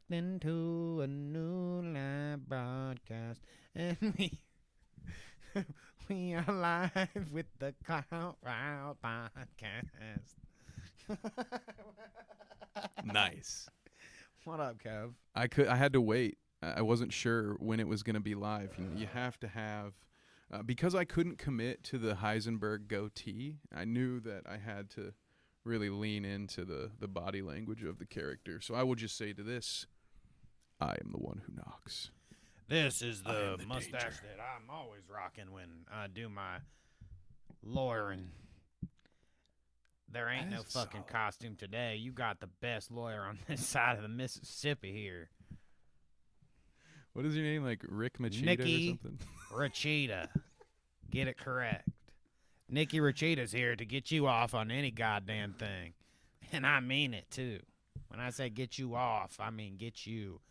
listening to a new live broadcast, and we are live with the Clout podcast. Nice. What up, Kev? I had to wait. I wasn't sure when it was going to be live. You know, you have to have because I couldn't commit to the Heisenberg goatee. I knew that I had to really lean into the body language of the character. So I will just say to this, I am the one who knocks. This is the mustache danger. that I'm always rocking when I do my lawyering. There ain't no fucking costume today. You got the best lawyer on this side of the Mississippi here. What is your name? Like Rick Machida Nikki or something? Rachita. Get it correct. Nikki Rachita's here to get you off on any goddamn thing. And I mean it, too. When I say get you off, I mean get you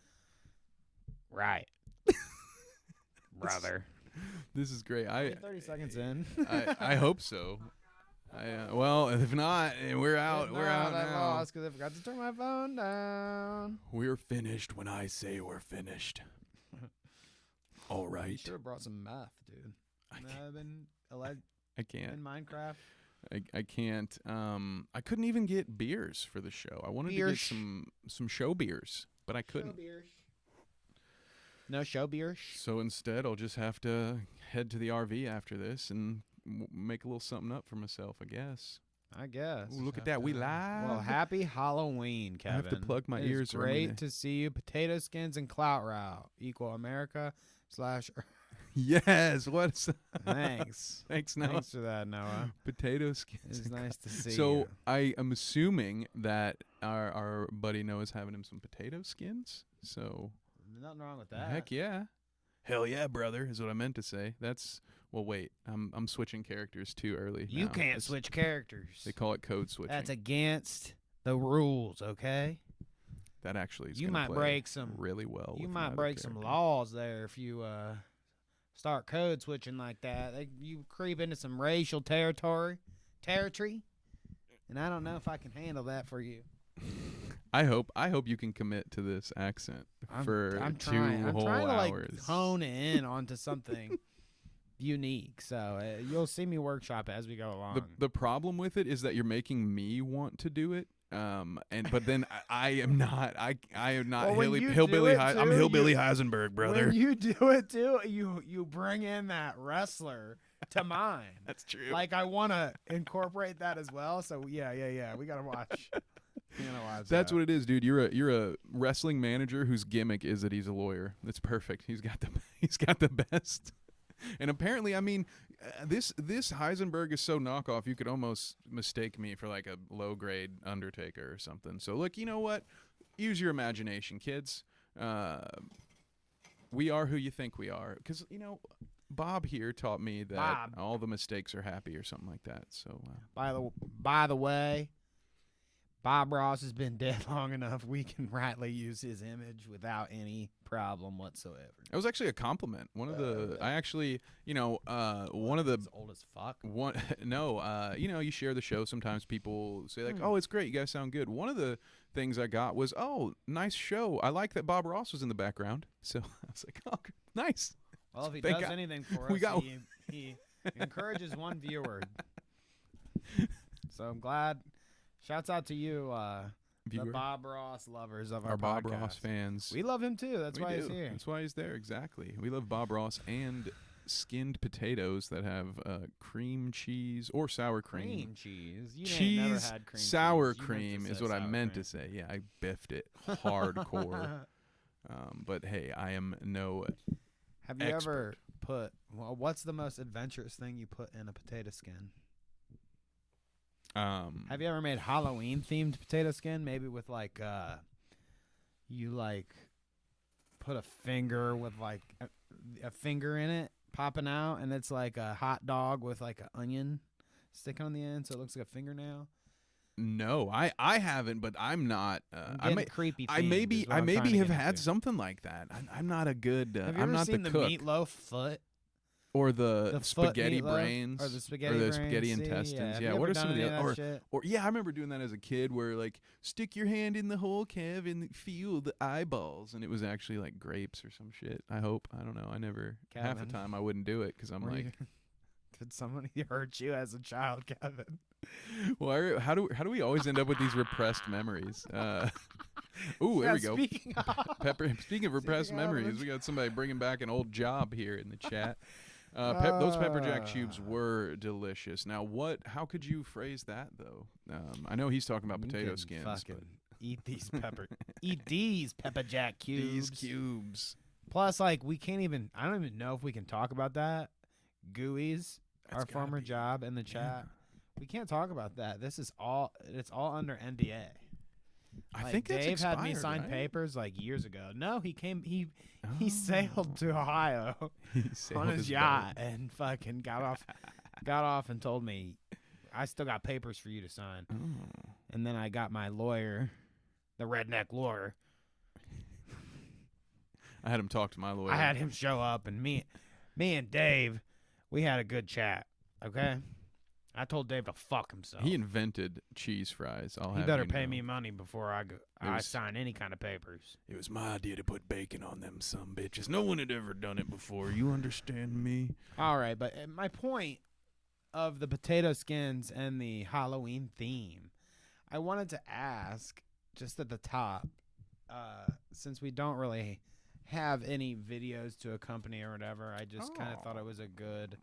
right. Brother. This is great. 30 seconds in. I hope so. Well, if not, we're out. We're out I now. lost because I forgot to turn my phone down. We're finished when I say we're finished. All You right. should have brought some meth, dude. I can't. In Minecraft. I can't. I couldn't even get beers for the show. I wanted to Beers. get some show beers, but I couldn't. No show beers? So instead, I'll just have to head to the RV after this and make a little something up for myself, I guess. I guess. Ooh, look at that. We live. Well, happy Halloween, Kevin. I have to plug my It is ears around great there. to see you. Potato skins and Clout route equal America / Yes. What's Thanks. Thanks, Noah. Thanks for that, Noah. Potato skins. It's nice to see So you. I am assuming that our buddy Noah's having him some potato skins. So Nothing wrong with that. heck yeah. Hell yeah, brother, is what I meant to say. That's well. Wait, I'm switching characters too early. You now. can't It's- switch characters. They call it code switching. That's against the rules, okay? That actually is You gonna might play break some. really well. You with might my other break some character. laws there if you start code switching like that. You creep into some racial territory, and I don't know if I can handle that for you. I hope you can commit to this accent for I'm 2 trying. I'm whole trying to hours. hone in onto something unique. So you'll see me workshop it as we go along. The problem with it is that you're making me want to do it. But then I am not. I am not Well, when you hillbilly. do it, I'm too, hillbilly you- Heisenberg, brother. When you do it too, you bring in that wrestler to mind. That's true. Like I want to incorporate that as well. So yeah. We gotta watch. That's what it is, dude. You're a wrestling manager whose gimmick is that he's a lawyer. That's perfect. He's got the best. And apparently, I mean, this Heisenberg is so knockoff, you could almost mistake me for like a low grade Undertaker or something. So look, you know what? Use your imagination, kids. We are who you think we are, because Bob here taught me that Bob. all the mistakes are happy or something like that. So By the way, Bob Ross has been dead long enough. We can rightly use his image without any problem whatsoever. it was actually a compliment. One of the I actually one of the It's old as fuck. you share the show. Sometimes people say like, "Oh, it's great. You guys sound good." One of the things I got was, "Oh, nice show. I like that Bob Ross was in the background." So I was like, "Oh, nice." Well, if he Thank does God. anything for We us, got- he encourages one viewer. So I'm glad. Shouts out to you, the Viewer. Bob Ross lovers of Our Bob podcast. Ross fans. We love him too. That's We why do. he's here. That's why he's there. Exactly. We love Bob Ross and skinned potatoes that have cream cheese or sour cream. cheese. You ain't Cheese, never had cream sour cheese. You meant to cream is say what I sour meant cream. to say. Yeah, I biffed it hardcore. But hey, I am no. Have you ever expert. put? Well, what's the most adventurous thing you put in a potato skin? Have you ever made Halloween themed potato skin? Maybe with like you like put a finger with like a finger in it popping out, and it's like a hot dog with like an onion sticking on the end, so it looks like a fingernail. No, I haven't, but I'm not. I'm getting creepy. I themed maybe is what I I'm maybe trying to have get had into. something like that. I'm not a good. Have you I'm ever not seen the the cook. meatloaf foot? Or the foot spaghetti meatloaf, brains, or the spaghetti or the spaghetti brains. See, intestines. have Yeah, you what ever are some done of the any other? that shit? Or yeah, I remember doing that as a kid, where like stick your hand in the hole, Kev, and feel the eyeballs, and it was actually like grapes or some shit. I hope. I don't know. I never. Half the Kevin. time I wouldn't do it because I'm Were like, you- did somebody hurt you as a child, Kevin? well, how do we always end up with these repressed memories? Ooh, there we go. Speaking of, Speaking of repressed Speaking of memories, we got somebody bringing back an old job here in the chat. Those pepper jack cubes were delicious. Now, how could you phrase that though? I know he's talking about you potato can skins. fucking But eat these pepper jack cubes. these cubes. Plus, like, we can't even. I don't even know if we can talk about that. Gooey's, That's our gotta former be- job in the chat. We can't talk about that. This is all. It's all under NDA. I Like, think that's Dave had me expired, sign right? papers like years ago. No, he came. He Oh. sailed to Ohio He sailed on his his yacht boat. and fucking got off and told me, I still got papers for you to sign. Oh. And then I got my lawyer, the redneck lawyer. I had him talk to my lawyer. I had him show up, and me and Dave, we had a good chat. Okay, I told Dave to fuck himself. He invented cheese fries. He better pay me money before I sign any kind of papers. It was my idea to put bacon on them some bitches. No one had ever done it before. You understand me? All right, but my point of the potato skins and the Halloween theme, I wanted to ask just at the top, since we don't really have any videos to accompany or whatever, I just kind of thought it was a good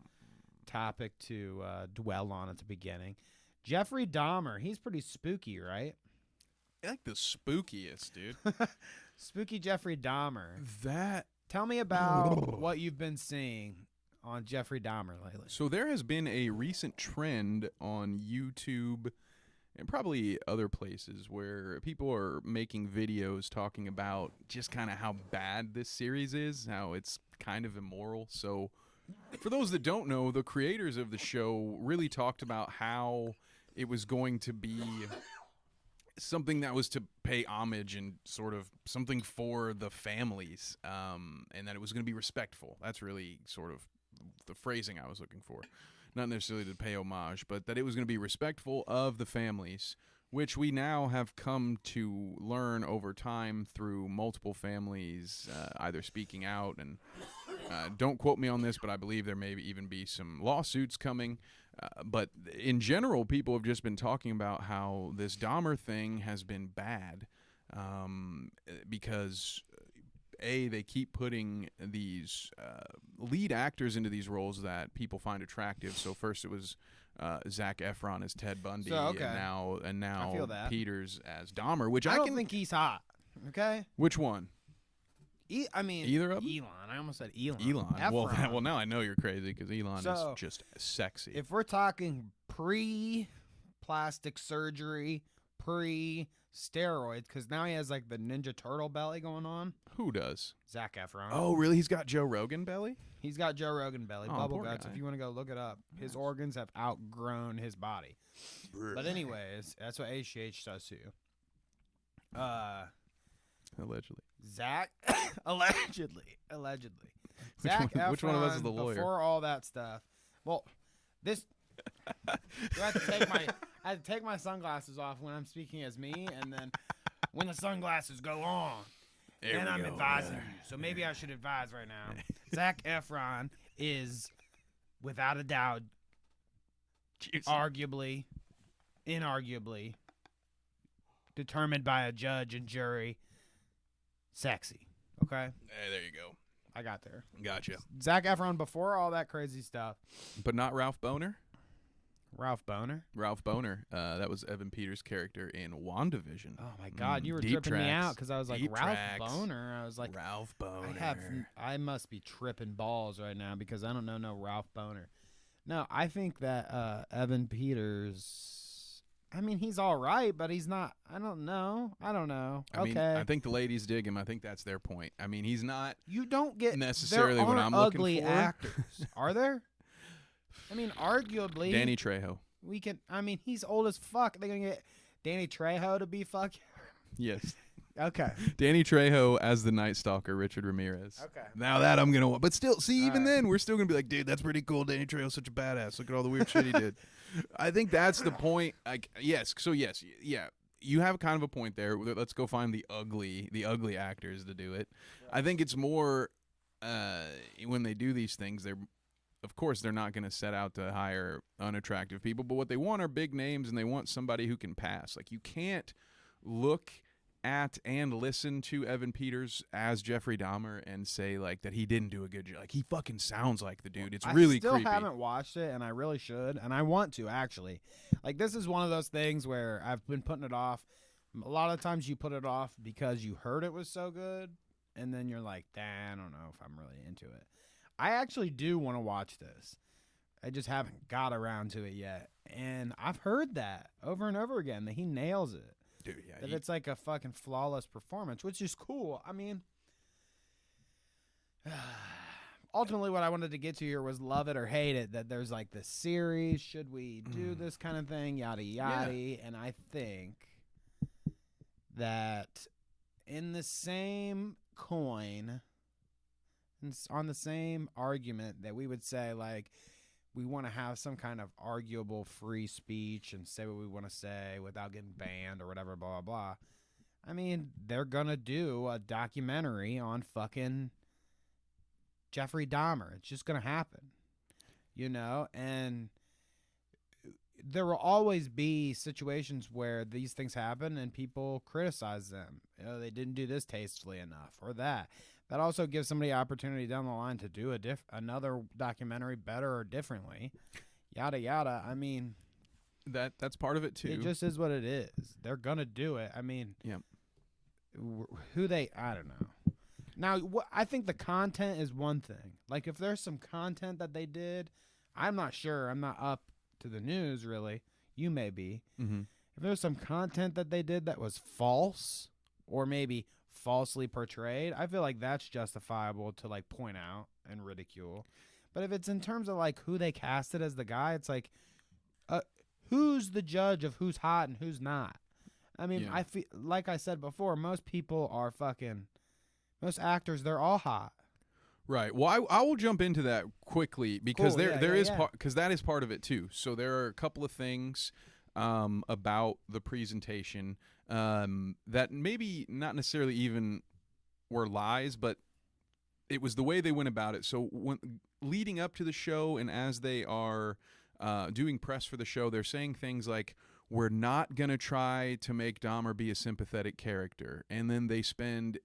topic to dwell on at the beginning. Jeffrey Dahmer, he's pretty spooky, right? Like the spookiest, dude. Spooky Jeffrey Dahmer. That. Tell me about what you've been seeing on Jeffrey Dahmer lately. So there has been a recent trend on YouTube and probably other places where people are making videos talking about just kind of how bad this series is, how it's kind of immoral. So for those that don't know, the creators of the show really talked about how it was going to be something that was to pay homage and sort of something for the families, and that it was going to be respectful. That's really sort of the phrasing I was looking for. Not necessarily to pay homage, but that it was going to be respectful of the families, which we now have come to learn over time through multiple families either speaking out, and don't quote me on this, but I believe there may even be some lawsuits coming. But in general, people have just been talking about how this Dahmer thing has been bad because they keep putting these lead actors into these roles that people find attractive. So first it was Zac Efron as Ted Bundy, and now I feel that. Peters as Dahmer, which I don't think he's hot. Okay. Which one? I mean, either of them? Elon. I almost said Elon. Elon. Well, now I know you're crazy because Elon is just sexy. If we're talking pre-plastic surgery, pre-steroids, because now he has like the Ninja Turtle belly going on. Who does? Zac Efron. Oh, really? He's got Joe Rogan belly? He's got Joe Rogan belly, Oh, bubble poor guts. guy. If you want to go look it up, his organs have outgrown his body. But anyways, that's what HGH does to you. Allegedly. Zach, allegedly. Zac Efron, which one of us is the lawyer? Before all that stuff. Well, this. I have to take my sunglasses off when I'm speaking as me, and then when the sunglasses go on, then I'm advising you. So maybe I should advise right now. Zac Efron is, without a doubt, arguably, inarguably, determined by a judge and jury, sexy. Okay? Hey, there you go. I got there. Gotcha. Zac Efron before all that crazy stuff. But not Ralph Boner? Ralph Boner. Ralph Boner. That was Evan Peters' character in WandaVision. Oh my God, you were Deep tripping me tracks. out because I was like Deep Ralph tracks. Boner. I was like, Ralph Boner. I must be tripping balls right now because I don't know no Ralph Boner. No, I think that Evan Peters. I mean, he's all right, but he's not. I don't know. I okay. mean, I think the ladies dig him. I think that's their point. I mean, he's not. You don't get necessarily there what aren't I'm looking ugly for. actors, are there? I mean, arguably, Danny Trejo. we can. I mean, he's old as fuck. They're gonna get Danny Trejo to be fucking. Yes. Okay. Danny Trejo as the Night Stalker, Richard Ramirez. Okay. Now that I'm gonna, but still, see, All even right. then, we're still gonna be like, dude, that's pretty cool. Danny Trejo's such a badass. Look at all the weird shit he did. I think that's the point. Like, yes. So yes, yeah. You have kind of a point there. Let's go find the ugly actors to do it. I think it's more when they do these things, of course they're not going to set out to hire unattractive people, but what they want are big names, and they want somebody who can pass. Like, you can't look at and listen to Evan Peters as Jeffrey Dahmer and say like that he didn't do a good job. Like, he fucking sounds like the dude. It's really creepy. I still haven't watched it, and I really should, and I want to actually. Like, this is one of those things where I've been putting it off. A lot of times you put it off because you heard it was so good, and then you're like, I don't know if I'm really into it. I actually do want to watch this. I just haven't got around to it yet, and I've heard that over and over again that he nails it. Dude, yeah. That it's like a fucking flawless performance, which is cool. I mean, ultimately what I wanted to get to here was love it or hate it, that there's like this series, should we do this kind of thing, yada yada. Yeah. And I think that in the same coin, on the same argument that we would say, like, we want to have some kind of arguable free speech and say what we want to say without getting banned or whatever, blah, blah, blah. I mean, they're going to do a documentary on fucking Jeffrey Dahmer. It's just going to happen, you know? And there will always be situations where these things happen and people criticize them. You know, they didn't do this tastefully enough or that. That also gives somebody opportunity down the line to do another documentary better or differently, yada yada. I mean, that's part of it too. It just is what it is. They're gonna do it. I mean, yeah. I don't know. Now, I think the content is one thing. Like, if there's some content that they did, I'm not sure. I'm not up to the news really. You may be. Mm-hmm. If there's some content that they did that was false or maybe falsely portrayed, I feel like that's justifiable to like point out and ridicule. But if it's in terms of like who they casted as the guy, it's like who's the judge of who's hot and who's not? I mean, I feel like I said before, most actors, they're all hot. Right. Well, I will jump into that quickly because because that is part of it too. So there are a couple of things about the presentation that maybe not necessarily even were lies, but it was the way they went about it. So when leading up to the show and as they are doing press for the show, they're saying things like, we're not going to try to make Dahmer be a sympathetic character. And then they spend,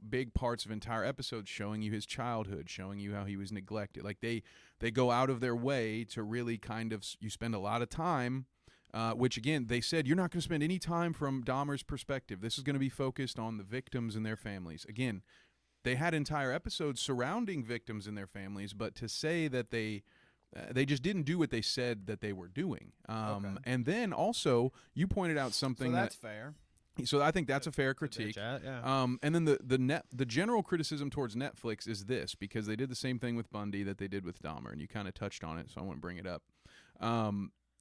big parts of entire episodes showing you his childhood, showing you how he was neglected. Like they go out of their way to really kind of, you spend a lot of time, which again, they said, you're not going to spend any time from Dahmer's perspective. This is going to be focused on the victims and their families. Again, they had entire episodes surrounding victims and their families, but to say that they just didn't do what they said that they were doing. Okay. And then also, you pointed out something that's fair. So I think that's a fair critique. Yeah. And then the general criticism towards Netflix is this, because they did the same thing with Bundy that they did with Dahmer, and you kind of touched on it, so I want to bring it up.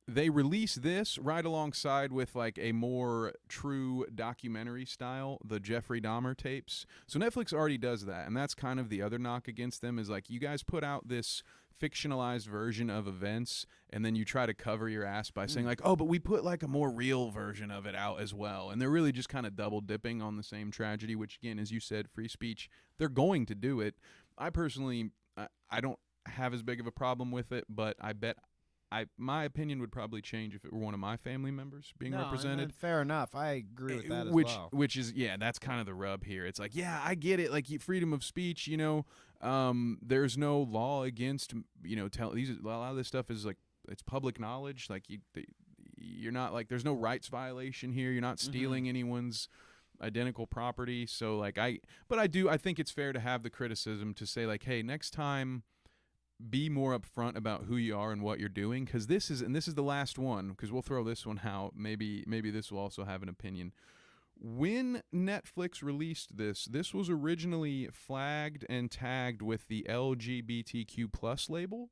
They released this right alongside with like a more true documentary style, the Jeffrey Dahmer tapes. So Netflix already does that, and that's kind of the other knock against them is like, you guys put out this fictionalized version of events, and then you try to cover your ass by saying like, oh, but we put like a more real version of it out as well. And they're really just kind of double dipping on the same tragedy, which again, as you said, free speech, they're going to do it. I personally, I don't have as big of a problem with it, but I bet my opinion would probably change if it were one of my family members being represented. Fair enough. I agree with that as well. Which is, that's kind of the rub here. It's like, I get it. Like freedom of speech, there's no law against, a lot of this stuff is like, it's public knowledge. Like you're not like, there's no rights violation here. You're not stealing anyone's identical property. So like I think it's fair to have the criticism to say like, hey, next time, be more upfront about who you are and what you're doing, because this is the last one, because we'll throw this one out. Maybe this will also have an opinion. When Netflix released this was originally flagged and tagged with the LGBTQ+ label,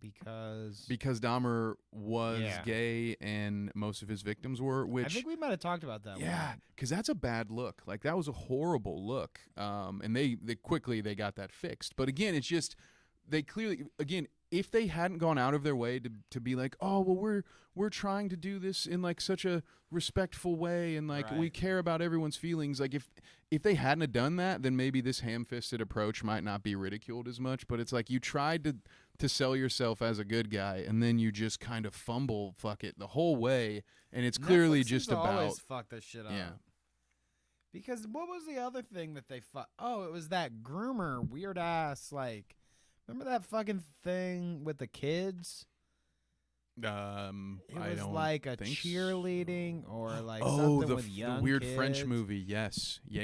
Because Dahmer was gay and most of his victims were, which I think we might have talked about that. Yeah, because that's a bad look. Like, that was a horrible look. And they quickly got that fixed. But again, it's just they clearly, again, if they hadn't gone out of their way to be like, oh, well, we're trying to do this in like such a respectful way and like we care about everyone's feelings. Like if they hadn't have done that, then maybe this ham-fisted approach might not be ridiculed as much. But it's like you tried to sell yourself as a good guy, and then you just kind of fumble fuck it the whole way, and it's clearly just about always fuck this shit up. Yeah. Because what was the other thing that they Oh, it was that groomer weird ass like. Remember that fucking thing with the kids? It was like a cheerleading or like something with young the weird kids. French movie. Yes. Yeah.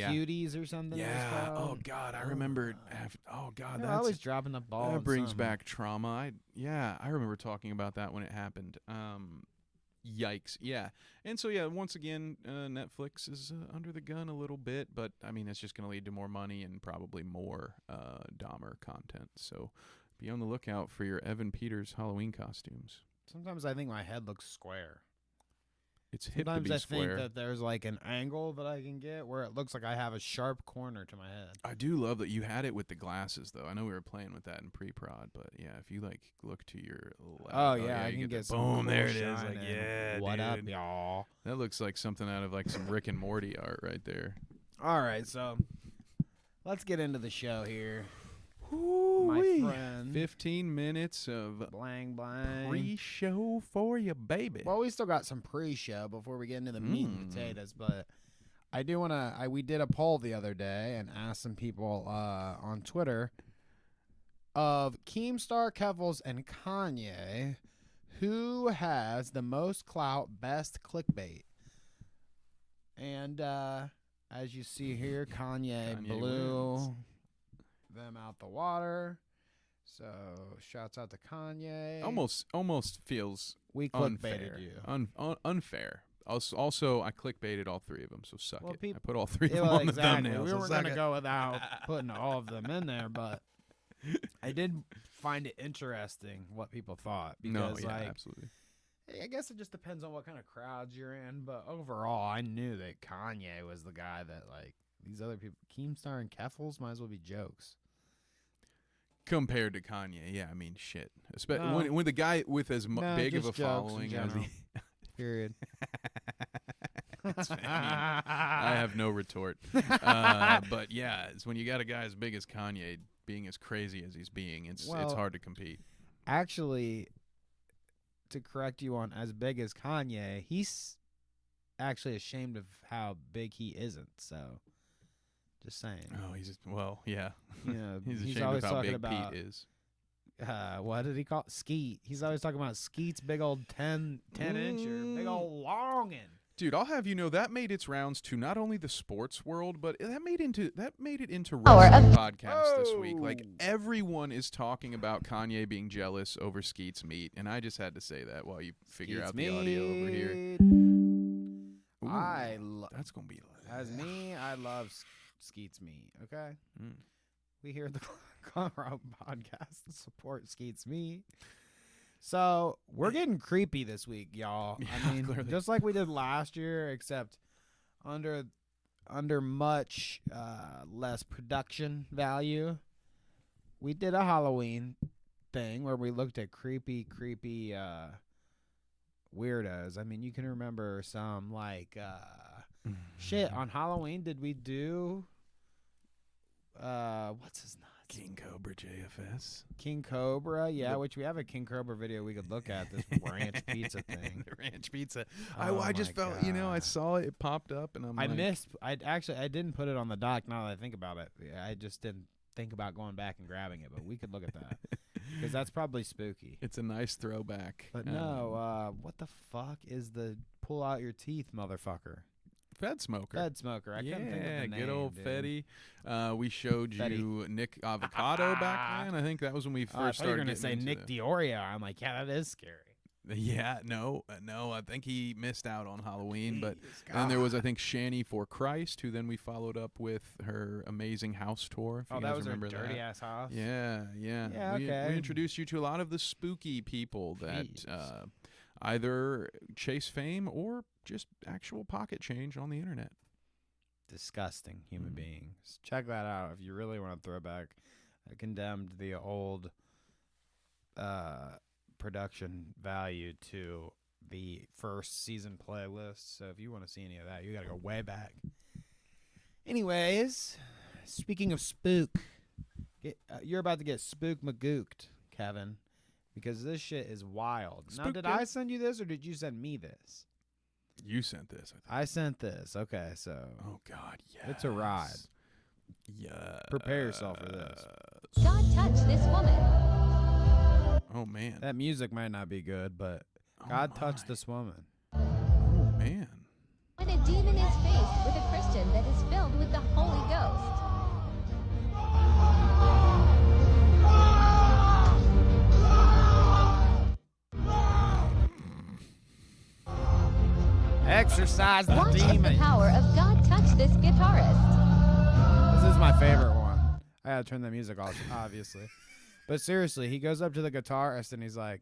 Cuties or something. Yeah. Oh God, I remember. Oh God, that's always dropping the ball. That brings back trauma. I remember talking about that when it happened. Yikes. Yeah. And so, once again, Netflix is under the gun a little bit, but I mean, it's just going to lead to more money and probably more Dahmer content. So be on the lookout for your Evan Peters Halloween costumes. Sometimes I think my head looks square. It's hip to be Sometimes I square. think that there's like an angle that I can get where it looks like I have a sharp corner to my head. I do love that you had it with the glasses, though. I know we were playing with that in pre-prod, but yeah, if you like look to your left, I can get some boom. Cool there it is. Like, yeah, what dude. up, y'all? That looks like something out of like some Rick and Morty art right there. All right, so let's get into the show here. Ooh-wee. My friend. 15 minutes of blang pre-show for you, baby. Well, we still got some pre-show before we get into the meat and potatoes, but I do want to. We did a poll the other day and asked some people on Twitter of Keemstar, Keffals, and Kanye, who has the most clout, best clickbait. And as you see here, Kanye blew wins. Them out the water. So shouts out to Kanye. Almost feels we clickbaited you. Unfair. Also, I clickbaited all three of them, so suck it. I put all three of them on the thumbnails. We weren't going to go without putting all of them in there, but I did find it interesting what people thought. Because, absolutely. I guess it just depends on what kind of crowds you're in, but overall, I knew that Kanye was the guy that, like, these other people, Keemstar and Keffals, might as well be jokes. Compared to Kanye, yeah, I mean, shit. Especially when the guy with as big of a following as he... Period. I have no retort. But yeah, it's when you got a guy as big as Kanye being as crazy as he's being, it's hard to compete. Actually, to correct you on as big as Kanye, he's actually ashamed of how big he isn't, so... Just saying. Oh, yeah. You know, he's he's ashamed always of how talking big about Pete is. What did he call it? Skeet? He's always talking about Skeet's big old 10-incher, big old longin'. Dude, I'll have you know that made its rounds to not only the sports world, but that made it into wrestling podcasts this week. Like, everyone is talking about Kanye being jealous over Skeet's meat, and I just had to say that while you figure out the audio over here. Ooh, that's gonna be as me. I love Skeet's meat. Okay, we here at the Colorado podcast support Skeet's meat. So we're getting creepy this week, y'all. Yeah, I mean, clearly. Just like we did last year, except under much less production value. We did a Halloween thing where we looked at creepy weirdos. I mean, you can remember some like shit on Halloween. Did we do what's his name? King Cobra JFS. King Cobra, yeah, which we have a King Cobra video we could look at, this ranch pizza thing. The ranch pizza. I just felt, I saw it, it popped up, and I didn't put it on the doc now that I think about it. I just didn't think about going back and grabbing it, but we could look at that. Because that's probably spooky. It's a nice throwback. But no, what the fuck is the pull out your teeth motherfucker? Fed Smoker. I couldn't think of the name, good old dude. Fetty. We showed you Nick Avocado back then. I think that was when we first started. You were going to say Nick Diorio. I'm like, yeah, that is scary. Yeah, no, I think he missed out on Halloween, but Jeez, then there was, I God. think, Shani for Christ, who then we followed up with her amazing house tour. If Oh, you that guys was her remember dirty that. ass house. Yeah. Yeah, We okay. introduced you to a lot of the spooky people that Jeez. either chase fame or just actual pocket change on the internet. Disgusting human Mhm. beings. Check that out if you really want to throw back. I condemned the old production value to the first season playlist. So if you want to see any of that, you got to go way back. Anyways, speaking of spook, you're about to get spook magooked, Kevin, because this shit is wild. Now, Spooked did it. I send you this or did you send me this? You sent this, I think. I sent this. Okay, so Oh, God, yes. it's a ride. Yeah. Prepare yourself for this. God touched this woman. Oh, man. That music might not be good, but Oh, God touched my. this woman. Oh, man. When a demon is faced with a Christian that is filled with the Holy Ghost. Exercise the Watch as the demon. power of God touch this guitarist. This is my favorite one. I gotta turn the music off, obviously. But seriously, he goes up to the guitarist and he's like,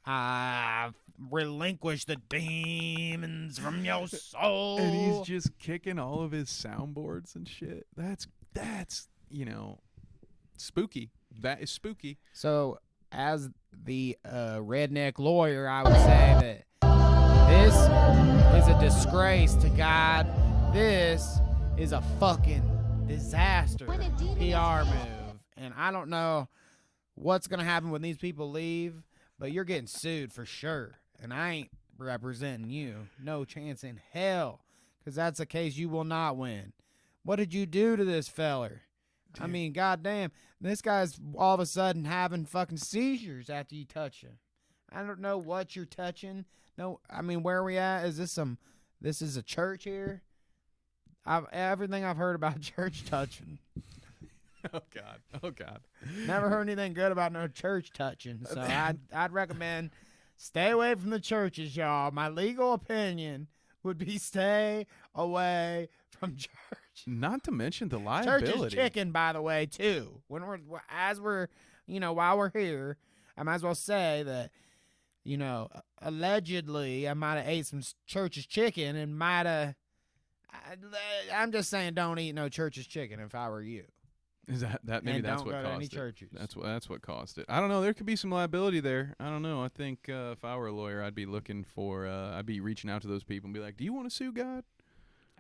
I relinquish the demons from your soul. And he's just kicking all of his soundboards and shit. That's spooky. That is spooky. So, as the redneck lawyer, I would say that this is a disgrace to God. This is a fucking disaster When a demon is PR faced- move. And I don't know what's going to happen when these people leave, but you're getting sued for sure. And I ain't representing you. No chance in hell. Because that's a case you will not win. What did you do to this feller? I mean, goddamn, this guy's all of a sudden having fucking seizures after you touch him. I don't know what you're touching. No, I mean, where are we at? Is this is a church here? Everything I've heard about church touching. Oh God. Never heard anything good about no church touching. So I'd recommend stay away from the churches, y'all. My legal opinion would be stay away from church. Not to mention the Church liability. is chicken, by the way, too. While we're here, I might as well say that, allegedly, I might have ate some church's chicken and might have. I'm just saying, don't eat no church's chicken if I were you. Is that maybe And that's don't what go to any caused it? churches. That's what caused it. I don't know. There could be some liability there. I don't know. I think if I were a lawyer, I'd be looking for. I'd be reaching out to those people and be like, "Do you want to sue God?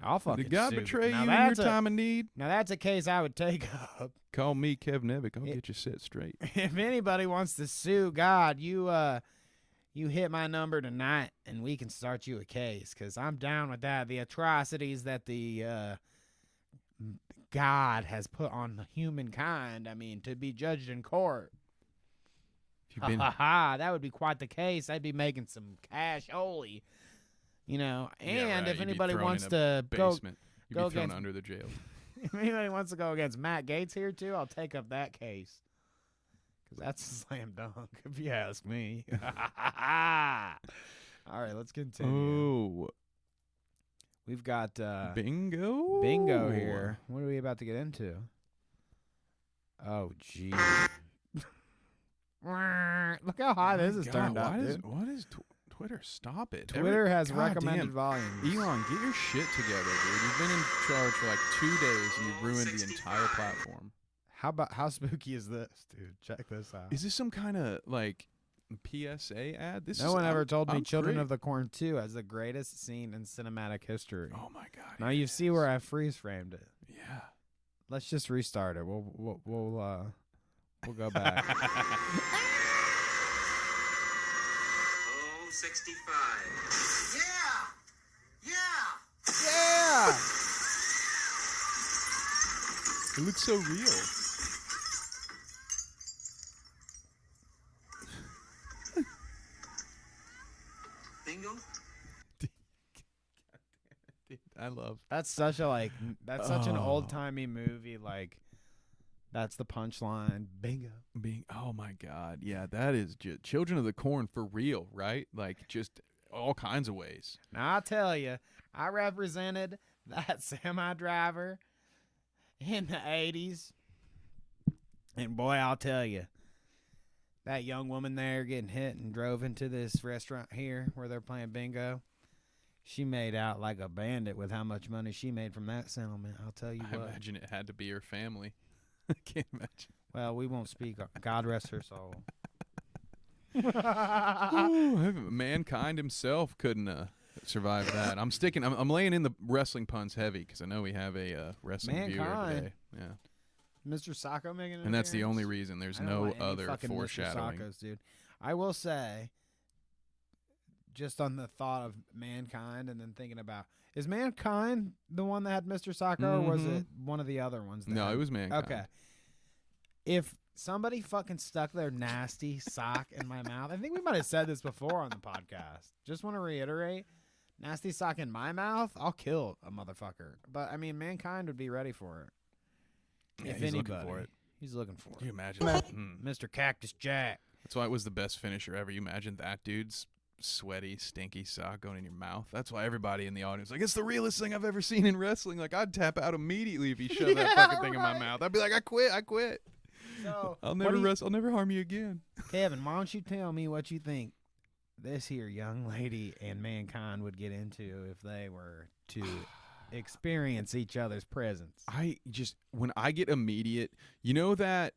I'll fucking Did God sue betray now you in your that's a- time of need? Now that's a case I would take up. Call me, Kev Nevick. I'll It- get you set straight." If anybody wants to sue God, you hit my number tonight and we can start you a case because I'm down with that. The atrocities that the God has put on humankind. I mean, to be judged in court. If you've been, That would be quite the case. I'd be making some cash holy. And Yeah, right, if you'd be anybody thrown wants in to go, basement. You'd go be thrown against- under the jail. if anybody wants to go against Matt Gaetz here too, I'll take up that case. Because that's a slam dunk, if you ask me. All right, let's continue. Oh, We've got bingo! bingo here. What are we about to get into? Oh, gee. Look how high this is turned up, dude. What is Twitter? Stop it. Twitter has God recommended damn. volumes. Elon, get your shit together, dude. You've been in charge for like 2 days and you've ruined the entire platform. How spooky is this, dude? Check this out. Is this some kind of like PSA ad? No one ever told me I'm Children free. of the Corn 2 has the greatest scene in cinematic history. Oh my god. Now you see where I freeze framed it. Yeah. Let's just restart it. We'll go back. Oh, 65. Yeah! Yeah. It looks so real. Bingo? I love. That's such a that's such an Oh. old timey movie. Like That's the punchline. Bingo. Oh my God, yeah, that is just Children of the Corn for real, right? Like just all kinds of ways. Now I tell you, I represented that semi driver in the 80s, and boy, I'll tell you, that young woman there getting hit and drove into this restaurant here where they're playing bingo. She made out like a bandit with how much money she made from that settlement. I'll tell you I what. imagine it had to be her family. I can't imagine. Well, we won't speak. God rest her soul. Ooh, Mankind himself couldn't survive that. I'm laying in the wrestling puns heavy because I know we have a wrestling viewer today. Yeah. Mr. Sacco making an And that's the appearance? only reason. There's I don't no want any other fucking Mr. foreshadowing. Saccos, dude. I will say, just on the thought of Mankind and then thinking about, is Mankind the one that had Mr. Sacco, or was it one of the other ones? No, it was Mankind. Okay. If somebody fucking stuck their nasty sock in my mouth, I think we might have said this before on the podcast. Just want to reiterate, nasty sock in my mouth, I'll kill a motherfucker. But, I mean, Mankind would be ready for it. Yeah, If he's anybody. looking for it. He's looking for Can you it. imagine that? Mr. Cactus Jack. That's why it was the best finisher ever. You imagine that dude's sweaty, stinky sock going in your mouth. That's why everybody in the audience like, it's the realest thing I've ever seen in wrestling. Like, I'd tap out immediately if he shoved that fucking thing in my mouth. I'd be like, I quit. So, I'll never harm you again. Kevin, why don't you tell me what you think this here young lady and Mankind would get into if they were to experience each other's presence? When I get immediate, you know that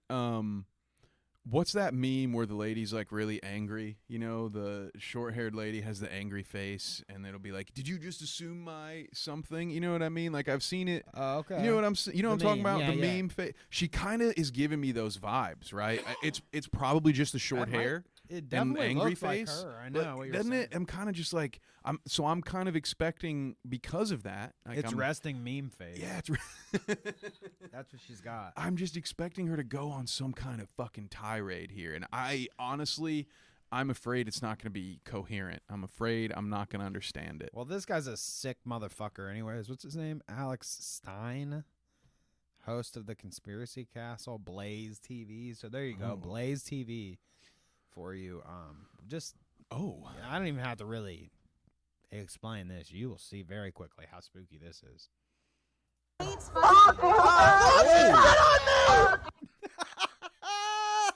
what's that meme where the lady's like really angry? You know, the short-haired lady has the angry face, and it'll be like, "Did you just assume my something?" You know what I mean? Like I've seen it. Oh, okay. You know what I'm talking about? Yeah, the yeah. meme face. She kind of is giving me those vibes, right? It's probably just the short hair. It definitely angry looks face, like her. I but know what you're doesn't saying. it? I'm kind of just like I'm kind of expecting because of that. Like It's resting meme face. Yeah, That's what she's got. I'm just expecting her to go on some kind of fucking tirade here, and I'm afraid it's not going to be coherent. I'm afraid I'm not going to understand it. Well, this guy's a sick motherfucker anyways. What's his name? Alex Stein, host of the Conspiracy Castle, Blaze TV. So there you go, Blaze TV for you. I don't even have to really explain this. You will see very quickly how spooky this is.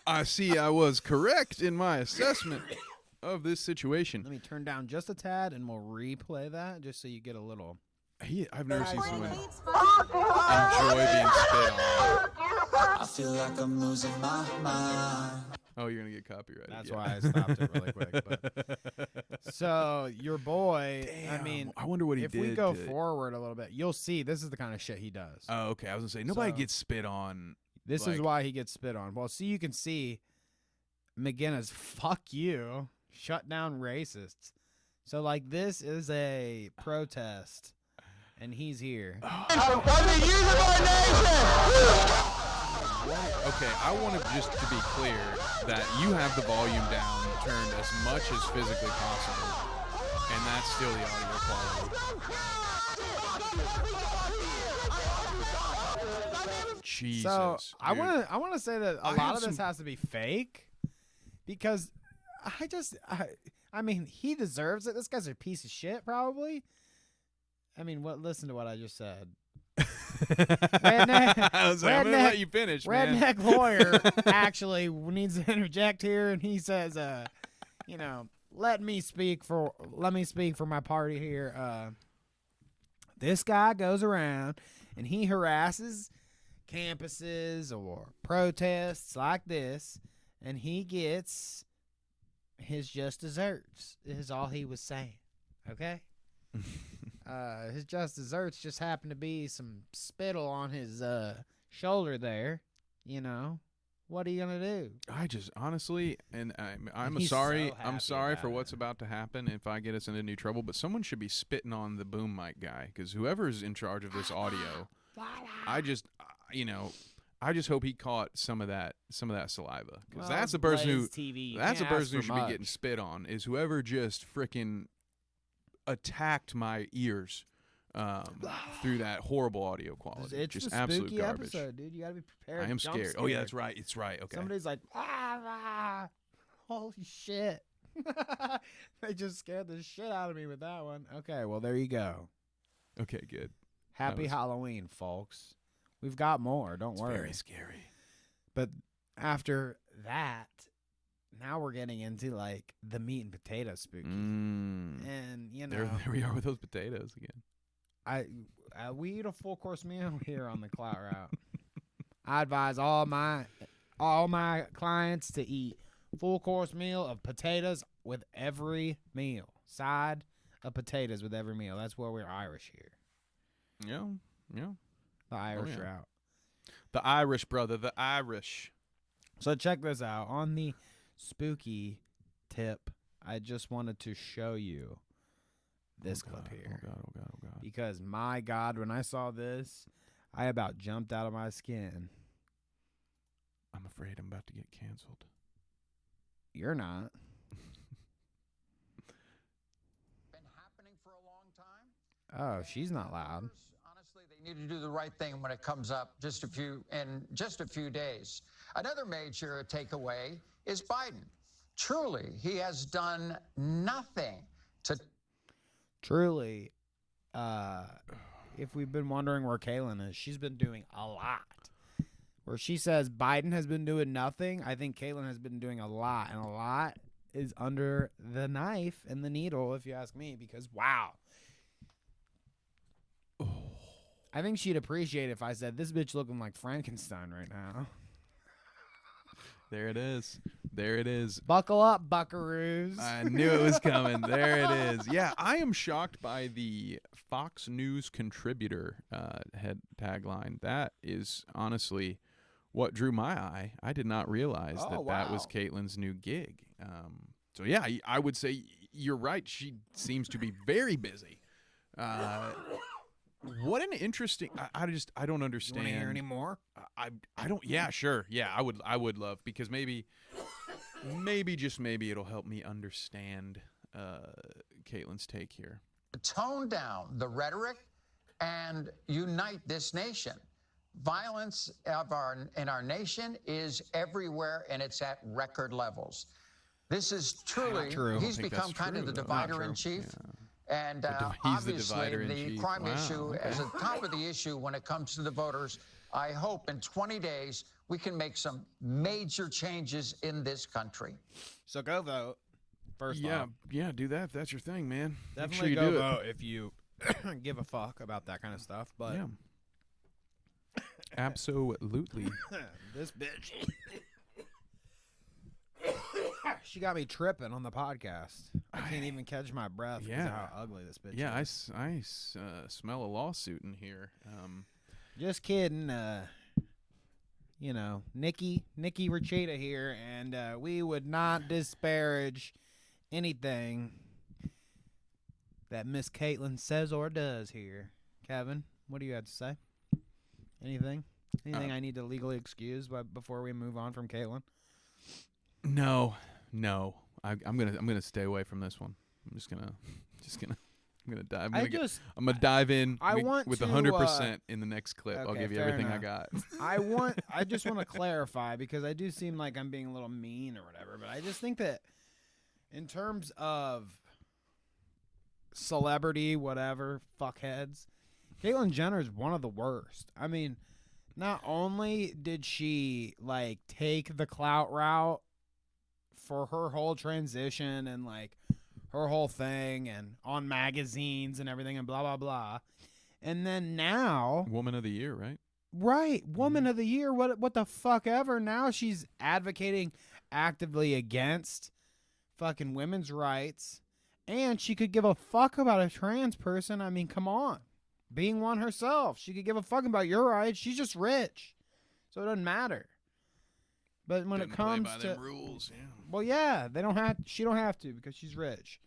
I see I was correct in my assessment of this situation. Let me turn down just a tad and we'll replay that just so you get a little. I've never seen someone enjoy being spit on. I feel like I'm losing my mind. Oh, you're going to get copyrighted. That's why I stopped it really quick. But. So your boy, Damn, I mean, I wonder what he if did. we go forward a little bit, you'll see this is the kind of shit he does. Oh, okay. I was going to say, nobody So- gets spit on. This is why he gets spit on. Well, so you can see McGinnis, fuck you, shut down racists. So, like, this is a protest, and he's here. Okay, I want just to be clear that you have the volume down turned as much as physically possible, and that's still the audio quality. Jesus. So I dude. want to say that a lot of this has to be fake, because I mean, he deserves it. This guy's a piece of shit, probably. I mean, listen to what I just said. Redneck, I was like, I'm gonna let you finish, man. Redneck lawyer actually needs to interject here, and he says, let me speak for my party here. This guy goes around and he harasses campuses or protests like this, and he gets his just desserts, is all he was saying. Okay? His just desserts just happened to be some spittle on his shoulder there. You know, what are you gonna do? I just honestly, and I'm He's sorry. so I'm happy sorry about for it. what's about to happen if I get us into new trouble. But someone should be spitting on the boom mic guy, because whoever's in charge of this audio, I just hope he caught some of that saliva, because that's the person who should be getting spit on, is whoever just frickin' attacked my ears through that horrible audio quality. It's just the absolute spooky garbage. episode, dude. You gotta be prepared. I am Jump scared. Oh yeah, that's right. It's right. Okay. Somebody's like, holy shit. They just scared the shit out of me with that one. Okay, well, there you go. Okay, good. Happy Halloween, folks. We've got more. Don't worry. Very scary. But after that, now we're getting into like the meat and potato spooky. And, you know. There we are with those potatoes again. We eat a full course meal here on the Clout Route. I advise all my clients to eat full course meal of potatoes with every meal. Side of potatoes with every meal. That's where we're Irish here. Yeah. The Irish route. The Irish, brother. The Irish. So check this out. On the spooky tip, I just wanted to show you this clip here. Oh, God. Because, my God, when I saw this, I about jumped out of my skin. I'm afraid I'm about to get canceled. You're not. Been happening for a long time. Oh, she's not loud. Honestly, they need to do the right thing when it comes up in just a few days. Another major takeaway is Biden. Truly, he has done nothing to. Truly, if we've been wondering where Kaylin is, she's been doing a lot. Where she says Biden has been doing nothing, I think Kaylin has been doing a lot. And a lot is under the knife and the needle, if you ask me, because, wow. I think she'd appreciate it if I said, this bitch looking like Frankenstein right now. There it is. There it is. Buckle up, buckaroos. I knew it was coming. There it is. Yeah, I am shocked by the Fox News contributor head tagline. That is honestly what drew my eye. I did not realize that was Caitlin's new gig. So yeah, I would say you're right. She seems to be very busy. What an interesting. I don't understand. You want to hear any more? I don't. Yeah, sure. Yeah, I would love, because maybe it'll help me understand Caitlin's take here. Tone down the rhetoric and unite this nation. Violence in our nation is everywhere, and it's at record levels. This is truly, he's become kind of the divider in chief. Yeah. And obviously, the crime issue is at the top of the issue when it comes to the voters. I hope in 20 days we can make some major changes in this country. So go vote. First off. Yeah, do that if that's your thing, man. Definitely Make sure you go vote if you give a fuck about that kind of stuff. But yeah. Absolutely. This bitch. She got me tripping on the podcast. I can't even catch my breath because of how ugly this bitch is. Yeah, I smell a lawsuit in here. Just kidding. You know, Nikki Rachita here, and we would not disparage anything that Miss Caitlin says or does here. Kevin, what do you have to say? Anything I need to legally excuse before we move on from Caitlin? No. I'm gonna stay away from this one. I'm gonna dive. I'm gonna dive in. with 100% in the next clip. Okay, I'll give you everything I got. I just want to clarify, because I do seem like I'm being a little mean or whatever, but I just think that in terms of celebrity, whatever, fuckheads, Caitlyn Jenner is one of the worst. I mean, not only did she like take the clout route for her whole transition and like her whole thing and on magazines and everything and blah, blah, blah. And then now... Woman of the Year, right? Right. Woman of the Year. What the fuck ever. Now she's advocating actively against fucking women's rights. And she could give a fuck about a trans person. I mean, come on. Being one herself. She could give a fuck about your rights. She's just rich. So it doesn't matter. But when it comes play by them rules, yeah. Well, yeah, she don't have to because she's rich.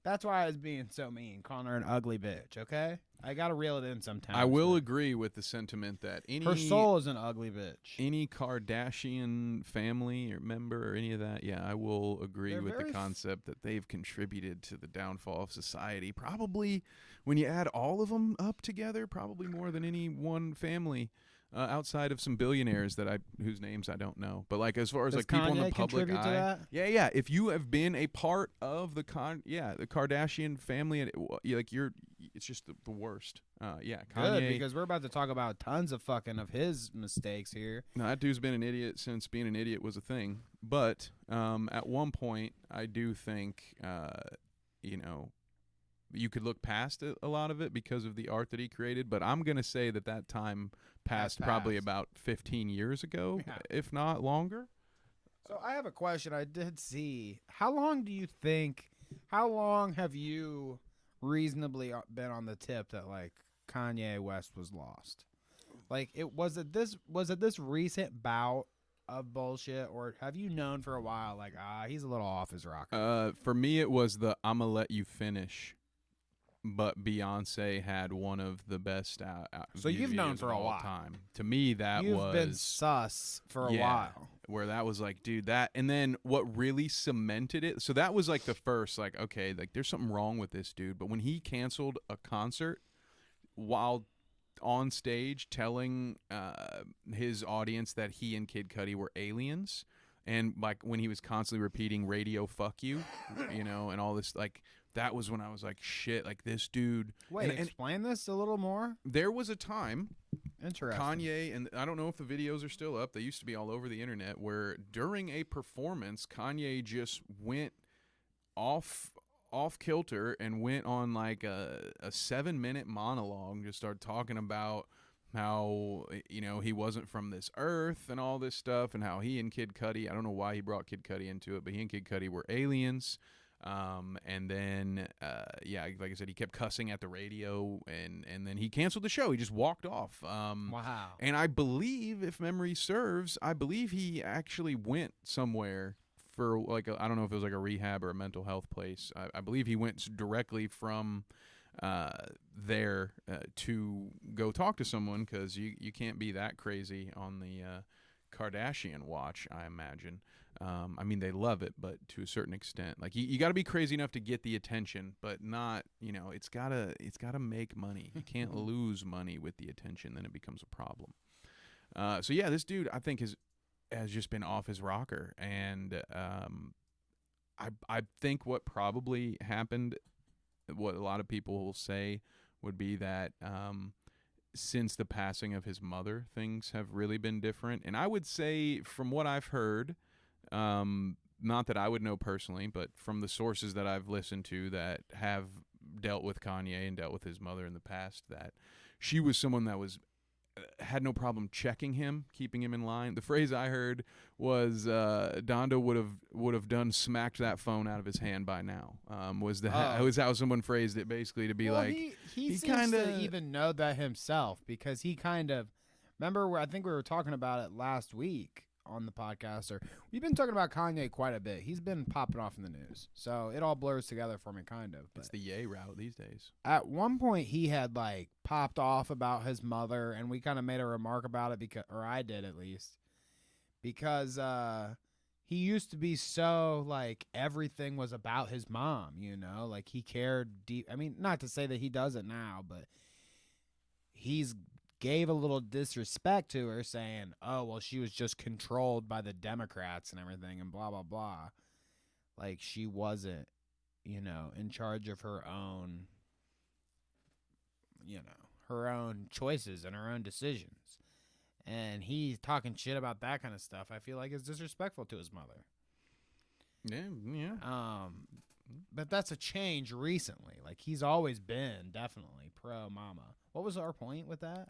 That's why I was being so mean, calling her an ugly bitch, okay? I gotta reel it in sometimes. I will agree with the sentiment that her soul is an ugly bitch. Any Kardashian family or member or any of that, yeah, I will agree They're with the very concept that they've contributed to the downfall of society. Probably, when you add all of them up together, probably more than any one family. Outside of some billionaires whose names I don't know, but like as far as Does like people in the Kanye public contribute to eye, that? yeah. If you have been a part of the Kardashian family, and it's just the worst. Yeah, Kanye. Good, because we're about to talk about tons of fucking of his mistakes here. No, that dude's been an idiot since being an idiot was a thing. But at one point, I do think you could look past a lot of it because of the art that he created. But I'm gonna say that time passed probably about 15 years ago, if not longer. So I have a question. I did see. How long have you reasonably been on the tip that like Kanye West was lost? Like, was it this recent bout of bullshit, or have you known for a while like he's a little off his rocker? For me, it was the "I'ma let you finish." But Beyonce had one of the best So you've known for a while. time. To me, You've been sus for a while. Where that was like, dude, that, and then what really cemented it. So that was like the first, like, okay, like there's something wrong with this dude. But when he canceled a concert while on stage telling his audience that he and Kid Cudi were aliens, and like when he was constantly repeating "radio fuck you," and all this, like, that was when I was like, shit, like this dude. Wait, explain this a little more. There was a time, interesting, Kanye, and I don't know if the videos are still up, they used to be all over the internet, where during a performance, Kanye just went off kilter and went on like a 7-minute monologue, just started talking about how he wasn't from this earth and all this stuff, and how he and Kid Cudi, I don't know why he brought Kid Cudi into it, but he and Kid Cudi were aliens. And then like I said, he kept cussing at the radio, and then he canceled the show. He just walked off. Wow. And I believe, if memory serves, he actually went somewhere for like I don't know if it was like a rehab or a mental health place. I believe he went directly from there to go talk to someone, because you can't be that crazy on the Kardashian watch, I imagine. I mean, they love it, but to a certain extent, like you got to be crazy enough to get the attention, but not, it's gotta make money. You can't lose money with the attention, then it becomes a problem. So yeah, this dude, I think, has just been off his rocker, and I think what probably happened, what a lot of people will say, would be that since the passing of his mother, things have really been different. And I would say, from what I've heard, not that I would know personally, but from the sources that I've listened to that have dealt with Kanye and dealt with his mother in the past, that she was someone that had no problem checking him, keeping him in line. The phrase I heard was Donda would have done smacked that phone out of his hand by now. Was how someone phrased it, basically, to be like, he seems to even know that himself, because he kind of, remember, I think we were talking about it last week on the podcast, or we've been talking about Kanye quite a bit. He's been popping off in the news, so it all blurs together for me, kind of. But it's the yay route these days. At one point, he had like popped off about his mother, and we kind of made a remark about it, or I did at least, because he used to be so like everything was about his mom, like he cared deep. I mean, not to say that he doesn't now, but he's gave a little disrespect to her, saying, oh, well, she was just controlled by the Democrats and everything and blah, blah, blah. Like, she wasn't, in charge of her own, her own choices and her own decisions. And he's talking shit about that kind of stuff. I feel like it's disrespectful to his mother. Yeah. But that's a change recently. Like, he's always been definitely pro mama. What was our point with that?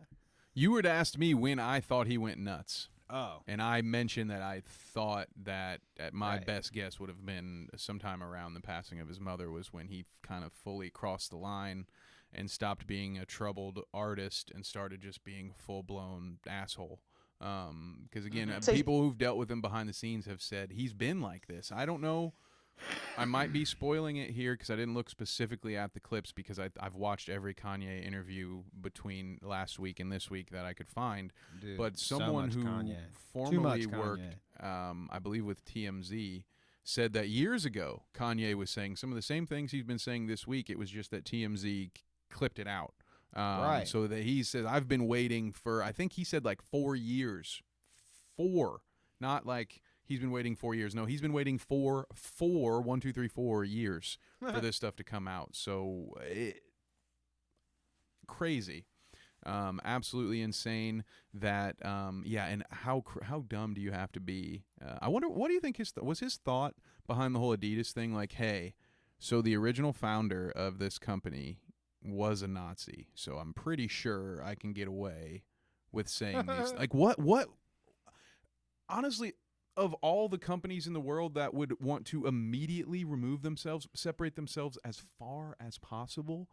You had asked me when I thought he went nuts. Oh. And I mentioned that I thought that my best guess would have been sometime around the passing of his mother, was when he kind of fully crossed the line and stopped being a troubled artist and started just being a full-blown asshole. Because, again, people who've dealt with him behind the scenes have said he's been like this. I don't know I might be spoiling it here because I didn't look specifically at the clips because I've watched every Kanye interview between last week and this week that I could find. Dude, But so someone much who Kanye. formerly Too much worked, I believe, with TMZ said that years ago Kanye was saying some of the same things he's been saying this week. It was just that TMZ clipped it out. Right. So that he says, I've been waiting for, I think he said like 4 years. 4. Not like he's been waiting 4 years. No, he's been waiting for 4 years for this stuff to come out. So crazy. Absolutely insane that, and how dumb do you have to be? I wonder, what do you think was his thought behind the whole Adidas thing? Like, hey, so the original founder of this company was a Nazi, so I'm pretty sure I can get away with saying these. Like, what? Honestly, of all the companies in the world that would want to immediately remove themselves, separate themselves as far as possible,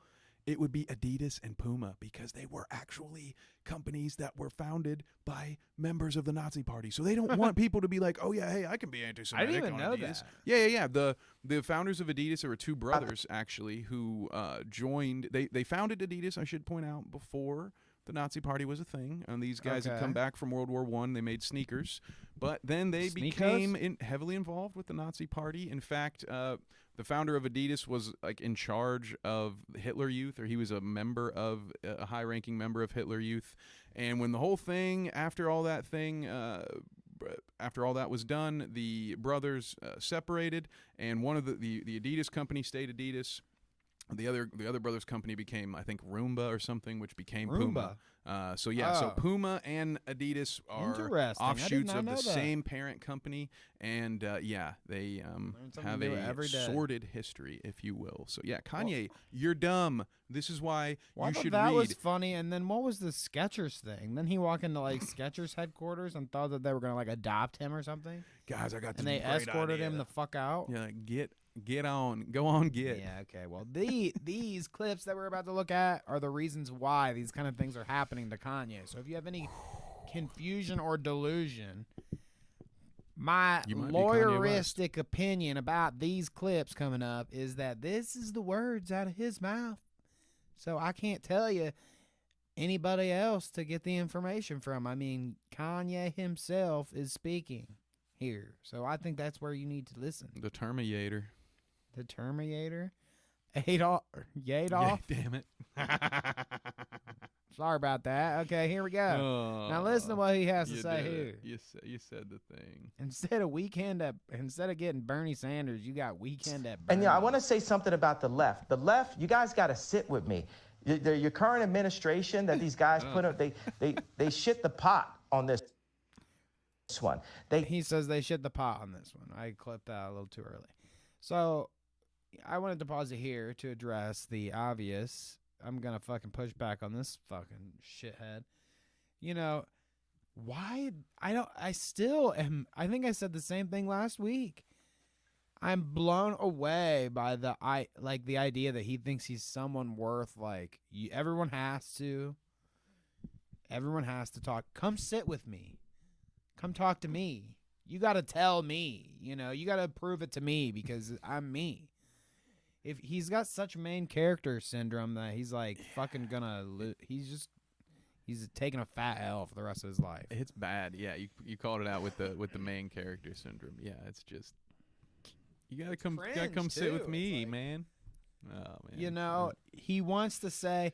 it would be Adidas and Puma, because they were actually companies that were founded by members of the Nazi Party. So they don't want people to be like, oh, yeah, hey, I can be anti-Semitic. I didn't even on know Adidas. that. Yeah. The founders of Adidas, there were two brothers, actually, who joined. They founded Adidas, I should point out, before the Nazi Party was a thing. And these guys had come back from World War I. They made sneakers. But then they became heavily involved with the Nazi Party. In fact, the founder of Adidas was like in charge of Hitler Youth, or he was a member of a high-ranking member of Hitler Youth. And when the whole thing, after all that was done, the brothers separated, and one of the Adidas company stayed Adidas. The other brothers' company became, I think, Roomba or something, which became Puma. So Puma and Adidas are offshoots of the same parent company, and they have a sordid history, if you will. So yeah, Kanye, you're dumb. This is why you should read. That was funny. And then what was the Skechers thing? Then he walked into like Skechers headquarters and thought that they were gonna like adopt him or something. Guys, I got this and they great escorted idea. him the fuck out. Yeah, get on, go on, get. Yeah, okay. Well, these clips that we're about to look at are the reasons why these kind of things are happening to Kanye. So if you have any confusion or delusion, my lawyeristic opinion about these clips coming up is that this is the words out of his mouth. So I can't tell you anybody else to get the information from. I mean, Kanye himself is speaking here. So I think that's where you need to listen. The Terminator. The Terminator? Yadoff? Yeah, damn it. Sorry about that. Okay, here we go. Now listen to what he has to say here. You said the thing. Instead of getting Bernie Sanders, you got Weekend at Bernie. And I want to say something about the left. The left, you guys got to sit with me. Your current administration that these guys put up, they shit the pot on this one. He says they shit the pot on this one. I clipped that a little too early. So I wanted to pause it here to address the obvious. I'm going to fucking push back on this fucking shithead. You know, why? I still am. I think I said the same thing last week. I'm blown away by the idea that he thinks he's someone worth, like, everyone has to talk. Come sit with me. Come talk to me. You got to tell me, you got to prove it to me because I'm me. If he's got such main character syndrome that he's like fucking gonna he's taking a fat L for the rest of his life. It's bad. Yeah, you called it out with the main character syndrome. Yeah, it's just you gotta come sit with me, like, man. Oh man. He wants to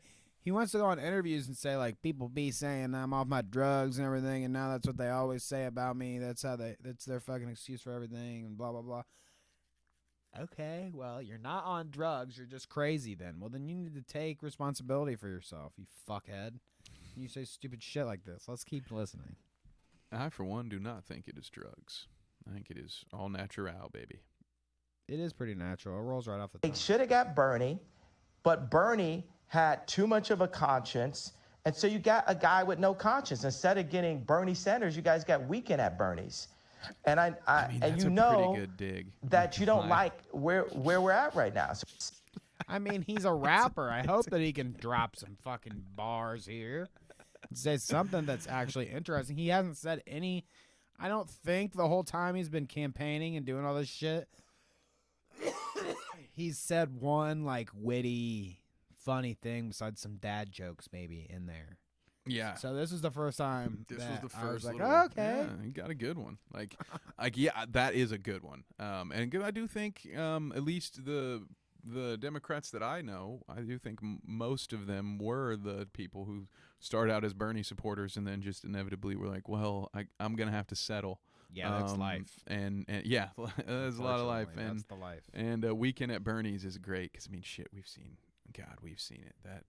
go on interviews and say, like, people be saying I'm off my drugs and everything, and now that's what they always say about me. That's their fucking excuse for everything, and blah blah blah. Okay, well, you're not on drugs. You're just crazy then. Well, then you need to take responsibility for yourself, you fuckhead. You say stupid shit like this. Let's keep listening. I, for one, do not think it is drugs. I think it is all natural, baby. It is pretty natural. It rolls right off the tongue. They should have got Bernie, but Bernie had too much of a conscience, and so you got a guy with no conscience. Instead of getting Bernie Sanders, you guys got Weekend at Bernie's. And I mean, and that's you a know pretty good dig. That you don't like where we're at right now. So I mean, he's a rapper. I hope that he can drop some fucking bars here and say something that's actually interesting. He hasn't said any. I don't think the whole time he's been campaigning and doing all this shit he's said one like witty, funny thing besides some dad jokes maybe in there. Yeah. So this was the first time. This that was the I was first. like, little, oh, okay. Yeah, you got a good one. Like yeah, that is a good one. And good. I do think at least the Democrats that I know, I do think most of them were the people who started out as Bernie supporters and then just inevitably were like, well, I'm gonna have to settle. Yeah, that's life. And yeah, there's a lot of life. And that's the life. And Weekend at Bernie's is great because I mean, shit, we've seen it. That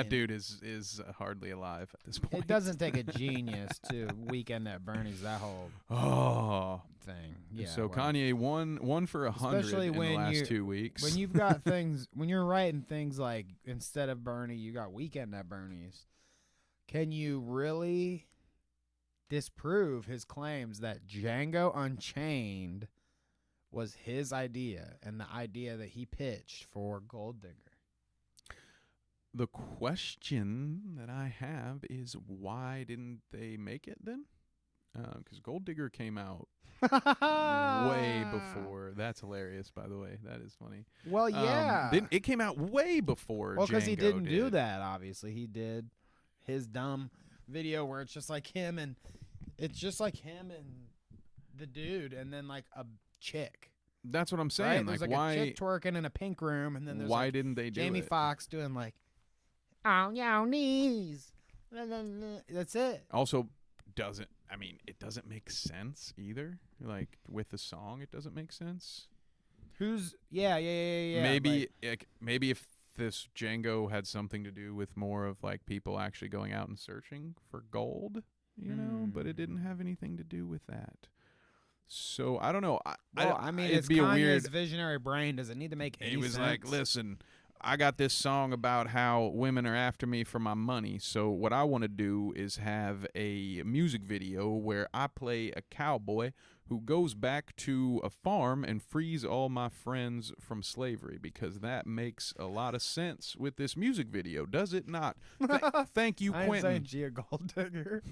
dude is hardly alive at this point. It doesn't take a genius to Weekend at Bernie's, that whole thing. Yeah. So well, Kanye won for 100 in the last 2 weeks. When you've got things, when you're writing things like instead of Bernie, you got Weekend at Bernie's. Can you really disprove his claims that Django Unchained was his idea and the idea that he pitched for Gold Digger? The question that I have is why didn't they make it then? Because Gold Digger came out way before. That's hilarious, by the way. That is funny. Well, yeah. It came out way before. Well, because he Django didn't do that, obviously. He did his dumb video where it's just like him and the dude and then like a chick. That's what I'm saying. Right? There's like why a chick twerking in a pink room, and then there's why like didn't they do Jamie it? Foxx doing like on your knees. That's it. Also, it doesn't make sense either. Like with the song, it doesn't make sense. Yeah. Maybe maybe if this Django had something to do with more of like people actually going out and searching for gold, you know, but it didn't have anything to do with that. So I don't know. It's be Kanye's a weird visionary brain. Does it need to make any sense? He was like, listen, I got this song about how women are after me for my money. So what I want to do is have a music video where I play a cowboy who goes back to a farm and frees all my friends from slavery, because that makes a lot of sense with this music video, does it not? Thank you, Quentin. I'm saying a gold digger.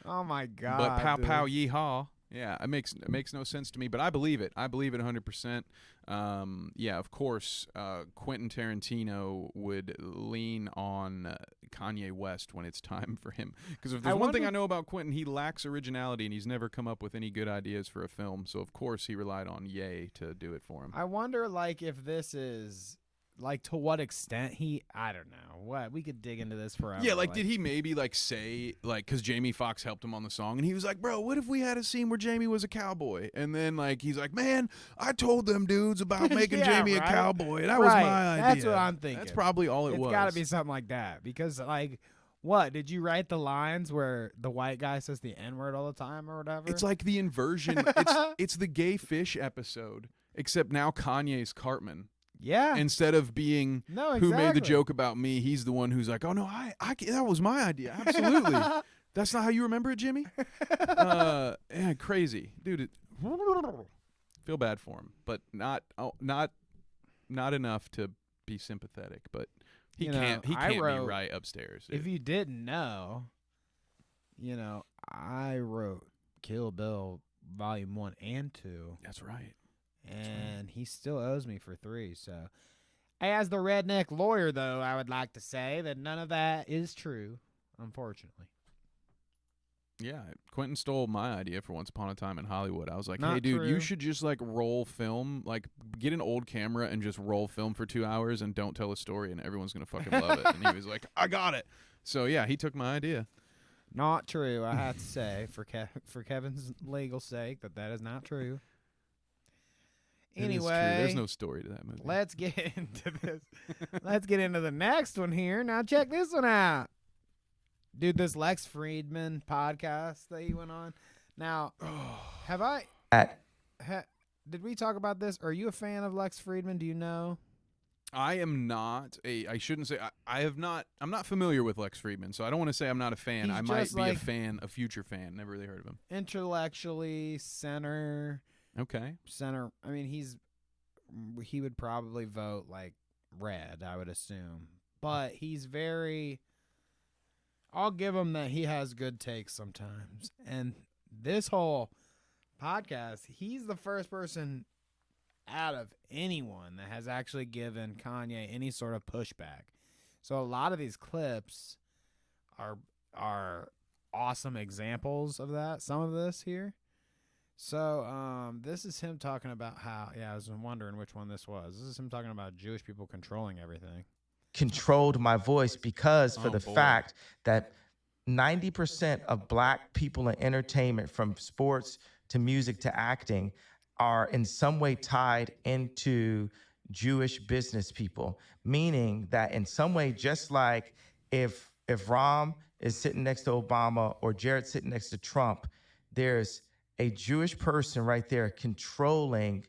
Oh my God! But pow pow yeehaw. Yeah, it makes no sense to me, but I believe it. I believe it 100%. Yeah, of course, Quentin Tarantino would lean on Kanye West when it's time for him. Because if there's one thing I know about Quentin, he lacks originality, and he's never come up with any good ideas for a film. So, of course, he relied on Ye to do it for him. I wonder, like, if this is... Like, to what extent I don't know. What? We could dig into this forever. Yeah, like, did he maybe, like, say, like, because Jamie Foxx helped him on the song, and he was like, bro, what if we had a scene where Jamie was a cowboy? And then, like, he's like, man, I told them dudes about making Jamie a cowboy. That was my idea. That's what I'm thinking. That's probably all it was. It's got to be something like that. Because, like, what? Did you write the lines where the white guy says the N-word all the time or whatever? It's like the inversion. It's the gay fish episode, except now Kanye's Cartman. Yeah. Instead of being who made the joke about me, he's the one who's like, oh, no, I that was my idea. Absolutely. That's not how you remember it, Jimmy? Yeah, crazy. Dude, feel bad for him, but not enough to be sympathetic. But he can't be right upstairs. Dude. If you didn't know, I wrote Kill Bill Volume 1 and 2. That's right. And he still owes me for 3. So, as the redneck lawyer, though, I would like to say that none of that is true, unfortunately. Yeah, Quentin stole my idea for Once Upon a Time in Hollywood. I was like, Not hey, dude, true. you should just, like, roll film. Like, get an old camera and just roll film for 2 hours and don't tell a story, and everyone's going to fucking love it. And he was like, I got it. So, yeah, he took my idea. Not true, I have to say, for Kevin's legal sake, that is not true. Anyway, there's no story to that movie. Let's get into this. Let's get into the next one here. Now check this one out. Dude, this Lex Friedman podcast that he went on. Now, did we talk about this? Are you a fan of Lex Friedman? Do you know? I am not I shouldn't say I'm not familiar with Lex Friedman, so I don't want to say I'm not a fan. I might be a fan, a future fan. Never really heard of him. Intellectually center. Okay. Center. I mean, he would probably vote like red, I would assume. But he's very, I'll give him that he has good takes sometimes. And this whole podcast, he's the first person out of anyone that has actually given Kanye any sort of pushback. So a lot of these clips are awesome examples of that. Some of this here. So this is him talking about how, I was wondering which one this was. This is him talking about Jewish people controlling everything. Controlled my voice because for the fact that 90% of black people in entertainment, from sports to music to acting, are in some way tied into Jewish business people, meaning that in some way, just like if Ram is sitting next to Obama or Jared sitting next to Trump, there's a Jewish person right there controlling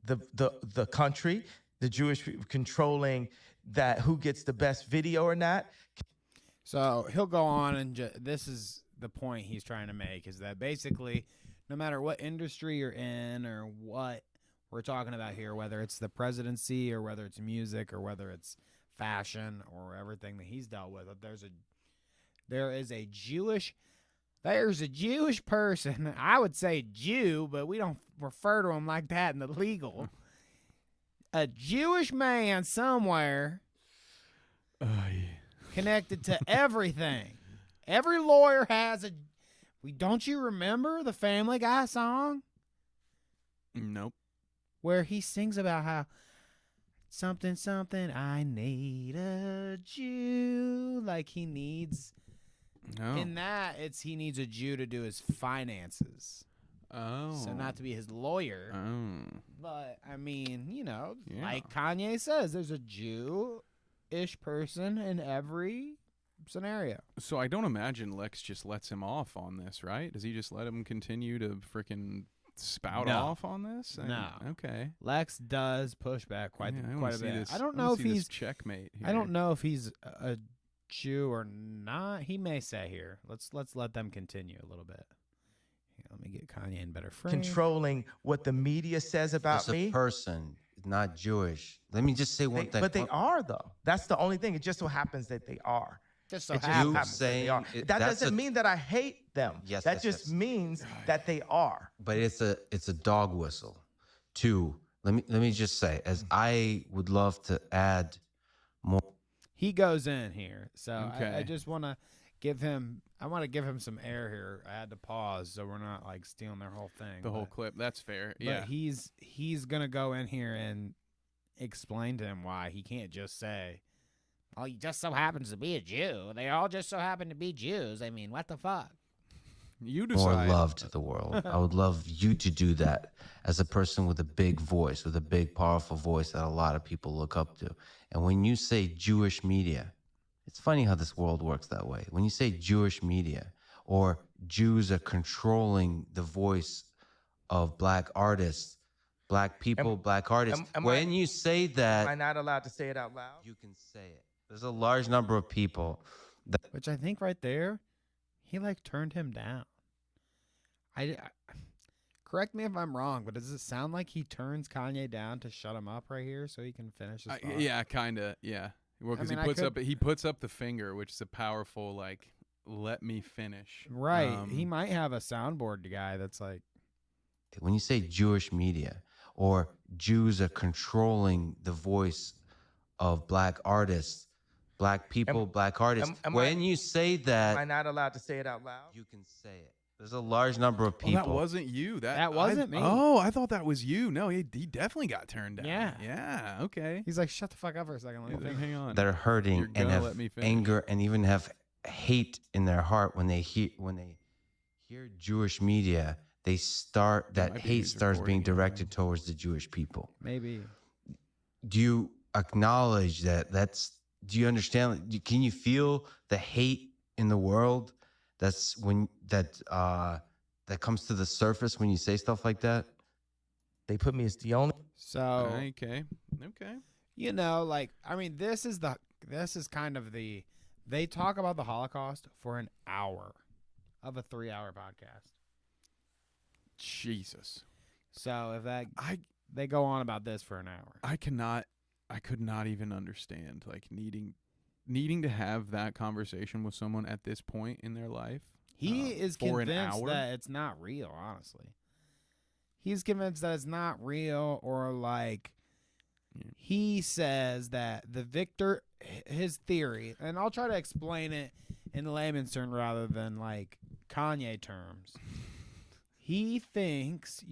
the country, the Jewish people controlling that who gets the best video or not. So he'll go on and this is the point he's trying to make, is that basically no matter what industry you're in or what we're talking about here, whether it's the presidency or whether it's music or whether it's fashion or everything that he's dealt with, there's a Jewish person. I would say Jew, but we don't refer to him like that in the legal. A Jewish man somewhere connected to everything. Every lawyer has don't you remember the Family Guy song? Nope. Where he sings about how something, I need a Jew. Like he needs, in that, he needs a Jew to do his finances. Oh. So not to be his lawyer. Oh. But, I mean, like Kanye says, there's a Jew-ish person in every scenario. So I don't imagine Lex just lets him off on this, right? Does he just let him continue to freaking spout off on this? No. Okay. Lex does push back quite a bit. I don't know if he's checkmate here. I don't know if he's a Jew or not. He may say here. Let's let them continue a little bit. Let me get Kanye in better frame. Controlling what the media says about me. It's a person, not Jewish. Let me just say one thing. But they are, though. That's the only thing. It just so happens that they are. Just so happens that they are. That doesn't mean that I hate them. Yes, that just means that they are. But it's a dog whistle. Two, let me just say, as I would love to add more. He goes in here, so Okay. I just want to give him. I want to give him some air here. I had to pause so we're not like stealing their whole thing. The whole clip. That's fair. But Yeah. he's gonna go in here and explain to him why he can't just say, "Oh, he just so happens to be a Jew. They all just so happen to be Jews." I mean, what the fuck? You More decide. love to the world. I would love you to do that as a person with a big voice, with a big, powerful voice that a lot of people look up to. And when you say Jewish media, it's funny how this world works that way. When you say Jewish media or Jews are controlling the voice of black artists, black people, black artists, when you say that, Am I not allowed to say it out loud? you can say it. There's a large number of people that Which I think right there, he like turned him down. I correct me if I'm wrong, but does it sound like he turns Kanye down to shut him up right here so he can finish his thought? Yeah, kind of. Yeah. Well, because he puts up the finger, which is a powerful like, let me finish. Right. He might have a soundboard guy that's like, when you say Jewish media or Jews are controlling the voice of black artists, black people, black artists, when you say that, Am I not allowed to say it out loud? you can say it. There's a large number of people. That wasn't you. That wasn't me. Oh, I thought that was you. No, he definitely got turned down. Yeah. Yeah. Okay. he's like, shut the fuck up for a second. Let me think. Hang on. that are hurting You're and gonna have let me finish. anger and even have hate in their heart when they hear Jewish media. They start that might be hate who's starts being recording it, directed towards the Jewish people. Maybe. Do you acknowledge that? Do you understand? Can you feel the hate in the world? That's when that comes to the surface when you say stuff like that. They put me as the only. So, Okay. like, I mean, this is kind of they talk about the Holocaust for an hour of a 3-hour podcast. Jesus. So if they go on about this for an hour. I could not even understand like needing to have that conversation with someone at this point in their life. He is for an convinced hour? that it's not real, honestly. He's convinced that it's not real, or like he says that the victor, his theory, and I'll try to explain it in layman's terms rather than like Kanye terms. He thinks,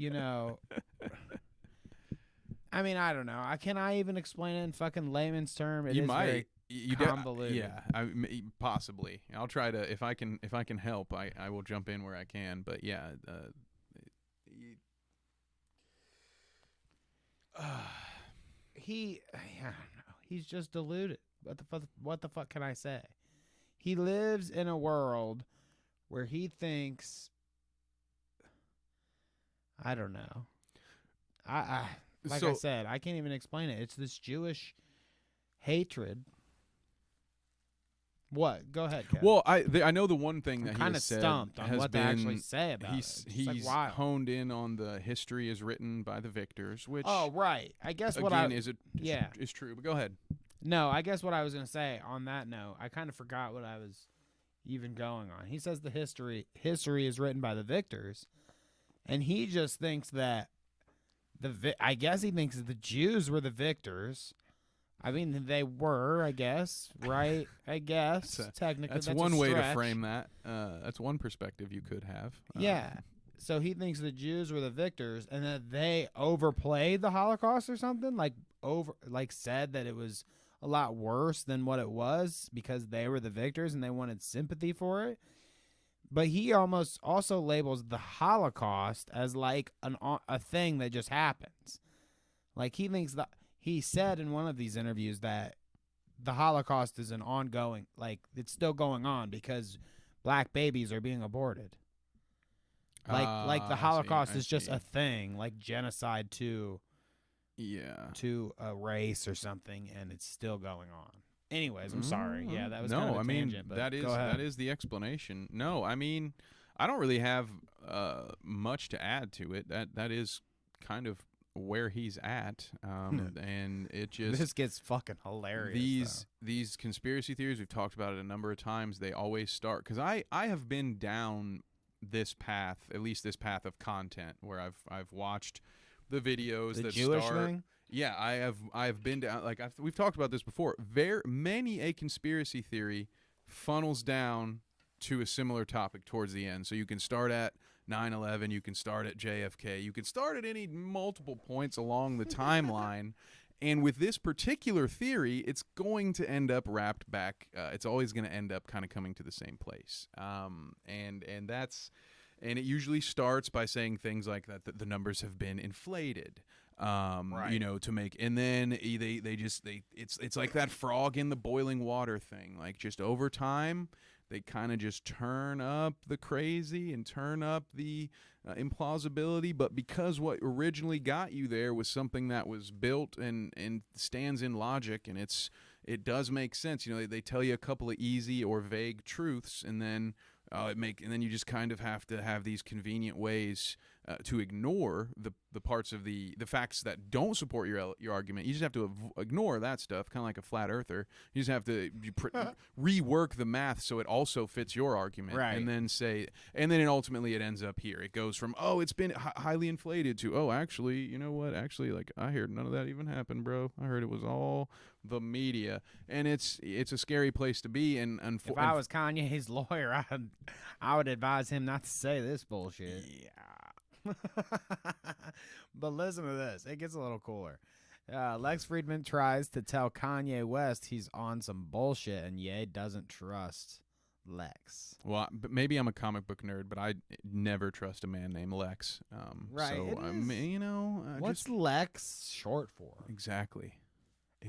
I mean, I don't know. Can I even explain it in fucking layman's term? It you is might. very convoluted. Yeah, possibly. I'll try to if I can help. I will jump in where I can. But yeah, I don't know. He's just deluded. What the fuck can I say? He lives in a world where he thinks, I don't know. I said, I can't even explain it. It's this Jewish hatred. What? Go ahead, Kev. Well, I know the one thing that I'm he kind has of said stumped on has what been, to actually say about it. He's wild. honed in on the history is written by the victors, which right. I guess is true. But go ahead. No, I guess what I was going to say on that note, I kind of forgot what I was even going on. He says the history is written by the victors, and he just thinks that I guess he thinks that the Jews were the victors. I mean, they were, I guess, right? I guess technically that's one way to frame that. That's one perspective you could have. Yeah. So he thinks the Jews were the victors, and that they overplayed the Holocaust or something, said that it was a lot worse than what it was because they were the victors and they wanted sympathy for it. But he almost also labels the Holocaust as like a thing that just happens. Like he said in one of these interviews that the Holocaust is an ongoing, like it's still going on because black babies are being aborted. Like the Holocaust is just a thing, like genocide to a race or something, and it's still going on. Anyways, I'm sorry. Yeah, that was kind of a tangent, but that is the explanation. No, I mean, I don't really have much to add to it. That is kind of where he's at, and it just this gets fucking hilarious. These conspiracy theories, we've talked about it a number of times. They always start because I have been down this path, at least this path of content, where I've watched the videos the that Jewish start. Thing? Yeah, I've been down, like we've talked about this before. Many a conspiracy theory funnels down to a similar topic towards the end. So you can start at 9/11, you can start at JFK, you can start at any multiple points along the timeline. And with this particular theory, it's going to end up wrapped back. It's always going to end up kind of coming to the same place. And it usually starts by saying things like that the numbers have been inflated. Right. To make, and then it's like that frog in the boiling water thing. Like just over time, they kind of just turn up the crazy and turn up the implausibility. But because what originally got you there was something that was built and stands in logic, and it does make sense. They tell you a couple of easy or vague truths, and then and then you just kind of have to have these convenient ways to ignore the parts of the facts that don't support your argument. You just have to ignore that stuff, kind of like a flat earther. You just have to rework the math so it also fits your argument, right? And then ultimately it ends up here. It goes from it's been highly inflated to actually, you know what? Actually, like I heard none of that even happened, bro. I heard it was all the media, and it's a scary place to be. And if I was Kanye's lawyer, I would advise him not to say this bullshit. Yeah. But listen to this. It gets a little cooler. Lex Friedman tries to tell Kanye West he's on some bullshit, and Ye doesn't trust Lex. Well, but maybe I'm a comic book nerd, but I never trust a man named Lex. Right. So, what's Lex short for? Exactly.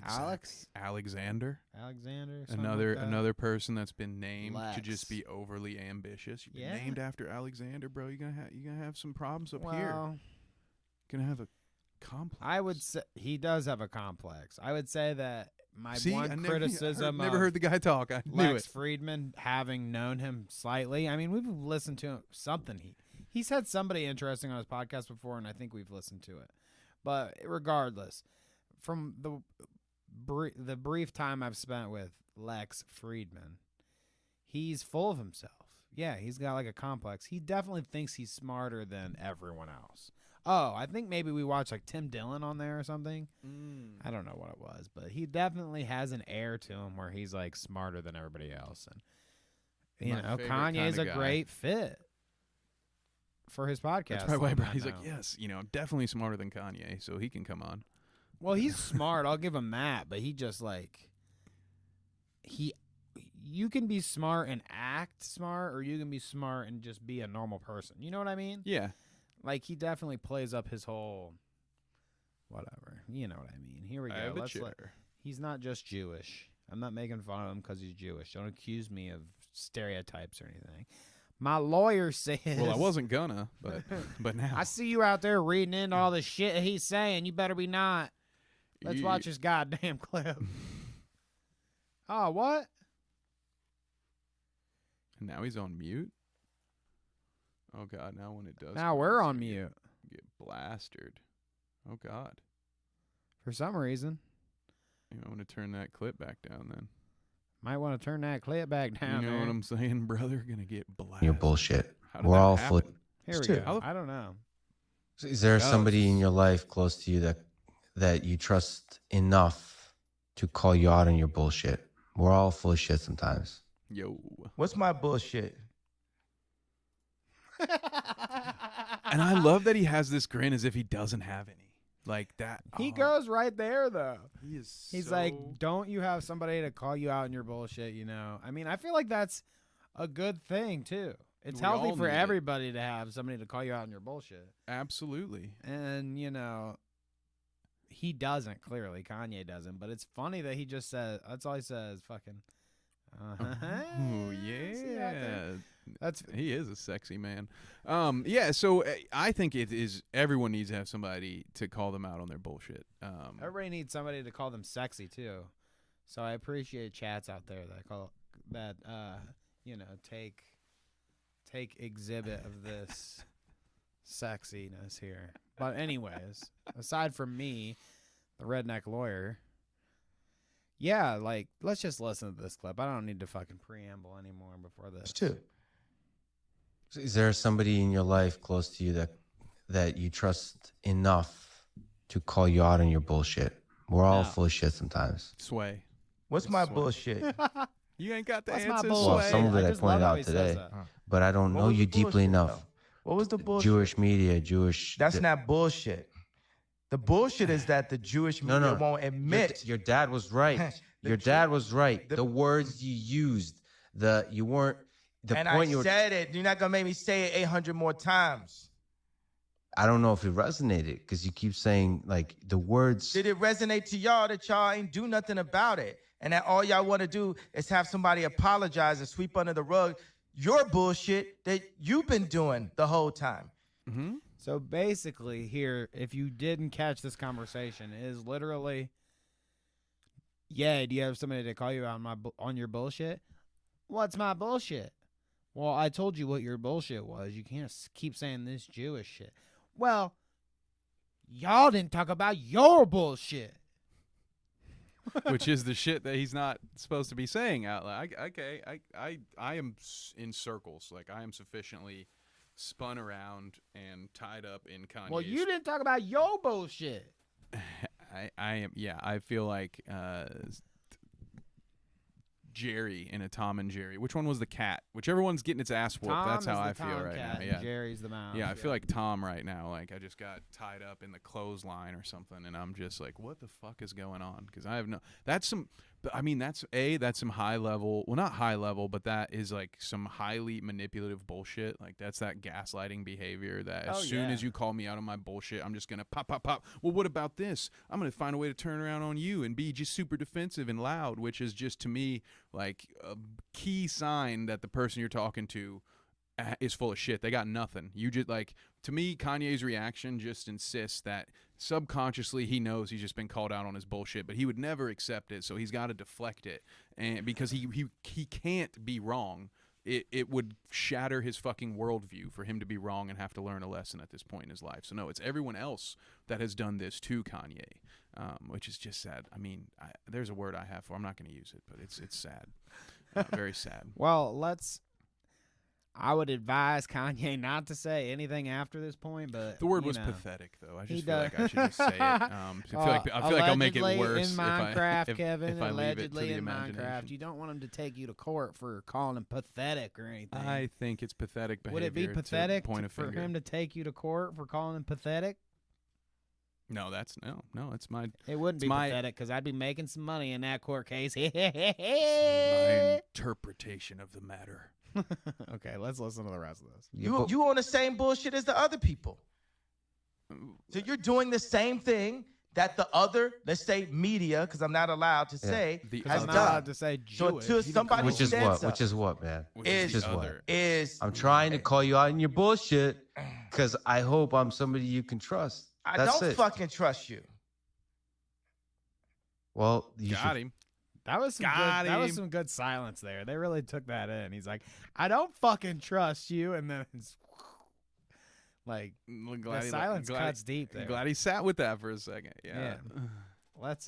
Alex? Alexander. Another person that's been named Lex. to just be overly ambitious. You've Yeah. been named after Alexander, bro. You're gonna have some problems up here. You're gonna have a complex. I would say he does have a complex. I would say that criticism never heard the guy talk. I knew Lex it. Friedman, having known him slightly. I mean, we've listened to something. He's had somebody interesting on his podcast before, and I think we've listened to it. But regardless, from the brief time I've spent with Lex Friedman, he's full of himself. Yeah, he's got like a complex. He definitely thinks he's smarter than everyone else. Oh, I think maybe we watched like Tim Dillon on there or something. I don't know what it was, but he definitely has an air to him where he's like smarter than everybody else, and you My know, favorite Kanye's kinda a guy. great fit for his podcast. That's probably why on that he's like, note. yes, I'm definitely smarter than Kanye, so he can come on. Well, he's smart. I'll give him that, but he just like you can be smart and act smart, or you can be smart and just be a normal person. You know what I mean? Yeah. Like, he definitely plays up his whole whatever. You know what I mean? Here we I go. have a Let's chair. he's not just Jewish. I'm not making fun of him because he's Jewish. Don't accuse me of stereotypes or anything. My lawyer says... Well, I wasn't gonna, but now. I see you out there reading into all the shit he's saying. You better be not. Let's watch this goddamn clip. Oh, what? And now he's on mute? Oh, God, now when it does... Now come we're on, on it's gonna mute. Get blasted. Oh, God. For some reason. I'm going to turn that clip back down then. Might want to turn that clip back down. You know there. what I'm saying, brother? Gonna get blasted. Your bullshit. How did We're that all happen? full. Here we Two. go. I don't know. Is there somebody in your life close to you that you trust enough to call you out on your bullshit? We're all full of shit sometimes. Yo. What's my bullshit? And I love that he has this grin as if he doesn't have any. Like that. He oh, goes right there, though. He is He's so- like, don't you have somebody to call you out on your bullshit, you know? I mean, I feel like that's a good thing, too. It's We healthy all for need it. everybody to have somebody to call you out on your bullshit. Absolutely. And, you know, he doesn't, clearly. Kanye doesn't. But it's funny that he just says, that's all he says, fucking. Oh, See out there? yeah. That's He is a sexy man. Yeah, so I think it is everyone needs to have somebody to call them out on their bullshit. everybody needs somebody to call them sexy too. So I appreciate chats out there that call that you know, take exhibit of this sexiness here. But anyways, aside from me, the redneck lawyer, yeah, like let's just listen to this clip. I don't need to fucking preamble anymore before this. It's two. Is there somebody in your life close to you that you trust enough to call you out on your bullshit? We're all No. full of shit sometimes. Sway. What's It's my swag. bullshit? You ain't got the What's my answer, bullshit? Well, Sway. some of it I just pointed love how out he says today, that. but I don't What know was you the deeply bullshit, enough. though? What was the bullshit? Jewish media, Jewish. That's not bullshit. The bullshit is that the Jewish media No. won't admit. Your dad was right. The Your Jew- dad was right. the- The words you used, you weren't. The and point I you were. said it. You're not gonna make me say it 800 more times. I don't know if it resonated because you keep saying like the words. Did it resonate to y'all that y'all ain't do nothing about it, and that all y'all want to do is have somebody apologize and sweep under the rug your bullshit that you've been doing the whole time? Mm-hmm. So basically, here, if you didn't catch this conversation, it is literally, yeah, do you have somebody to call you out on your bullshit? What's my bullshit? Well, I told you what your bullshit was. You can't keep saying this Jewish shit. Well, y'all didn't talk about your bullshit. Which is the shit that he's not supposed to be saying out loud. I am in circles. Like, I am sufficiently spun around and tied up in Kanye's. Well, you didn't talk about your bullshit. I am. Yeah, I feel like Jerry in a Tom and Jerry. Which one was the cat? Whichever one's getting its ass whooped. Tom That's how is the I feel Tom right cat now. and Yeah. Jerry's the mouse. Yeah, I feel like Tom right now. Like, I just got tied up in the clothesline or something, and I'm just like, what the fuck is going on? Because I have no. That's some. I mean, that's some high level. Well, not high level, but that is like some highly manipulative bullshit. Like, that's that gaslighting behavior. That as soon as you call me out on my bullshit, I'm just gonna pop. Well, what about this? I'm gonna find a way to turn around on you and be just super defensive and loud, which is just to me like a key sign that the person you're talking to is full of shit. They got nothing. You just like, to me, Kanye's reaction just insists that subconsciously he knows he's just been called out on his bullshit, but he would never accept it, so he's got to deflect it, and because he can't be wrong. It would shatter his fucking worldview for him to be wrong and have to learn a lesson at this point in his life. So no, it's everyone else that has done this to Kanye, which is just sad. I mean, there's a word I have for. I'm not going to use it, but it's sad, very sad. Well, I would advise Kanye not to say anything after this point, but The word you was know, pathetic, though. I he just feel like I does. should just say it. I feel like I'll make it Allegedly worse in Minecraft, if Kevin. if I leave it to Allegedly the in Minecraft, imagination. you don't want him to take you to court for calling him pathetic or anything. I think it's pathetic behavior. Would it be to pathetic point a for finger. him to take you to court for calling him pathetic? No, that's no. It's my It wouldn't It's be my- pathetic because I'd be making some money in that court case. my interpretation of the matter. Okay, let's listen to the rest of this. You on the same bullshit as the other people. So you're doing the same thing that the other, let's say media, because I'm not allowed to say, The has I'm other. not done. allowed to say So Jewish. to somebody Which who is stands what? up Which is what, man? Which is the what? other. is I'm trying to call you out in your bullshit because I hope I'm somebody you can trust. I That's don't it. fucking trust you. Well, you Got should. him. That was some Got good, that was him. some good silence there. They really took that in. He's like, I don't fucking trust you, and then it's like the silence cuts deep there. Glad he sat with that for a second. Yeah. Let's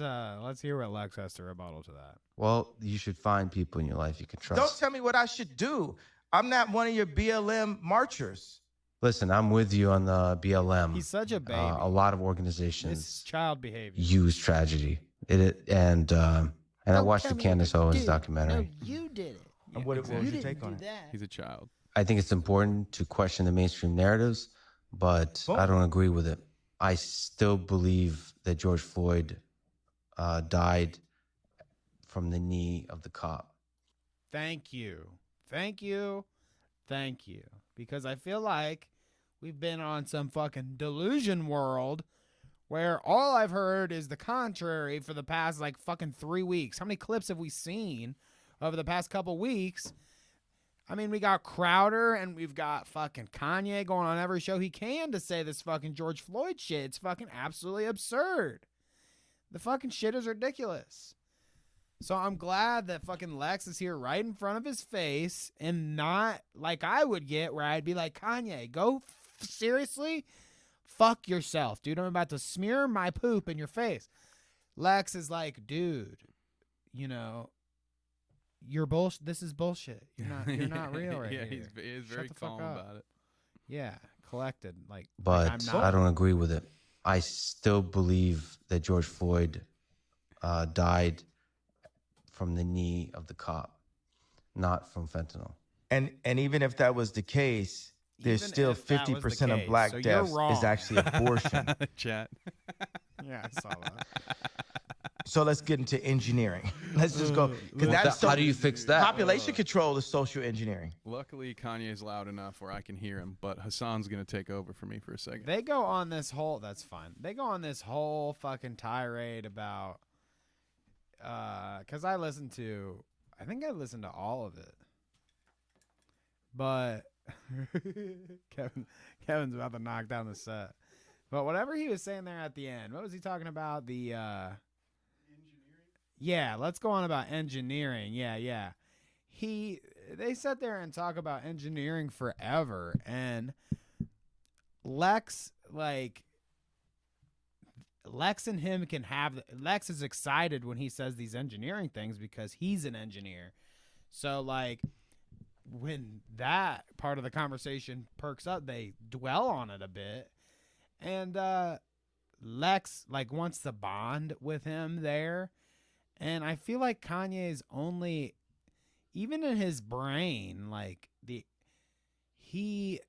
hear what Lex has to rebuttal to that. Well, you should find people in your life you can trust. Don't tell me what I should do. I'm not one of your BLM marchers. Listen, I'm with you on the BLM. He's such a baby. A lot of This is organizations child behavior. use tragedy. And I watched the Candace Owens documentary. You did it. And what was exactly. your take on it? He's a child. I think it's important to question the mainstream narratives, but Well- I don't agree with it. I still believe that George Floyd died from the knee of the cop. Thank you. Thank you. Thank you. Because I feel like we've been on some fucking delusion world where all I've heard is the contrary for the past like fucking 3 weeks. How many clips have we seen over the past couple weeks? I mean, we got Crowder and we've got fucking Kanye going on every show he can to say this fucking George Floyd shit. It's fucking absolutely absurd. The fucking shit is ridiculous. So I'm glad that fucking Lex is here right in front of his face and not like I would get where I'd be like, Kanye, go seriously? Fuck yourself, dude. I'm about to smear my poop in your face. Lex is like, dude, you know, you're bullshit. This is bullshit. You're not real right yeah, here. he's Shut very the fuck calm up. about it. Yeah, collected. Like, But I'm not. I don't agree with it. I still believe that George Floyd died from the knee of the cop, not from fentanyl. And even if that was the case, there's Even still if that was the 50% of case, black so you're deaths wrong. is actually abortion. Chat. Yeah, I saw that. So let's get into engineering. Let's just go. Because that's How do you fix that? population control is social engineering. Luckily, Kanye's loud enough where I can hear him, but Hassan's going to take over for me for a second. They go on this whole, that's fine. They go on this whole fucking tirade about, because I think I listened to all of it. But Kevin's about to knock down the set. But whatever he was saying there at the end, what was he talking about? The engineering? Yeah, let's go on about engineering. Yeah. They sit there and talk about engineering forever, and Lex and him can have. Lex is excited when he says these engineering things because he's an engineer. So like, when that part of the conversation perks up, they dwell on it a bit, and Lex like wants to bond with him there, and I feel like Kanye's only, even in his brain, like he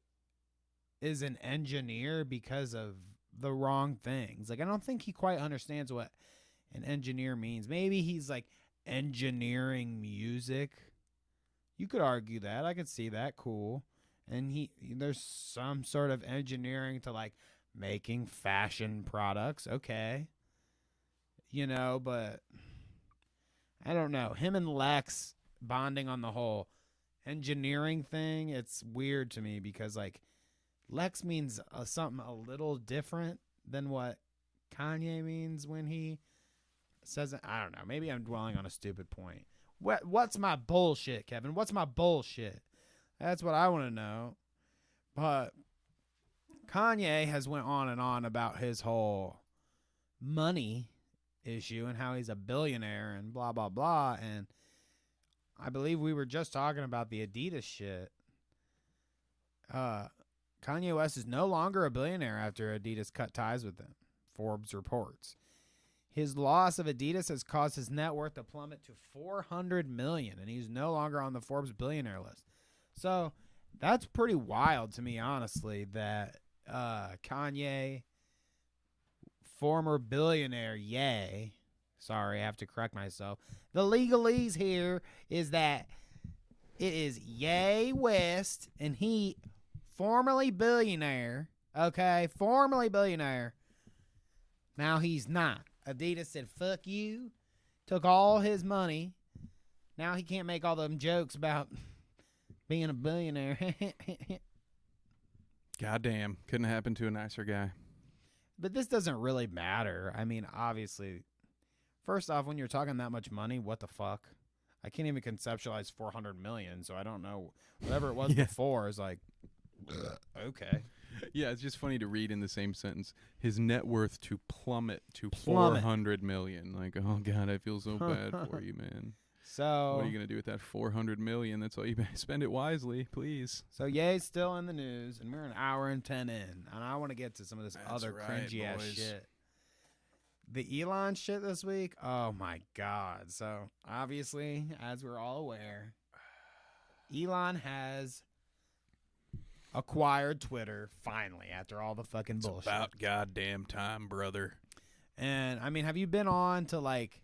is an engineer because of the wrong things. Like, I don't think he quite understands what an engineer means. Maybe he's like engineering music. You could argue that. I could see that. Cool. And there's some sort of engineering to like making fashion products. Okay. You know, but I don't know. Him and Lex bonding on the whole engineering thing, it's weird to me because like Lex means something a little different than what Kanye means when he says it. I don't know. Maybe I'm dwelling on a stupid point. What's my bullshit, Kevin? What's my bullshit? That's what I want to know. But Kanye has went on and on about his whole money issue and how he's a billionaire and blah, blah, blah. And I believe we were just talking about the Adidas shit. Kanye West is no longer a billionaire after Adidas cut ties with him, Forbes reports. His loss of Adidas has caused his net worth to plummet to $400 million, and he's no longer on the Forbes billionaire list. So that's pretty wild to me, honestly, that Kanye, former billionaire, sorry, I have to correct myself. The legalese here is that it is Ye West, and he, formerly billionaire, okay, formerly billionaire. Now he's not. Adidas said, fuck you, took all his money. Now he can't make all them jokes about being a billionaire. Goddamn. Couldn't happen to a nicer guy. But this doesn't really matter. I mean, obviously, first off, when you're talking that much money, what the fuck? I can't even conceptualize $400 million, so I don't know. Whatever it was before is like, okay. Yeah, it's just funny to read in the same sentence. His net worth to plummet to $400 million. Like, oh God, I feel so bad for you, man. So what are you gonna do with that $400 million? That's all you spend it wisely, please. So Ye's still in the news, and we're an hour and 10 in, and I want to get to some of this other cringy ass shit. The Elon shit this week. Oh my God. So obviously, as we're all aware, Elon has acquired Twitter finally after all the fucking bullshit. It's about goddamn time, brother. And I mean, have you been on to like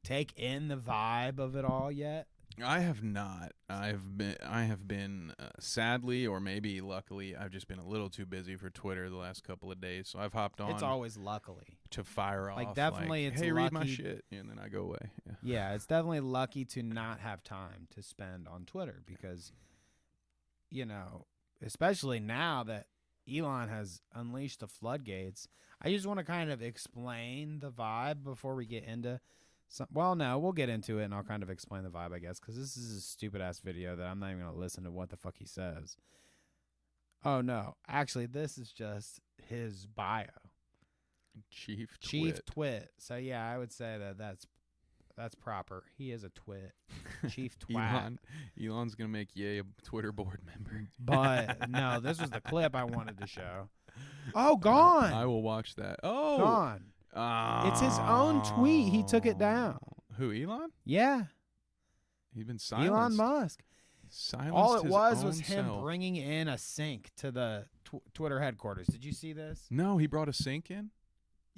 take in the vibe of it all yet? I have not. I have been sadly, or maybe luckily, I've just been a little too busy for Twitter the last couple of days. So I've hopped on. It's always luckily to fire off. Like definitely, like, it's hey, lucky. read my shit, and then I go away. Yeah, it's definitely lucky to not have time to spend on Twitter because, you know, especially now that Elon has unleashed the floodgates. I just want to kind of explain the vibe before we get into. Well, no, we'll get into it, and I'll kind of explain the vibe, I guess, because this is a stupid-ass video that I'm not even going to listen to what the fuck he says. Oh, no. Actually, this is just his bio. Chief Twit. So, yeah, I would say that's proper. He is a twit. Chief twat. Elon's going to make Ye a Twitter board member. But, no, this was the clip I wanted to show. Oh, gone. I will watch that. Oh. Gone. It's his own tweet. He took it down. Who, Elon? Yeah. He's been silenced. Elon Musk. Silenced all it was him self. bringing in a sink to the Twitter headquarters. Did you see this? No, he brought a sink in?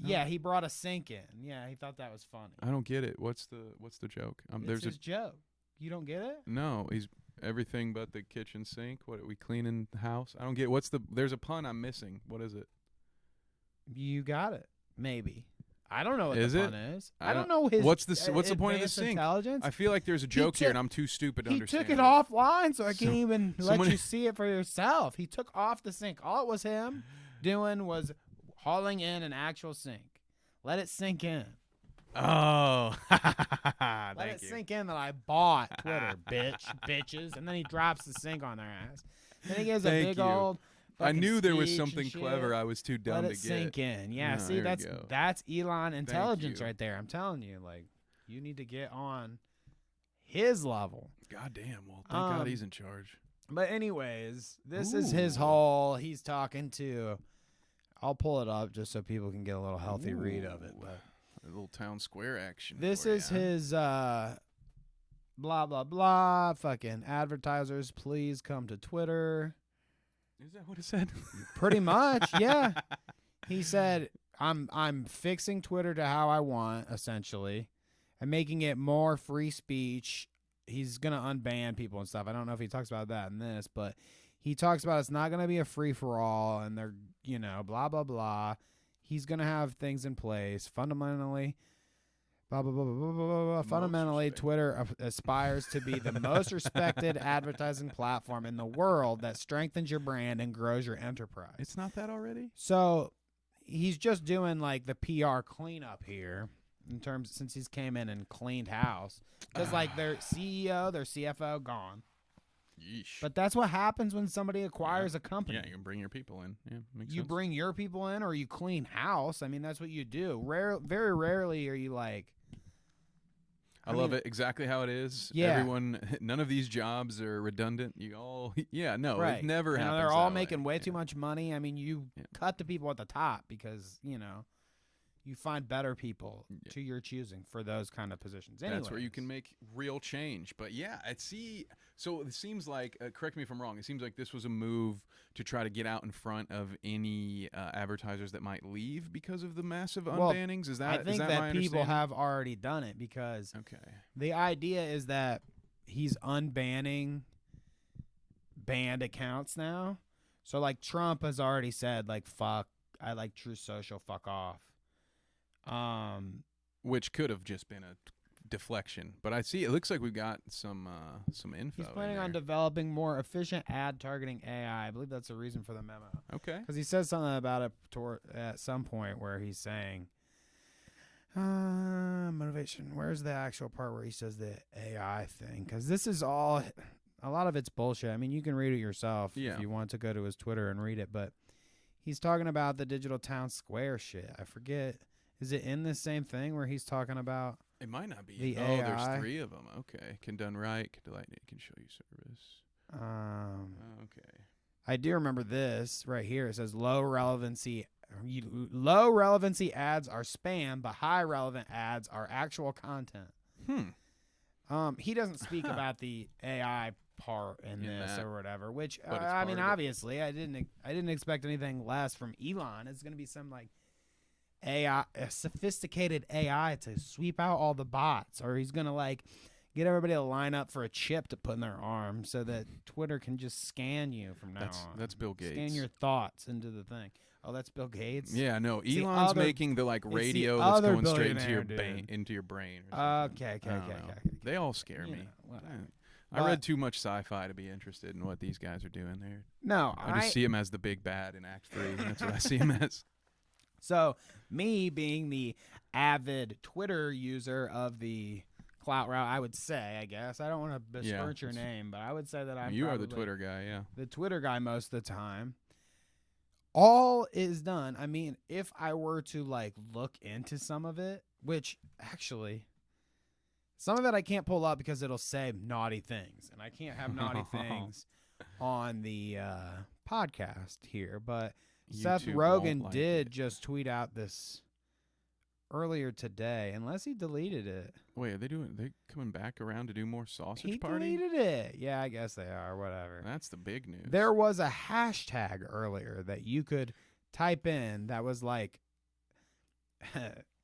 Yeah, he brought a sink in. Yeah, he thought that was funny. I don't get it. What's the joke? It's his joke. You don't get it? No, he's everything but the kitchen sink. What are we cleaning the house? I don't get there's a pun I'm missing. What is it? You got it. Maybe. I don't know what is the it? pun is. I don't know his what's the point of the sink? Intelligence? I feel like there's a joke here and I'm too stupid to understand. He took it offline, so I can't even let you see it for yourself. He took off the sink. All it was him doing was hauling in an actual sink. Let it sink in. Oh. Let it sink in that I bought Twitter, bitches. And then he drops the sink on their ass. Then he gives a big old I knew there was something clever. I was too dumb to get. Sink in. Yeah, see, that's Elon intelligence right there. I'm telling you, like, you need to get on his level. God damn. Well, thank God he's in charge. But anyways, this is his whole. He's talking to. I'll pull it up just so people can get a little healthy read of it. But a little town square action. This is his blah blah blah. Fucking advertisers, please come to Twitter. Is that what it said? Pretty much, yeah. He said, I'm fixing Twitter to how I want, essentially, and making it more free speech. He's going to unban people and stuff. I don't know if he talks about that in this, but he talks about it's not going to be a free-for-all, and they're, you know, blah, blah, blah. He's going to have things in place. Fundamentally, blah, blah, blah, blah, blah, blah, blah. Fundamentally, Twitter aspires to be the most respected advertising platform in the world that strengthens your brand and grows your enterprise. It's not that already? So he's just doing like the PR cleanup here in terms since he's came in and cleaned house. Because like their CEO, their CFO gone. Yeesh. But that's what happens when somebody acquires a company. Yeah, you can bring your people in. Yeah, makes you sense. bring your people in or you clean house. I mean, that's what you do. Very rarely are you like, I love it exactly how it is. Yeah. Everyone, none of these jobs are redundant. You all, yeah, no, Right. it never happens. They're all that making way Yeah. too much money. I mean, you cut the people at the top because, you know, you find better people to your choosing for those kind of positions. That's where you Anyways. can make real change. But yeah, so it seems like, correct me if I'm wrong, it seems like this was a move to try to get out in front of any advertisers that might leave because of the massive unbannings. Is that I think is that that my people understanding? have already done it because the idea is that he's unbanning banned accounts now. So like Trump has already said like fuck, I like True Social, fuck off. Which could have just been a deflection, but I see it looks like we've got some info. He's planning on developing more efficient ad targeting AI. I believe that's the reason for the memo. Okay. Because he says something about it at some point where he's saying, motivation. Where's the actual part where he says the AI thing? Because this is all, a lot of it's bullshit. I mean, you can read it yourself if you want to go to his Twitter and read it, but he's talking about the digital town square shit. I forget. Is it in the same thing where he's talking about? It might not be. The AI? AI? There's 3 of them. Okay. Can done right. Can delight. Can show you service. Okay. I do remember this right here. It says low relevancy ads are spam, but high relevant ads are actual content. He doesn't speak about the AI part in this or whatever, which I mean, obviously, I didn't expect anything less from Elon. It's going to be some like AI, a sophisticated AI to sweep out all the bots, or he's going to like get everybody to line up for a chip to put in their arm so that Twitter can just scan you from now on. That's Bill Gates. Scan your thoughts into the thing. Oh, that's Bill Gates? Yeah, no. Elon's making the like radio that's going straight into your brain. Okay. They all scare me. I read too much sci-fi to be interested in what these guys are doing there. No, I just see him as the big bad in Act 3. That's what I see him as. So, me being the avid Twitter user of the Clout route, I would say, I guess. I don't want to besmirch your name, but I would say that I'm You are the Twitter guy, yeah. The Twitter guy most of the time. All is done. I mean, if I were to, like, look into some of it, which, actually, some of it I can't pull up because it'll say naughty things, and I can't have naughty things on the podcast here, but Seth Rogen did just tweet out this earlier today, unless he deleted it. Wait, are they coming back around to do more sausage party? He deleted it. Yeah, I guess they are. Whatever. That's the big news. There was a hashtag earlier that you could type in that was like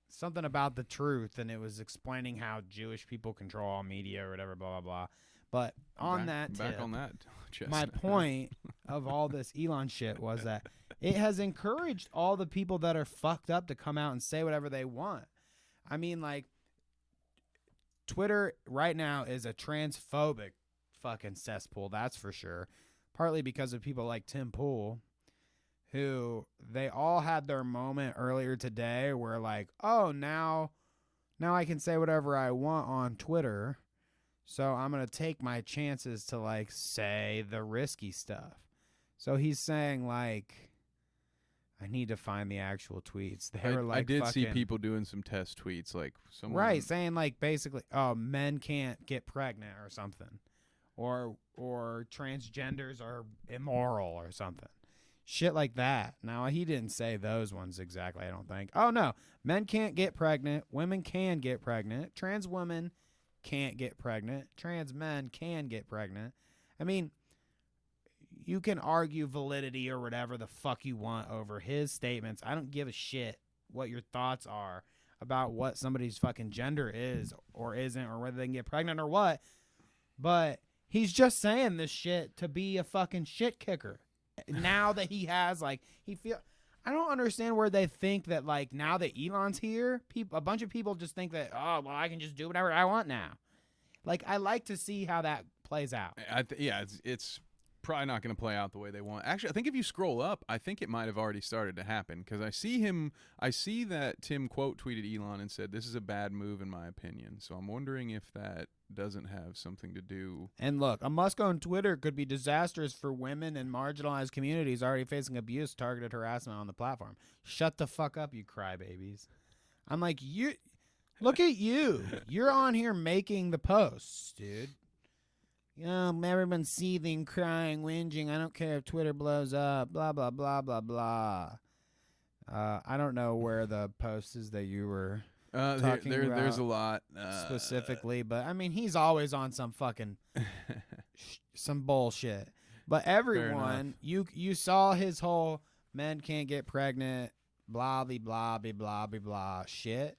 something about the truth, and it was explaining how Jewish people control all media or whatever, blah, blah, blah. But on that tip, my point of all this Elon shit was that it has encouraged all the people that are fucked up to come out and say whatever they want. I mean, like, Twitter right now is a transphobic fucking cesspool, that's for sure. Partly because of people like Tim Pool, who they all had their moment earlier today where like, oh, now I can say whatever I want on Twitter. So I'm going to take my chances to, like, say the risky stuff. So he's saying, like, I need to find the actual tweets. They were like, I did see people doing some test tweets, like someone, right, saying like basically, oh, men can't get pregnant or something, or transgenders are immoral or something, shit like that. Now he didn't say those ones exactly, I don't think. Oh no, men can't get pregnant, women can get pregnant, trans women can't get pregnant, trans men can get pregnant. I mean, you can argue validity or whatever the fuck you want over his statements. I don't give a shit what your thoughts are about what somebody's fucking gender is or isn't, or whether they can get pregnant or what. But he's just saying this shit to be a fucking shit kicker. Now that he has, like, I don't understand where they think that, like, now that Elon's here, a bunch of people just think that, oh, well, I can just do whatever I want now. Like, I like to see how that plays out. It's probably not going to play out the way they want. Actually, I think if you scroll up, I think it might have already started to happen, because I see that Tim quote tweeted Elon and said, this is a bad move in my opinion. So I'm wondering if that doesn't have something to do. And look, a Musk on Twitter could be disastrous for women and marginalized communities already facing abuse, targeted harassment on the platform. Shut the fuck up, you crybabies. I'm like, Look at you. You're on here making the posts, dude. Everyone's seething, crying, whinging. I don't care if Twitter blows up. Blah, blah, blah, blah, blah. I don't know where the post is that you were talking about. There's a lot. Specifically, but, I mean, he's always on some fucking some bullshit. But everyone, you saw his whole men can't get pregnant, blah, blah, blah, blah, blah, blah shit.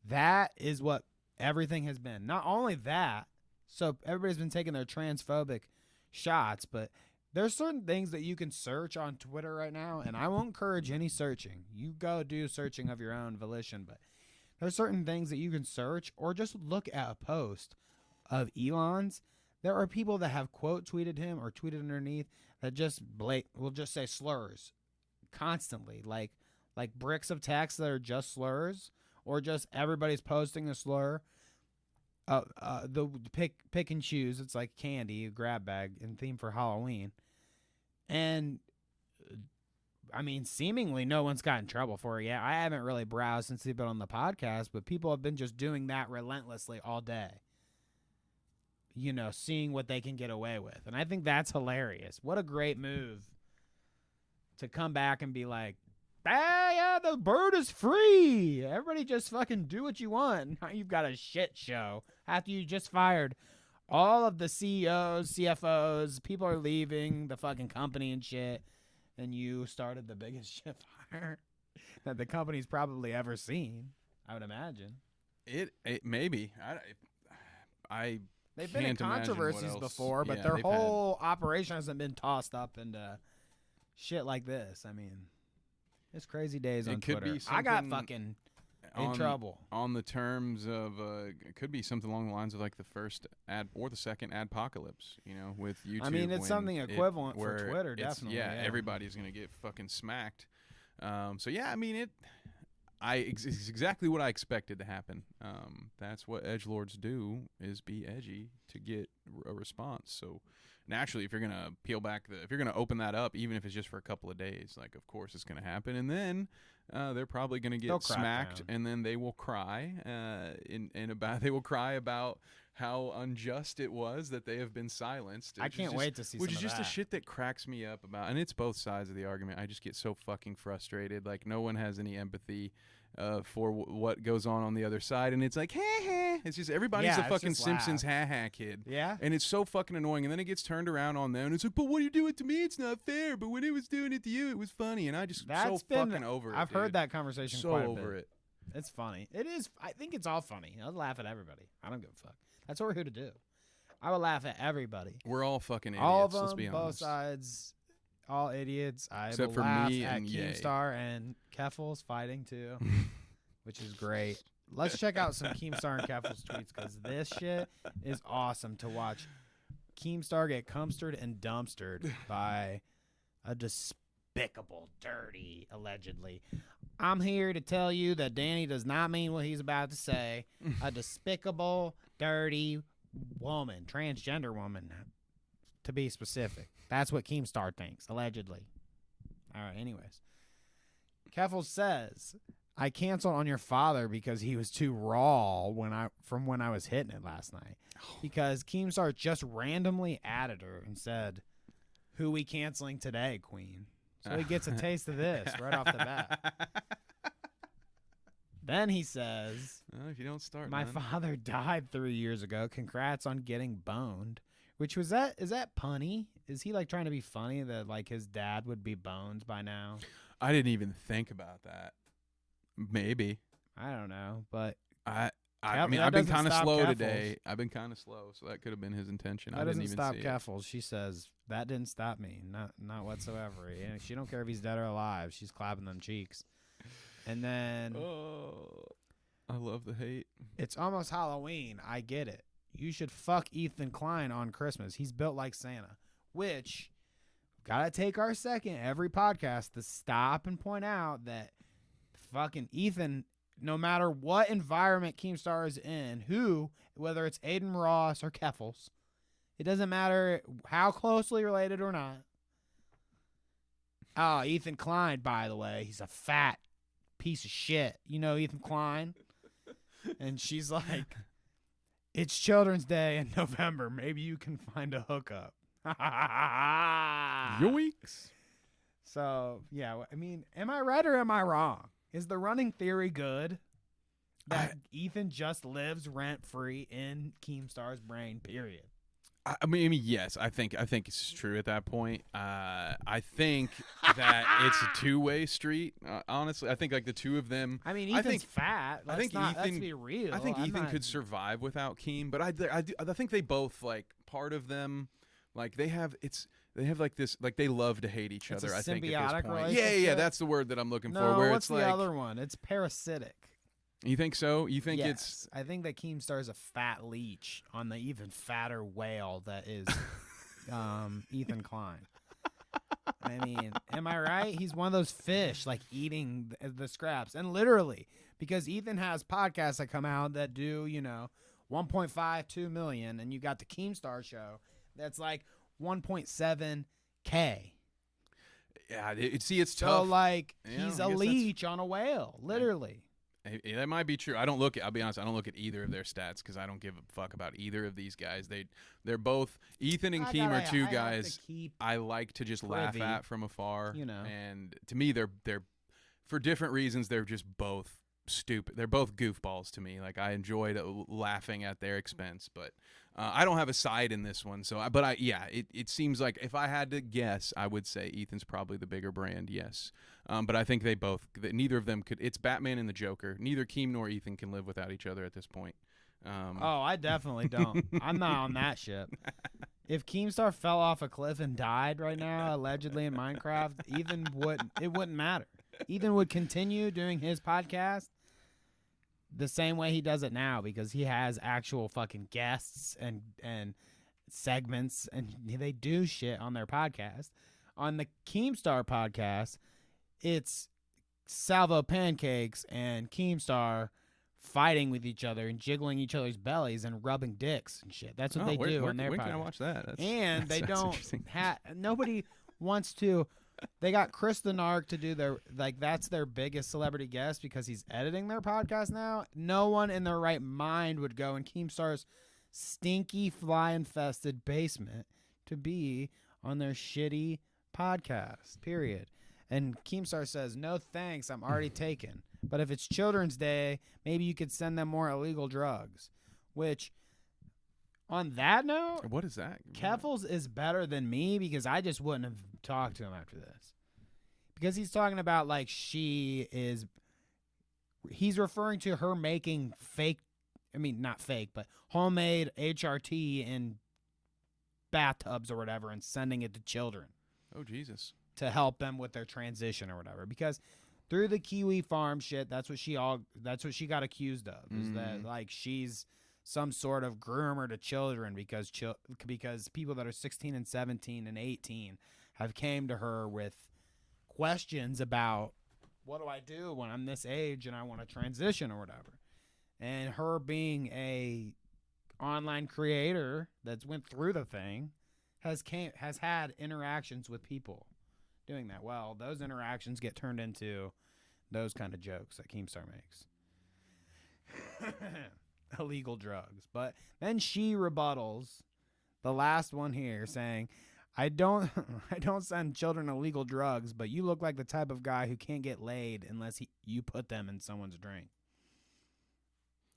That is what everything has been. Not only that, so everybody's been taking their transphobic shots, but there's certain things that you can search on Twitter right now, and I won't encourage any searching. You go do searching of your own volition, but there's certain things that you can search or just look at a post of Elon's. There are people that have quote tweeted him or tweeted underneath that just will just say slurs constantly, like bricks of text that are just slurs, or just everybody's posting a slur. The pick and choose. It's like candy, a grab bag, and theme for Halloween. And I mean, seemingly no one's got in trouble for it yet. I haven't really browsed since they've been on the podcast, but people have been just doing that relentlessly all day. You know, seeing what they can get away with. And I think that's hilarious. What a great move to come back and be like, yeah, the bird is free. Everybody just fucking do what you want. Now you've got a shit show after you just fired all of the CEOs, CFOs. People are leaving the fucking company and shit. And you started the biggest shit fire that the company's probably ever seen, I would imagine. It maybe. They've been in controversies before, but their whole operation hasn't been tossed up into shit like this. I mean, it's crazy days on Twitter. I got fucking in trouble. On the terms of, it could be something along the lines of like the first ad or the second adpocalypse, you know, with YouTube. I mean, it's something equivalent for Twitter, definitely. Yeah, everybody's going to get fucking smacked. So, yeah, I mean, it's exactly what I expected to happen. That's what edgelords do, is be edgy to get a response. So naturally, if you're gonna if you're gonna open that up, even if it's just for a couple of days, like of course it's gonna happen, and then they're probably gonna get smacked, and then they will cry, they will cry about how unjust it was that they have been silenced. I can't wait to see which some is just of that. the shit that cracks me up about, and it's both sides of the argument. I just get so fucking frustrated. Like no one has any empathy for what goes on the other side, and it's like, hey. It's just everybody's a fucking Simpsons ha kid. Yeah. And it's so fucking annoying, and then it gets turned around on them, and it's like, but what do you do it to me? It's not fair. But when it was doing it to you, it was funny, and I just fucking over it. I've heard that conversation quite a bit. So over it. It's funny. It is. I think it's all funny. I'll laugh at everybody. I don't give a fuck. That's what we're here to do. I will laugh at everybody. We're all fucking idiots. All of them, let's be honest. both sides, all idiots. Except will for laugh me at and Keemstar and Keffals fighting too, which is great. Let's check out some Keemstar and Keffals tweets, because this shit is awesome to watch. Keemstar get cumstered and dumpstered by a despicable, dirty, allegedly. I'm here to tell you that Danny does not mean what he's about to say. A despicable, dirty woman, transgender woman, to be specific. That's what Keemstar thinks, allegedly. All right, anyways. Keffals says, I canceled on your father because he was too raw when I was hitting it last night. Because Keemstar just randomly added her and said, who we canceling today, Queen? So he gets a taste of this right off the bat. Then he says, if you don't start, my father died 3 years ago. Congrats on getting boned. Which is that punny? Is he like trying to be funny that like his dad would be boned by now? I didn't even think about that. Maybe. I don't know, but I mean, I've been kind of slow today. I've been kind of slow, so that could have been his intention. That doesn't stop see Keffals. She says that didn't stop me, not whatsoever. And she don't care if he's dead or alive. She's clapping them cheeks. And then, I love the hate. It's almost Halloween. I get it. You should fuck Ethan Klein on Christmas. He's built like Santa. Which, gotta take our second every podcast to stop and point out that fucking Ethan, no matter what environment Keemstar is in, whether it's Aiden Ross or Keffals, it doesn't matter how closely related or not. Oh, Ethan Klein, by the way, he's a fat piece of shit. You know Ethan Klein? And she's like, it's Children's Day in November. Maybe you can find a hookup. Yoinks. So, yeah, I mean, am I right or am I wrong? Is the running theory good that Ethan just lives rent-free in Keemstar's brain, period? I mean, yes, I think it's true at that point. I think that it's a two-way street. Honestly, I think like the two of them. I mean, Ethan's fat. Let's be real. I think Ethan could survive without Keem, but I think they both, like, part of them, like they have like this, like they love to hate each other. I think at this point. Yeah, that's the word that I'm looking for. Where what's it's like the other one? It's parasitic. You think so? You think yes. I think that Keemstar is a fat leech on the even fatter whale that is Ethan Klein. I mean, am I right? He's one of those fish, like eating the scraps. And literally, because Ethan has podcasts that come out that do, 1.52 million, and you got the Keemstar show that's like 1.7K. Yeah, it's tough. So, like, he's a leech on a whale, literally. That might be true. I'll be honest, I don't look at either of their stats because I don't give a fuck about either of these guys. They're both, Ethan and Keem are two guys I like to just laugh at from afar. And to me, they're for different reasons. They're just both stupid. They're both goofballs to me. Like, I enjoyed laughing at their expense, but I don't have a side in this one. It seems like if I had to guess, I would say Ethan's probably the bigger brand. Yes. But I think neither of them could. It's Batman and the Joker. Neither Keem nor Ethan can live without each other at this point. I definitely don't. I'm not on that shit. If Keemstar fell off a cliff and died right now, allegedly in Minecraft, it wouldn't matter. Ethan would continue doing his podcast the same way he does it now because he has actual fucking guests and segments, and they do shit on their podcast. On the Keemstar podcast, it's Salvo Pancakes and Keemstar fighting with each other and jiggling each other's bellies and rubbing dicks and shit. That's what they do on their podcast. When can I watch that? They don't nobody wants to. They got Chris the Narc to do that's their biggest celebrity guest because he's editing their podcast now. No one in their right mind would go in Keemstar's stinky fly-infested basement to be on their shitty podcast, period. And Keemstar says, no thanks, I'm already taken. But if it's Children's Day, maybe you could send them more illegal drugs. Which, on that note, what is that? Keffals is better than me because I just wouldn't have talked to him after this. Because he's talking about, like, he's referring to her making not fake, but homemade HRT in bathtubs or whatever and sending it to children. Oh, Jesus. To help them with their transition or whatever. Because through the Kiwi Farm shit, that's what she got accused of. Is that, like, she's some sort of groomer to children because people that are 16 and 17 and 18 have came to her with questions about what do I do when I'm this age and I want to transition or whatever. And her being a online creator that's went through the thing has had interactions with people doing that. Well, those interactions get turned into those kind of jokes that Keemstar makes. Illegal drugs. But then she rebuttals the last one here saying, I don't send children illegal drugs, but you look like the type of guy who can't get laid unless you put them in someone's drink.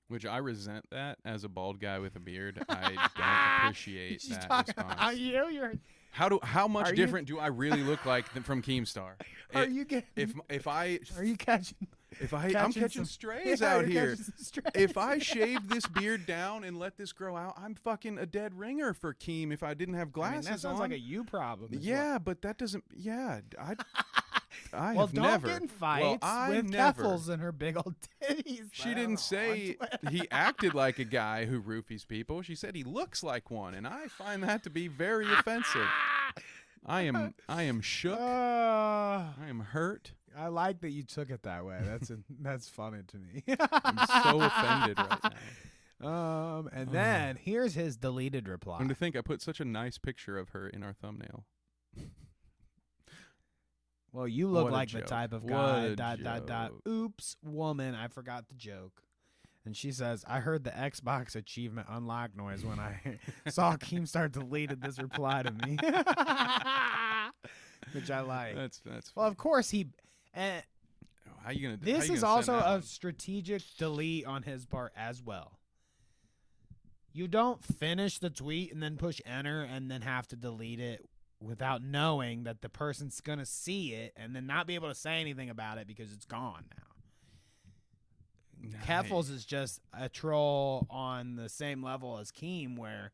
Which I resent that as a bald guy with a beard. I don't appreciate She's that talking response. about you. How much different do I really look like from Keemstar? Are you getting? Are you catching? I'm catching strays out here. If I shaved this beard down and let this grow out, I'm fucking a dead ringer for Keem. If I didn't have glasses that sounds like a you problem. Yeah, but that doesn't. Yeah, I well, have don't never. get in fights with Keffals and her big old titties. She didn't say he acted like a guy who roofies people. She said he looks like one, and I find that to be very offensive. I am shook. I am hurt. I like that you took it that way. That's funny to me. I'm so offended right now. And then here's his deleted reply. And to think I put such a nice picture of her in our thumbnail. Well, you look like the type of guy. Oops, woman. I forgot the joke. And she says, I heard the Xbox achievement unlock noise when I saw Keemstar deleted this reply to me. Which I like. That's well, of course he... how you gonna? This how you is gonna also send that a one? strategic delete on his part as well. You don't finish the tweet and then push enter and then have to delete it without knowing that the person's going to see it and then not be able to say anything about it because it's gone now. Nice. Keffals is just a troll on the same level as Keem, where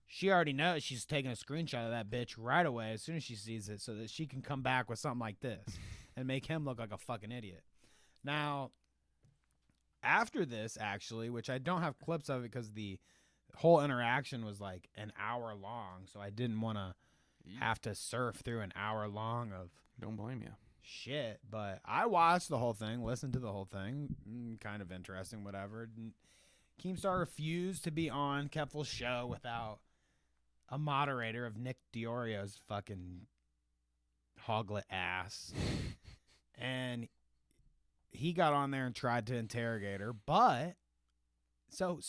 she already knows she's taking a screenshot of that bitch right away as soon as she sees it so that she can come back with something like this and make him look like a fucking idiot. Now, after this, actually, which I don't have clips of it because the whole interaction was like an hour long, so I didn't want to have to surf through an hour long of Don't blame you. shit, but I watched the whole thing, listened to the whole thing, kind of interesting, whatever. Keemstar refused to be on Keffals' show without a moderator of Nick Diorio's fucking hoglet ass. And he got on there and tried to interrogate her, but so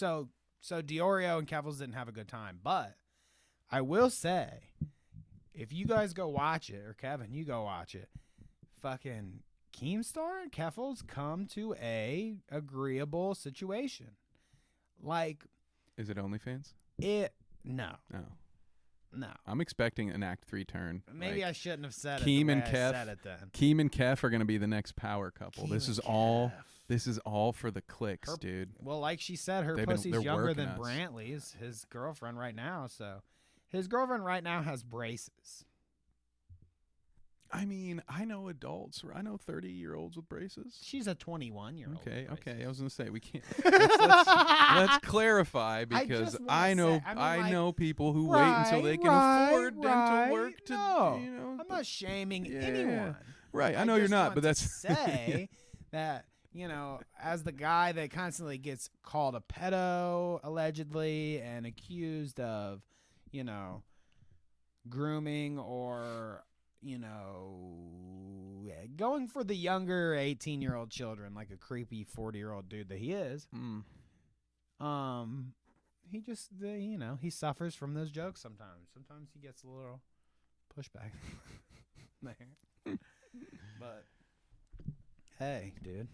Diorio and Keffals didn't have a good time. But I will say, if you guys go watch it, or Kevin, you go watch it, fucking Keemstar and Keffals come to a agreeable situation. Like, Is it OnlyFans? no. No. I'm expecting an Act 3 turn. Maybe like, I shouldn't have said Keem it. and I Keff. said it then. Keem and Keff are gonna be the next power couple. Keem This and is all. Keff. This is all for the clicks, dude. Well, like she said, her They're pussy's younger working than us. Brantley's, his girlfriend right now. So his girlfriend right now has braces. I mean, I know adults. I know 30-year-olds with braces. She's a 21-year-old. Okay. I was gonna say we can't. Let's clarify because just wanna I know say, I mean, know people who wait until they can afford dental work to. No, You know, I'm not shaming Yeah. anyone. Right, I know you're just not, want but to that's say that, you know, as the guy that constantly gets called a pedo allegedly and accused of, you know, grooming or, you know, going for the younger 18-year-old children like a creepy 40-year-old dude that he is. He just, you know, he suffers from those jokes sometimes. Sometimes he gets a little pushback there. But hey, dude,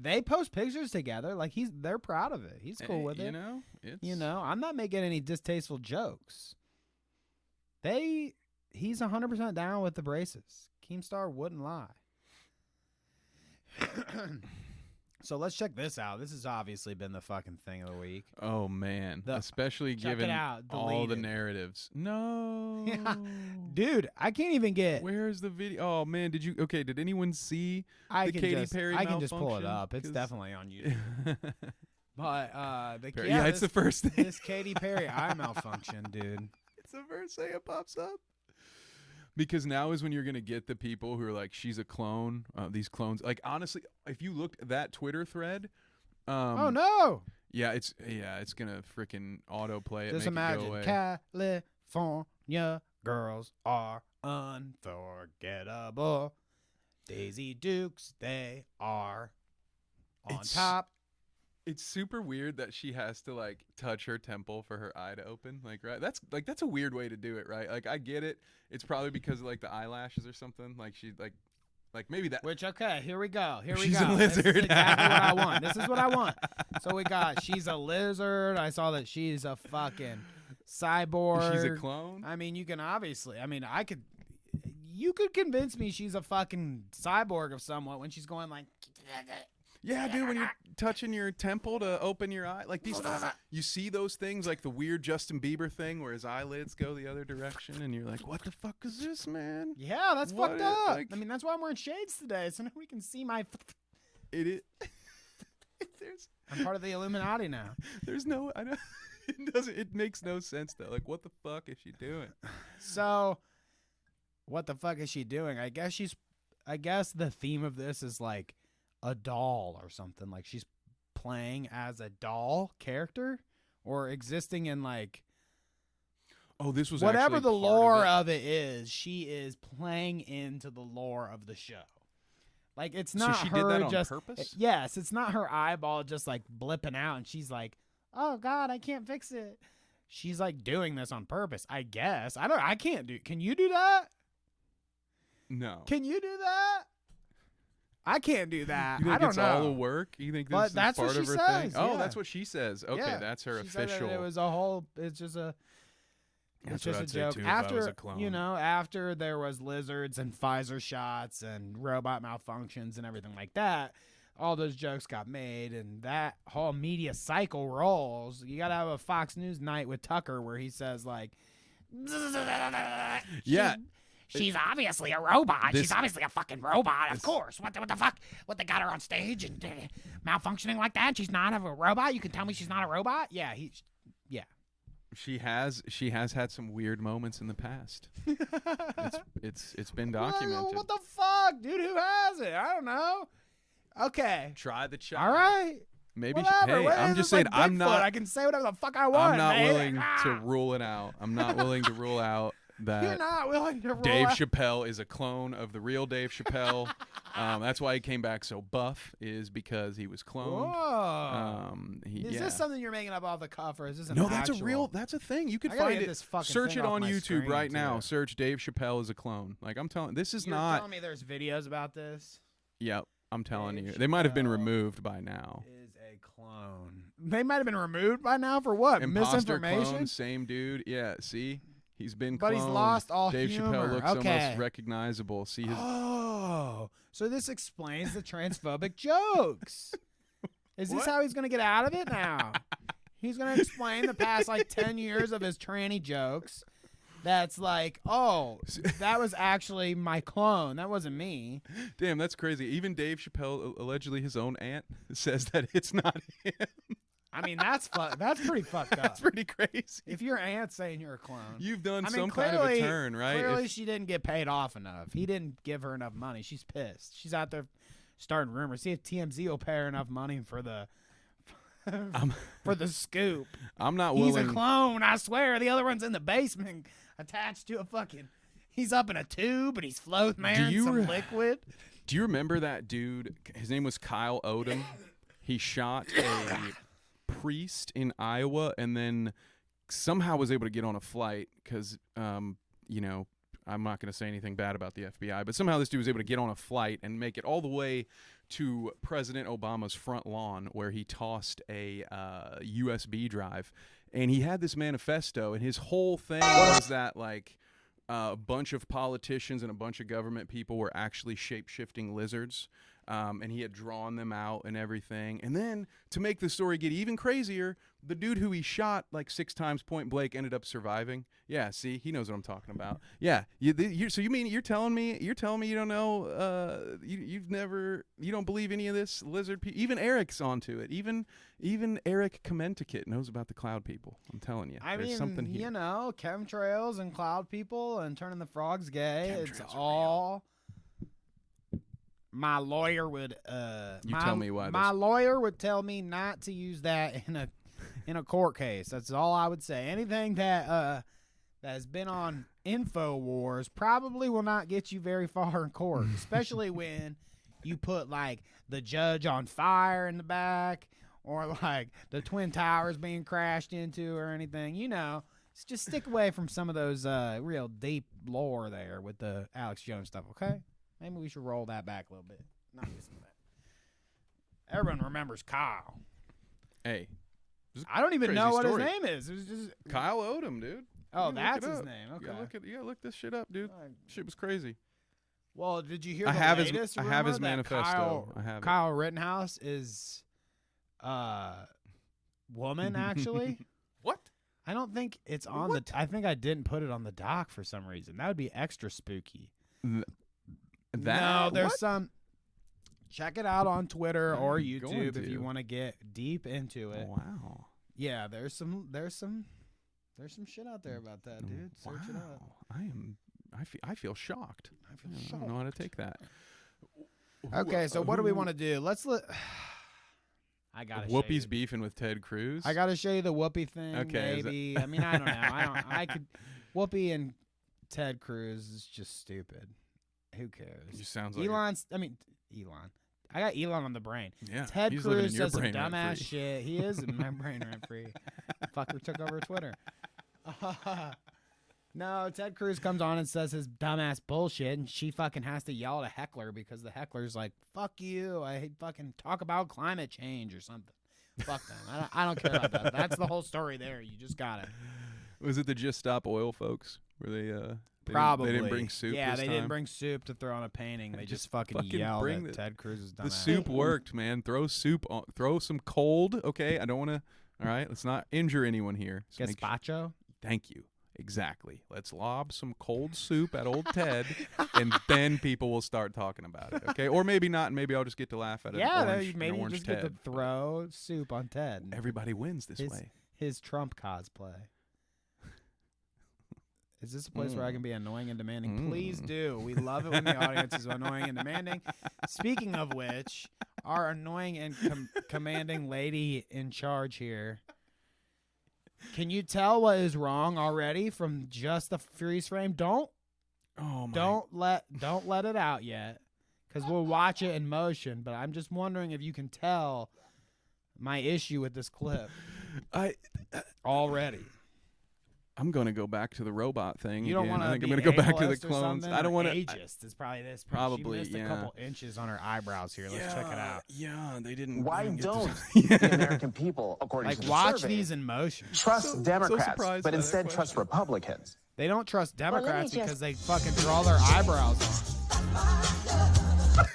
they post pictures together. Like they're proud of it. He's cool with it. You know, I'm not making any distasteful jokes. He's 100% down with the braces. Keemstar wouldn't lie. So let's check this out. This has obviously been the fucking thing of the week. Oh man, especially check given it out, all the deleted. narratives. No, Dude, I can't even get. Where's the video? Oh man, did anyone see I the can Katy just, Perry I can just pull it malfunction? up. It's 'Cause- definitely on YouTube. But yeah, it's the first thing. This Katy Perry eye malfunction, dude. It's the first thing that pops up. Because now is when you're going to get the people who are like, she's a clone. These clones. Like, honestly, if you looked at that Twitter thread. Oh, no. Yeah, it's going to freaking autoplay it. Just make it go away. imagine California girls are unforgettable. Daisy Dukes, they are on top. It's super weird that she has to like touch her temple for her eye to open. Like, right? That's a weird way to do it, right? Like, I get it. It's probably because of like the eyelashes or something. Like she like maybe that. Which okay, here we go. She's a lizard. This is exactly what I want. This is what I want. So we got she's a lizard. I saw that she's a fucking cyborg. She's a clone. I mean, you can obviously. I mean, you could convince me she's a fucking cyborg of somewhat when she's going like. Yeah, dude, when you're touching your temple to open your eye, like these, you see those things, like the weird Justin Bieber thing where his eyelids go the other direction, and you're like, what the fuck is this, man? Yeah, that's What fucked is- up. like- I mean, that's why I'm wearing shades today, so now we can see my. I'm part of the Illuminati now. There's no, I don't, it makes no sense though. Like, what the fuck is she doing? So, what the fuck is she doing? I guess the theme of this is like a doll or something. Like she's playing as a doll character or existing in like Oh, this was whatever actually the part lore of of it is. She is playing into the lore of the show. Like, it's So not she her did that on just purpose? Yes, it's not her eyeball just like blipping out and she's like, "Oh God, I can't fix it." She's like doing this on purpose, I guess. I can't do. Can you do that? No. Can you do that? I can't do that. You think I don't it's know. all a work? You think this But is that's part what of she her says, thing? Oh, yeah. that's what she says. Okay, Yeah. that's her She said that official. it was a whole. It's just a. That's It's what just I'd a say, joke. too, if I was After a clone. you know, after there was lizards and Pfizer shots and robot malfunctions and everything like that, all those jokes got made, and that whole media cycle rolls. You got to have a Fox News night with Tucker where he says like, Yeah. She's obviously a robot. This- She's obviously a fucking robot. Of course. What the fuck? What, they got her on stage and malfunctioning like that? She's not a robot? You can tell me she's not a robot? Yeah, yeah. She has had some weird moments in the past. it's been Well, documented. what the fuck, dude? Who has it? I don't know. Okay. Try the shot. All right. Maybe. Whatever. Hey, What I'm is just this, saying. like I'm Bigfoot? not. I can say whatever the fuck I want. I'm not man. willing to rule it out. I'm not willing to rule out You're that not willing to rule Dave out. Chappelle is a clone of the real Dave Chappelle. That's why he came back so buff, is because he was cloned. Whoa. Is Yeah. this something you're making up off the cuff, or is this an No, that's actual? that's a thing. You could I gotta find get it. this fucking Search thing it off on my YouTube screen, right now. too. Search Dave Chappelle is a clone. Like, I'm telling, this is You're not. telling me there's videos about this? Yep, I'm telling Dave you, they might have been Chappelle removed by now. Is a clone. They might have been removed by now for what? Imposter Misinformation? clone, same dude. Yeah, see, he's been. But he's cloned. lost all Dave humor. Chappelle looks Okay. almost recognizable. See his. Oh, so this explains the transphobic jokes. Is this What? how he's going to get out of it now? He's going to explain the past like 10 years of his tranny jokes. That's like, oh, that was actually my clone. That wasn't me. Damn, that's crazy. Even Dave Chappelle, allegedly his own aunt, says that it's not him. I mean, that's pretty fucked up. That's pretty crazy. If your aunt's saying you're a clone. You've done I mean, some kind of a clearly- turn, right? Clearly, she didn't get paid off enough. He didn't give her enough money. She's pissed. She's out there starting rumors. See if TMZ will pay her enough money for the for the scoop. I'm not He's willing. a clone, I swear. The other one's in the basement, attached to a fucking. He's up in a tube and he's floating there in some liquid. Do you remember that dude? His name was Kyle Odom. He shot a priest in Iowa and then somehow was able to get on a flight because, you know, I'm not going to say anything bad about the FBI, but somehow this dude was able to get on a flight and make it all the way to President Obama's front lawn where he tossed a USB drive. And he had this manifesto, and his whole thing was that, like, a bunch of politicians and a bunch of government people were actually shape-shifting lizards, and he had drawn them out and everything. And then, to make the story get even crazier, the dude who he shot like 6 times point blank ended up surviving. Yeah, see, he knows what I'm talking about. Yeah, so you mean you're telling me you don't know, you don't believe any of this lizard people? Even Eric's onto it. Even Eric Commentikit knows about the cloud people. I'm telling you, I there's mean, something here. you know, chemtrails and cloud people and turning the frogs gay. It's Chemtrails are all. My lawyer would. Tell me why. My lawyer would tell me not to use that in a court case. That's all I would say. Anything that has been on InfoWars probably will not get you very far in court, especially when you put like the judge on fire in the back or like the Twin Towers being crashed into or anything. You know, just stick away from some of those real deep lore there with the Alex Jones stuff, okay? Maybe we should roll that back a little bit. Not just that. Everyone remembers Kyle. Hey, I don't even crazy know what story. his name is. It was just Kyle Odom, dude. Oh, You look that's it his up. name. Okay. Yeah, look this shit up, dude. Shit was crazy. Well, did you hear I the have his- latest I have his rumor that manifesto. I have it. Kyle Rittenhouse is woman, actually? What? I don't think it's on What? I think I didn't put it on the doc for some reason. That would be extra spooky. That No, there's what? some. Check it out on Twitter or I'm going YouTube if to. you want to get deep into it. Wow. Yeah, there's some shit out there about that, dude. Search it up. I feel shocked. I feel I don't know how to take that. Okay, so what do we want to do? I gotta. show Whoopi's you. beefing with Ted Cruz. I gotta show you the Whoopi thing. Okay, is that- maybe. I mean, I don't know. I could. Whoopi and Ted Cruz is just stupid. Who cares? Just sounds like Elon's. I mean, Elon. I got Elon on the brain. Yeah, Ted he's living in Cruz your says some brain dumbass rent-free. shit. He is in my brain rent free. Fucker took over Twitter. No, Ted Cruz comes on and says his dumbass bullshit, and she fucking has to yell at a heckler because the heckler's like, "Fuck you! I hate fucking talk about climate change or something." Fuck them. I don't care about that. That's the whole story there. You just got it. Was it the Just Stop Oil folks? Were they? Probably. They didn't bring soup. Yeah, this they time? didn't bring soup to throw on a painting. They just fucking yelled bring at Ted Cruz's dumbass. The soup worked, man. Throw soup on. Throw some cold. Okay, I don't want to. All right, let's not injure anyone here. So Gazpacho? Thank you. Exactly. Let's lob some cold soup at old Ted, and then people will start talking about it. Okay, or maybe not. And maybe I'll just get to laugh at it. Yeah, maybe you orange just Ted. get to throw soup on Ted. Everybody wins this way. His Trump cosplay. Is this a place where I can be annoying and demanding? Please do. We love it when the audience is annoying and demanding. Speaking of which, our annoying and commanding lady in charge here. Can you tell what is wrong already from just the freeze frame? Don't let it out yet, because we'll watch it in motion. But I'm just wondering if you can tell my issue with this clip. Already. I'm going to go back to the robot thing. You don't want want to. be I'm going to go back to the ableist or clones. something, I don't or want to. ageist. It's probably this. Probably, she missed a couple inches on her eyebrows here. Let's check it out. Yeah, they didn't. Why they didn't don't get the American people, according Like to the watch survey, these in motion. trust Democrats, surprised but by that instead trust question. Republicans? They don't trust let me Democrats just- because they fucking draw their eyebrows on.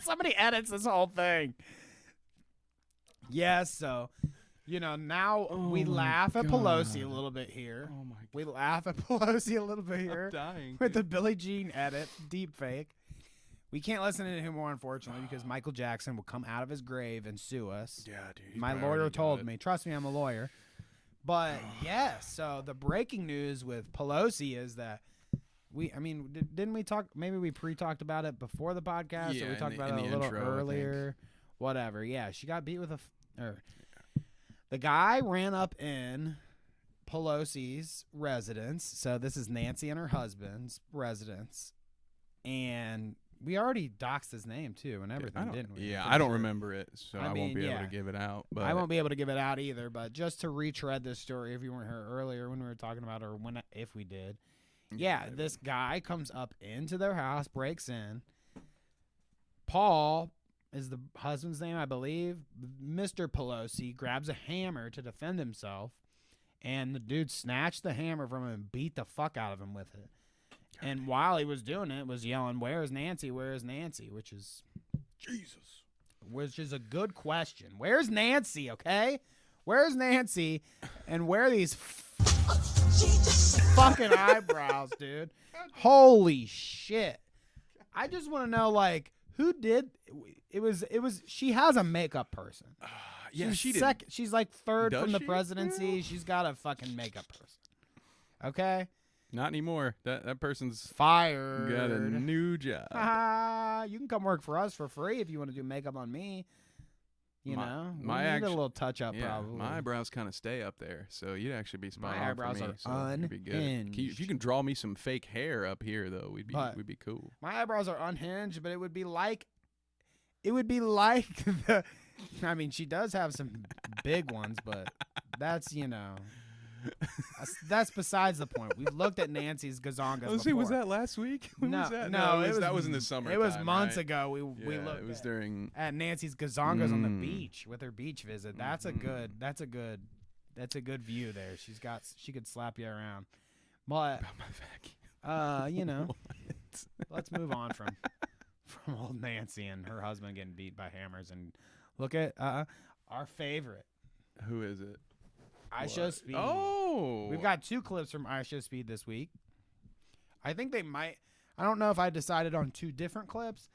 Somebody edits this whole thing. Yeah, so, now we laugh at Pelosi a little bit here. Oh my God. We laugh at Pelosi a little bit here. dying. With the Billie Jean edit, deep fake. We can't listen to him more, unfortunately, because Michael Jackson will come out of his grave and sue us. Yeah, dude. he's My probably lawyer already got told it. me. Trust me, I'm a lawyer. But yeah, so the breaking news with Pelosi is that didn't we talk? Maybe we pre-talked about it before the podcast, Yeah, or we in talked the- about in it a the little intro, I think. earlier. Whatever. Yeah, she got beat with the guy ran up in Pelosi's residence. So this is Nancy and her husband's residence, and we already doxed his name too and everything, didn't we? Yeah, Pretty I don't sure. remember it, so I won't be able to give it out. But I won't be able to give it out either. But just to retread this story, if you weren't here earlier when we were talking about it, or if we did, yeah, this guy comes up into their house, breaks in. Paul is the husband's name, I believe. Mr. Pelosi grabs a hammer to defend himself, and the dude snatched the hammer from him and beat the fuck out of him with it. And while he was doing it, was yelling, "Where's Nancy? Where's Nancy?" Which is a good question. Where's Nancy? Okay, where's Nancy? And where are these fucking eyebrows, dude? Holy shit! I just want to know, like, who did it? Was she has a makeup person? yeah, she did. She's like third Does from the she? presidency. Yeah. She's got a fucking makeup person. Okay, Not anymore. That person's fired. got a new job. You can come work for us for free if you want to do makeup on me. We need a little touch up, Yeah, probably. my eyebrows kind of stay up there, so you'd actually be spot My on eyebrows for me. are So you'd be good. If you unhinged. can draw me some fake hair up here, though, we'd be cool. My eyebrows are unhinged, but it would be like the. I mean, she does have some big ones, but that's that's besides the point. We've looked at Nancy's gazongas Let's see, before. was that last week? When was that? that was in the summer. It was months ago. We Yeah, looked it was at, during. at Nancy's gazongas on the beach with her beach visit. That's a good view there. She could slap you around. But let's move on from old Nancy and her husband getting beat by hammers and look at our favorite. Who is it? I Show Speed. Oh, We've got 2 clips from I Show Speed this week. I think they might. I don't know if I decided on 2 different clips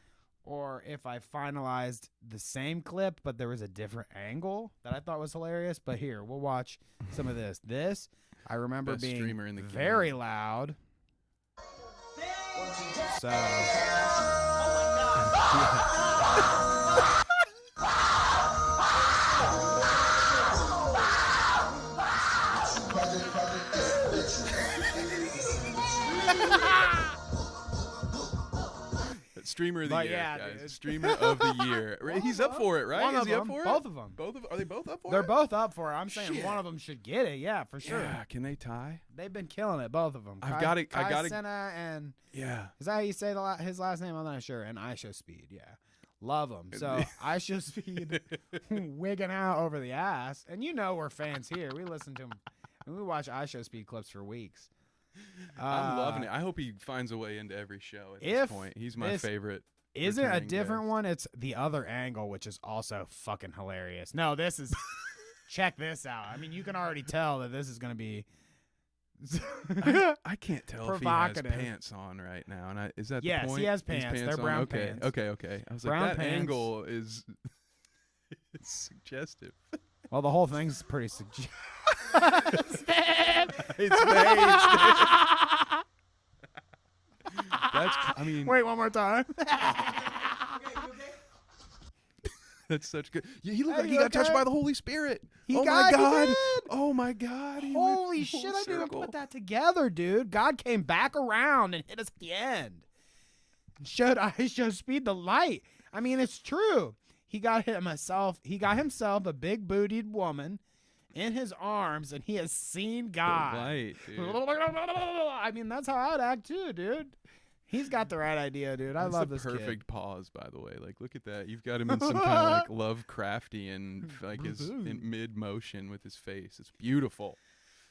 or if I finalized the same clip, but there was a different angle that I thought was hilarious. But here, we'll watch some of this. This, I remember Best being streamer in the game. very loud. So. Streamer of the But year, yeah, guys. dude. Streamer of the year. He's up for it, right? One Is of he up them, for it? both of them. Are they both up for They're it? both up for it. I'm saying Shit. one of them should get it. Yeah, for sure. Yeah, can they tie? They've been killing it, both of them. I got it. Senna and Yeah. is that how you say his last name? I'm not sure. And ISO Speed, yeah. Love him. So ISO Speed wigging out over the ass. And you know we're fans here. We listen to him. And we watch ISO Speed clips for weeks. I'm loving it. I hope he finds a way into every show at this point. He's my favorite. Is it a returning different guest. one? It's the other angle, which is also fucking hilarious. No, this is... check this out. I mean, you can already tell that this is going to be... I can't tell provocative. if he has pants on right now. And is that Yes, the point? he has He's pants. They're on? brown okay. pants. Okay. I was Brown like, that pants. angle is it's suggestive. Well, the whole thing's pretty suggestive. It's beige. I mean, Wait, one more time. that's such good. Yeah, he looked Hey, like he you got touched okay? by the Holy Spirit. He oh got- my he God! did. Oh my God! He Holy went full shit, I didn't even circle. put that together, dude. God came back around and hit us at the end. Showed ISO Speed the light. I mean, it's true. He got himself a big bootied woman in his arms, and he has seen God. Light, dude. I mean, that's how I'd act too, dude. He's got the right idea, dude. I That's love the this perfect kid. pause, by the way. Like, look at that. You've got him in some kind of like Lovecraftian, like his in mid motion with his face. It's beautiful.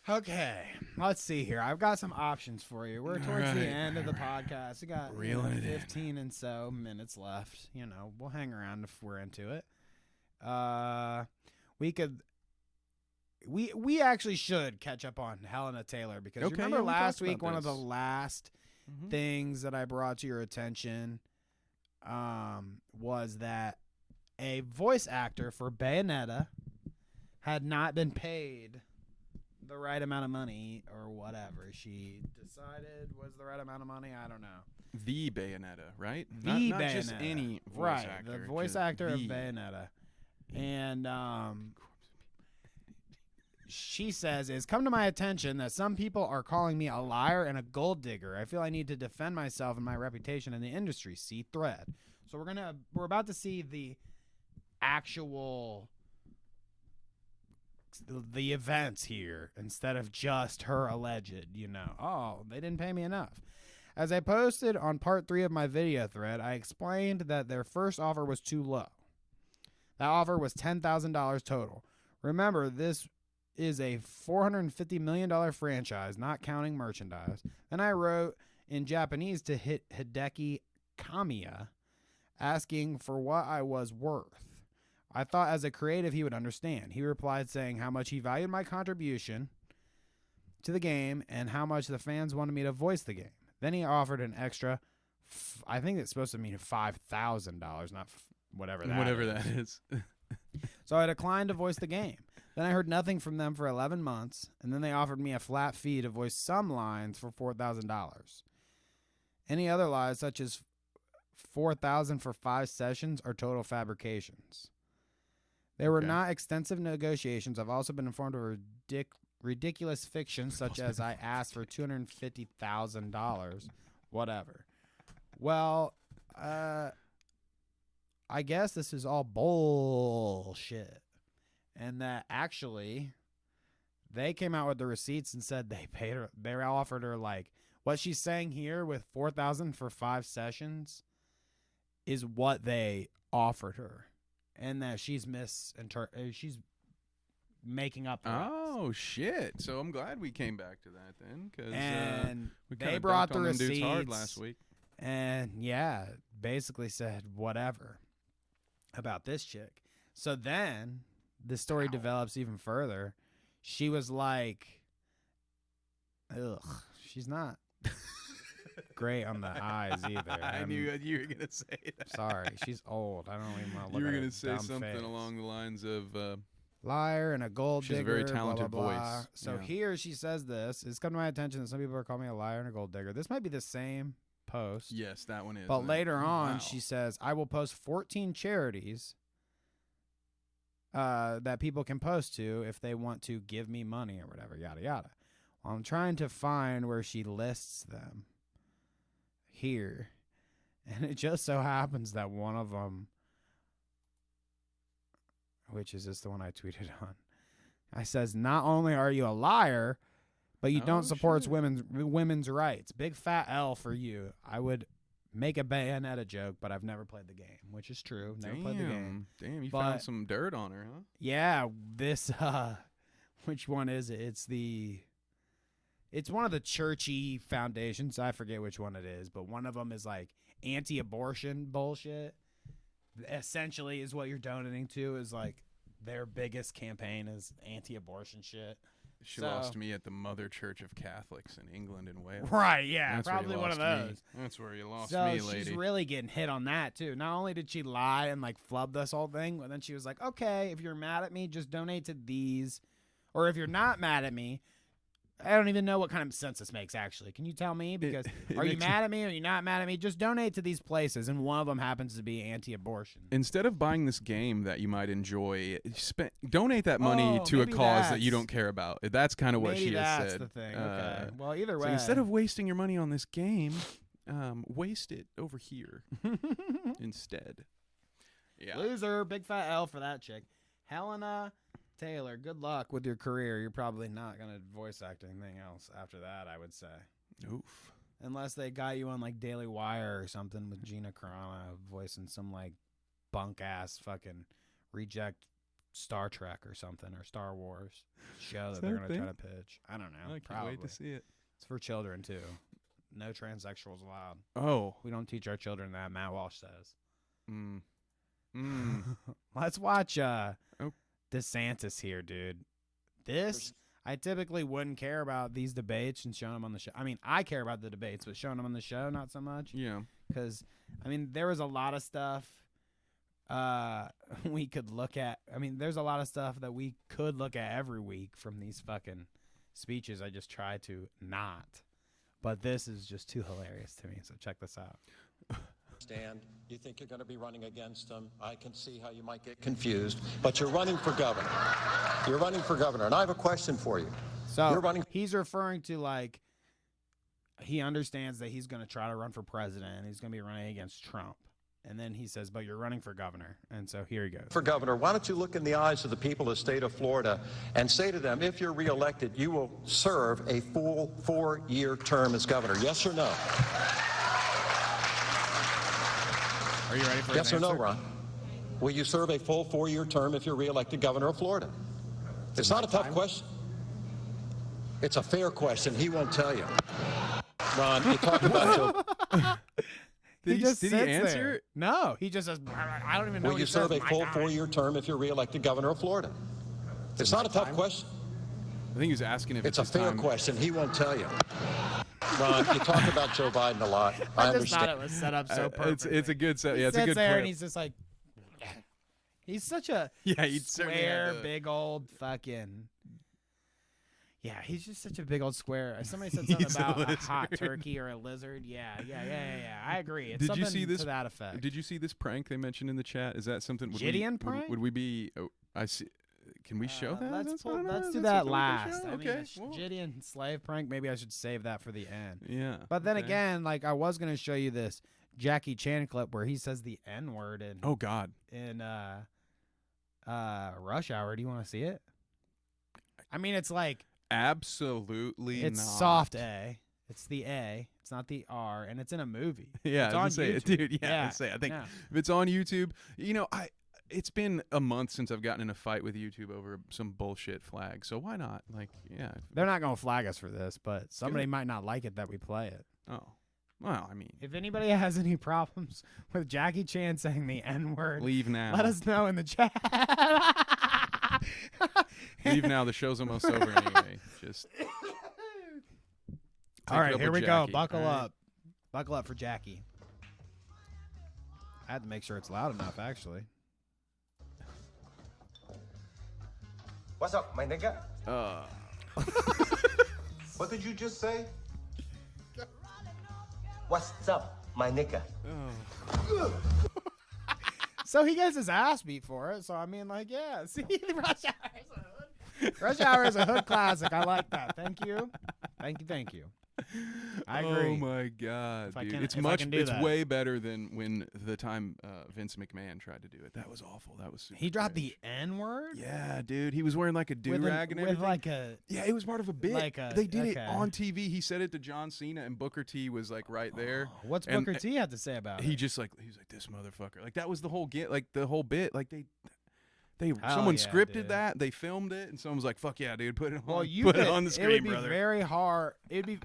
Okay, let's see here. I've got some options for you. We're towards the right, end of the podcast. We got Reeling it in. 15 and so minutes left. You know, we'll hang around if we're into it. We actually should catch up on Helena Taylor because you Okay, remember yeah, we last talked week about one of the this. last things that I brought to your attention was that a voice actor for Bayonetta had not been paid the right amount of money or whatever she decided was the right amount of money. I don't know. The Bayonetta, right? The not Bayonetta. just any voice right, actor. the voice just actor of the. Bayonetta. And she says, it's come to my attention that some people are calling me a liar and a gold digger. I feel I need to defend myself and my reputation in the industry. See thread. So we're about to see the actual the events here instead of just her alleged, oh, they didn't pay me enough. As I posted on part 3 of my video thread, I explained that their first offer was too low. That offer was $10,000 total. Remember, this is a $450 million franchise, not counting merchandise. Then I wrote in Japanese to Hideki Kamiya, asking for what I was worth. I thought as a creative he would understand. He replied saying how much he valued my contribution to the game and how much the fans wanted me to voice the game. Then he offered an extra, I think it's supposed to mean $5,000, not whatever that is. So I declined to voice the game. Then I heard nothing from them for 11 months, and then they offered me a flat fee to voice some lines for $4,000. Any other lies, such as $4,000 for 5 sessions, are total fabrications. There were not extensive negotiations. I've also been informed of ridiculous fiction, such as I asked for $250,000, whatever. Well, I guess this is all bullshit. And that actually they came out with the receipts and said they paid her, they offered her like what she's saying here with $4,000 for 5 sessions is what they offered her. And that she's she's making up the rest. Oh shit! So I'm glad we came back to that then, because we they brought the dudes receipts hard last week. And yeah, basically said whatever about this chick. So then the story develops even further. She was like, ugh, she's not great on the eyes either. I knew you were gonna say that. Sorry, she's old. I don't even want to look You were at her gonna say dumb something face. along the lines of Liar and a gold she's digger. a very talented blah, blah, blah. voice. So Yeah. here she says this. It's come to my attention that some people are calling me a liar and a gold digger. This might be the same post. Yes, that one is. But later on, Wow. she says, I will post 14 charities that people can post to if they want to give me money or whatever, yada, yada. Well, I'm trying to find where she lists them here. And it just so happens that one of them, which is this the one I tweeted on, I says, not only are you a liar, but you don't support women's rights. Big fat L for you. I would make a Bayonetta joke, but I've never played the game, which is true. Never played the game. Damn, you found some dirt on her, huh? Yeah, this, which one is it? It's one of the churchy foundations. I forget which one it is, but one of them is like anti-abortion bullshit. Essentially is what you're donating to, is like their biggest campaign is anti-abortion shit. She lost me at the Mother Church of Catholics in England and Wales. Right, yeah, That's probably one of those. Me. That's where you lost so me, lady. She's really getting hit on that, too. Not only did she lie and, like, flub this whole thing, but then she was like, okay, if you're mad at me, just donate to these. Or if you're not mad at me, I don't even know what kind of sense this makes, actually. Can you tell me? Because are you mad at me or are you not mad at me? Just donate to these places, and one of them happens to be anti-abortion. Instead of buying this game that you might enjoy, donate that money to a cause that you don't care about. That's kind of what she has said. That's the thing. Okay. Well, either way. So instead of wasting your money on this game, waste it over here instead. Yeah. Loser. Big fat L for that chick. Helena Taylor, good luck with your career. You're probably not going to voice act anything else after that, I would say. Oof. Unless they got you on, like, Daily Wire or something with Gina Carano voicing some, like, bunk-ass fucking reject Star Trek or something, or Star Wars show that they're going to try to pitch. I don't know. I can't wait to see it. It's for children, too. No transsexuals allowed. Oh. We don't teach our children that, Matt Walsh says. Let's watch DeSantis here, dude. I typically wouldn't care about these debates and showing them on the show. I mean, I care about the debates, but showing them on the show, not so much. Yeah. Because, I mean, there was a lot of stuff we could look at. I mean, there's a lot of stuff that we could look at every week from these fucking speeches. I just try to not. But this is just too hilarious to me, so check this out. Stand. You think you're going to be running against him. I can see how you might get confused, but you're running for governor. You're running for governor, and I have a question for you. So he's referring to, like, he understands that he's going to try to run for president, and he's going to be running against Trump. And then he says, but you're running for governor. And so here he goes. For governor, why don't you look in the eyes of the people of the state of Florida and say to them, if you're reelected, you will serve a full 4-year term as governor. Yes or no? Are you ready for yes or no, Ron? Will you serve a full 4-year term if you're reelected governor of Florida? It's not a tough question. It's a fair question. He won't tell you. Ron, you talk about Did he answer? There. No, he just says, I don't even know. Will you serve a full 4-year term if you're reelected governor of Florida? It's not a tough question. I think he was asking if it's a fair question. He won't tell you. Ron, you talk about Joe Biden a lot. I just thought it was set up so perfectly. It's a good set. Yeah, it's a good there clip. And he's just like, he's such a he'd square, big old fucking. Yeah, he's just such a big old square. Somebody said something about a hot turkey or a lizard. Yeah. I agree. It's Did you see this to that effect? Did you see this prank they mentioned in the chat? Is that something? Gideon prank? Would we be? Oh, I see. Can we show that? Let's do that last. I mean, Gideon slave prank. Maybe I should save that for the end. Yeah. But then again, like I was gonna show you this Jackie Chan clip where he says the N word in. Oh God. In Rush Hour. Do you want to see it? I mean, it's like. Absolutely it's not. Soft A. It's the A. It's not the R, and it's in a movie. Yeah, it's on YouTube. Dude. Yeah, I think if it's on YouTube, it's been a month since I've gotten in a fight with YouTube over some bullshit flag. So why not? Like, yeah, they're not gonna flag us for this, but somebody might not like it that we play it. Oh, well, I mean, if anybody has any problems with Jackie Chan saying the N word, leave now. Let us know in the chat. Leave now. The show's almost over anyway. Just. All right, here we go. Buckle up. Buckle up for Jackie. I had to make sure it's loud enough, actually. What's up, my nigga? What did you just say? What's up, my nigga? So he gets his ass beat for it. So, I mean, like, yeah. See, Rush Hour is a hood classic. I like that. Thank you. Thank you. I agree. Oh my god, If I dude! can- It's if I much. can do It's that. way better than when the time Vince McMahon tried to do it. That was awful. That was super He dropped cringe. the N word. Yeah, dude. He was wearing like a do rag and with everything. like a. Yeah, it was part of a bit. Like a- they did it okay. on TV. He said it to John Cena, and Booker T was like right there. What's And, Booker T have to say about He it? just like he was like this motherfucker. Like that was the whole the whole bit. Like they Hell someone yeah, scripted dude. that. They filmed it, and someone was like, "Fuck yeah, dude, put it on. Well, you put could, it on the It screen, would be brother." very hard. It'd be.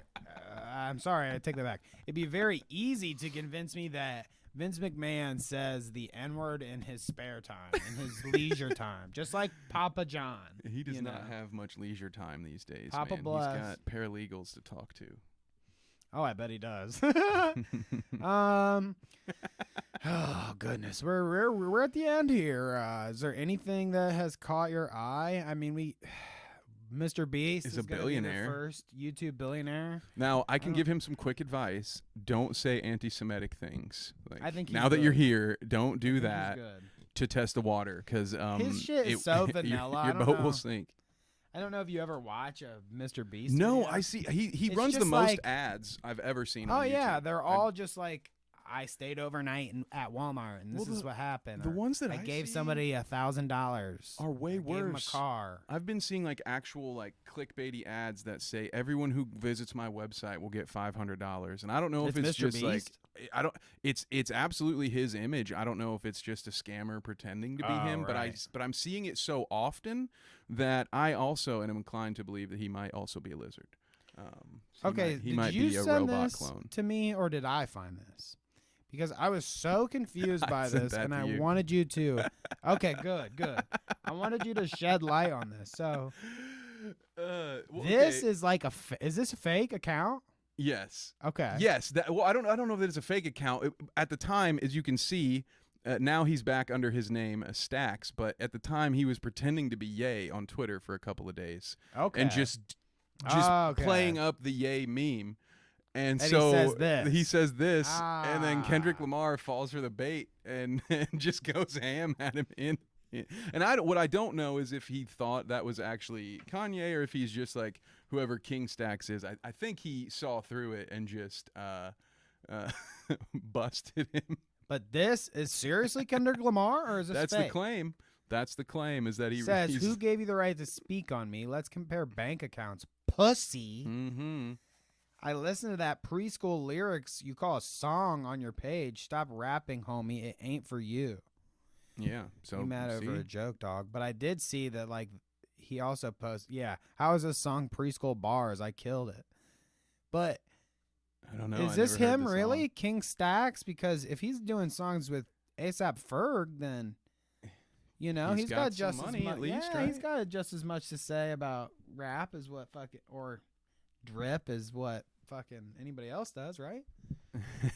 I'm sorry, I take that back. It'd be very easy to convince me that Vince McMahon says the N word in his spare time, in his leisure time, just like Papa John. He does you not know? have much leisure time these days. Papa man. bless. He's got paralegals to talk to. Oh, I bet he does. Oh goodness, we're at the end here. Is there anything that has caught your eye? I mean, Mr. Beast Is is a gonna billionaire. be the first YouTube billionaire. Now, I can give him some quick advice. Don't say anti-Semitic things. Like, I think now he's that you're good. here, don't do he's that good. to test the water because His shit is so vanilla. I Your don't boat know. will sink. I don't know if you ever watch a Mr. Beast. No, video. I see. He It's runs the just most like- ads I've ever seen. Oh on yeah, YouTube. they're all just like I stayed overnight at Walmart, and this Well, is what happened. the or ones that I I gave see somebody $1,000. are way Gave him a worse. car. I've been seeing like actual like clickbaity ads that say everyone who visits my website will get $500, and I don't know if It's it's Mr. just like Beast? I don't. It's absolutely his image. I don't know if it's just a scammer pretending to be Oh, him, right. but I'm seeing it so often that I also am inclined to believe that he might also be a lizard. So Okay, he did might you be a send robot this clone. to me, or did I find this? Because I was so confused I by sent this, that and to I you. wanted you to. Okay, good. I wanted you to shed light on this. So Well, this okay. is like is this a fake account? Yes. Okay. Yes. Well, I don't know if it's a fake account. At the time, as you can see, now he's back under his name Stacks. But at the time, he was pretending to be Ye on Twitter for a couple of days. Okay. And just Okay. playing up the Ye meme. And And he so says this. and then Kendrick Lamar falls for the bait and just goes ham at him and what I don't know is if he thought that was actually Kanye or if he's just like whoever King Stacks is. I think he saw through it and just busted him. But this is seriously Kendrick Lamar, or is this That's fake? the claim. That's the claim is that he Says, he's, who gave you the right to speak on me? Let's compare bank accounts. Pussy. Mm-hmm. I listened to that preschool lyrics you call a song on your page. Stop rapping, homie. It ain't for you. Yeah. So You mad over see? a joke, dog. But I did see that, like, he also posted, yeah, how is this song preschool bars? I killed it. But I don't know. is I this never heard him the really, song. King Stacks? Because if he's doing songs with ASAP Ferg, then, you know, He's he's got got some just money as much. at least, Yeah, he's right? got just as much to say about rap as what fucking or drip is what fucking anybody else does, right?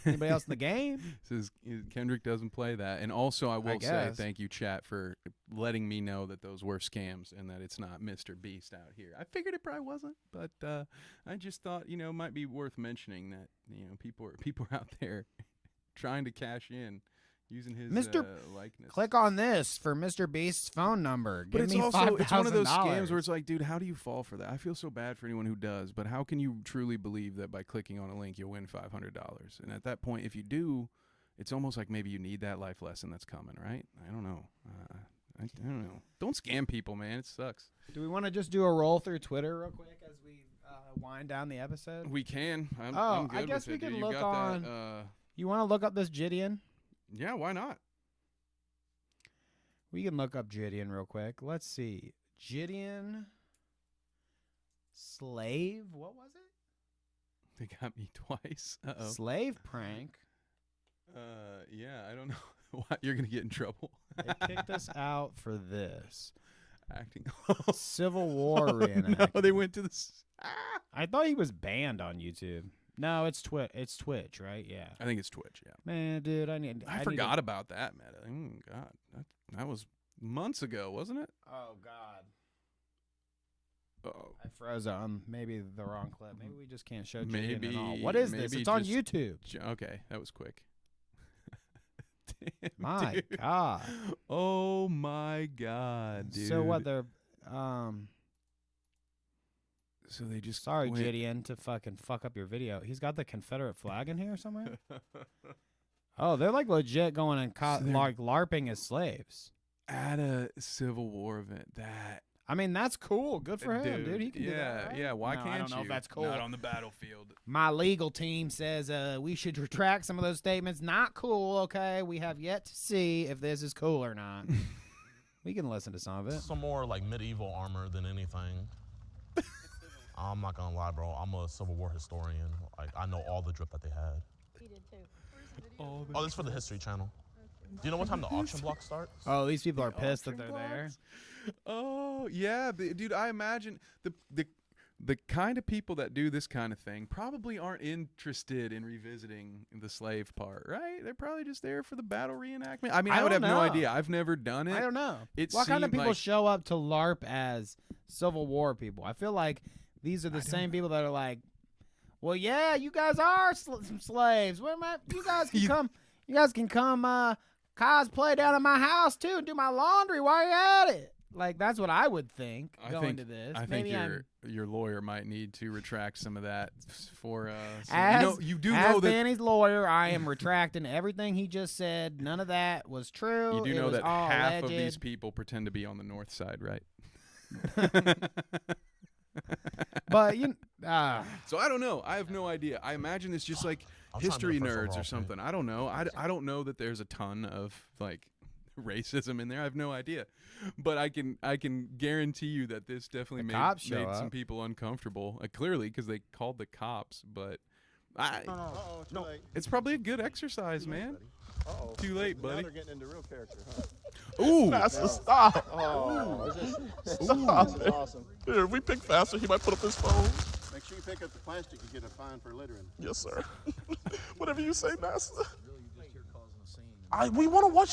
Anybody else in the game? Says Kendrick doesn't play that. And also, I will say guess. thank you, chat, for letting me know that those were scams and that it's not Mr. Beast out here. I figured it probably wasn't, but I just thought, you know, it might be worth mentioning that, you know, people are out there trying to cash in using his Mr. likeness. Click on this for Mr. Beast's phone number. But Give it's me also it's one of those $5,000. scams where it's like, dude, how do you fall for that? I feel so bad for anyone who does, but how can you truly believe that by clicking on a link you'll win $500? And at that point, if you do, it's almost like maybe you need that life lesson that's coming, right? I don't know. I don't know. Don't scam people, man. It sucks. Do we want to just do a roll through Twitter real quick as we wind down the episode? We can. I'm Oh, good I guess with we it, could dude. look You got on. That, You want to look up this Gideon? yeah, why not? We can look up Gideon real quick. Let's see. Gideon Slave? What was it? They got me twice. Uh-oh. Slave prank. Yeah, I don't know. What? You're going to get in trouble. They kicked us out for this. Acting. Civil War No, reenactment. they went to the... I thought he was banned on YouTube. No, it's It's Twitch, right? Yeah. I think it's Twitch, yeah. Man, dude, I forgot about that, man. God, that was months ago, wasn't it? Oh God. Oh, I froze on maybe the wrong clip. Maybe we just can't show Gideon maybe. at all. What is this? maybe It's on just- YouTube. Okay, that was quick. Damn, My dude. God. Oh my God, dude. So what? They're So they just Sorry, went- Gideon, to fucking fuck up your video. He's got the Confederate flag in here somewhere. Oh, they're like legit going and like LARPing as slaves at a Civil War event. I mean, that's cool. Good for him, dude. He can do that. Right? Yeah, why can't you? I don't know if that's cool. Not on the battlefield. My legal team says we should retract some of those statements. Not cool, okay? We have yet to see if this is cool or not. We can listen to some of it. Some more like medieval armor than anything. I'm not gonna lie, bro. I'm a Civil War historian. Like, I know all the drip that they had. He did too. Oh, this is for the History Channel. Do you know what time the auction block starts? Oh, these people are pissed that they're there. Oh yeah, dude. I imagine the kind of people that do this kind of thing probably aren't interested in revisiting the slave part, right? They're probably just there for the battle reenactment. I mean, I would have no idea. I've never done it. I don't know. It what kind of seemed people like- show up to LARP as Civil War people? I feel like these are the same people that are like, well, yeah, you guys are some slaves. Where am I? You guys can come. You guys can come cosplay down at my house too and do my laundry while you're at it. Like, that's what I would think going to this. I Maybe think your lawyer might need to retract some of that for. As, you do as know that Danny's lawyer, I am retracting everything he just said. None of that was true. you do It know was that all half alleged. of these people pretend to be on the north side, right? But so I don't know. I have no idea. I imagine it's just like history nerds or something. I don't know. I don't know that there's a ton of like racism in there. I have no idea, but I can guarantee you that this definitely made some people uncomfortable. Clearly, because they called the cops. But no, it's probably a good exercise, man. Too late, buddy. Now they're getting into real character, huh? Ooh, stop! Oh, Stop. this is awesome. Here, if we pick faster, he might put up his phone. Make sure you pick up the plastic and get a fine for littering. Yes, sir. Whatever you say, master. We want to watch.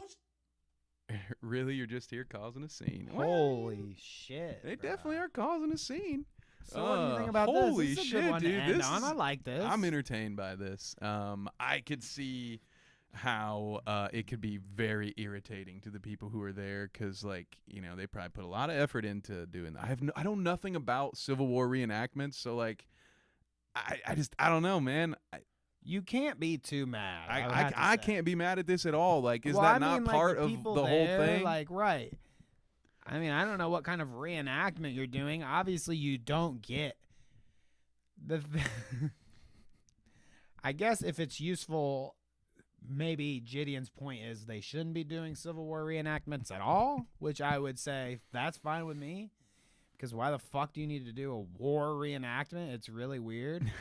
Really, you're just here causing a scene. Holy shit! They definitely are causing a scene. So what do you think about this? Holy This is a good shit, one to dude! end This on. I like this. I'm entertained by this. I could see how it could be very irritating to the people who are there because, like, you know, they probably put a lot of effort into doing that. I know nothing about Civil War reenactments, so like, I don't know, man. You can't be too mad. I can't be mad at this at all. Like, is well, that I not mean, like, part the of people the whole there, thing? Like, right. I mean, I don't know what kind of reenactment you're doing. Obviously, you don't get the. I guess if it's useful, maybe Gideon's point is they shouldn't be doing Civil War reenactments at all, which I would say that's fine with me. Because why the fuck do you need to do a war reenactment? It's really weird.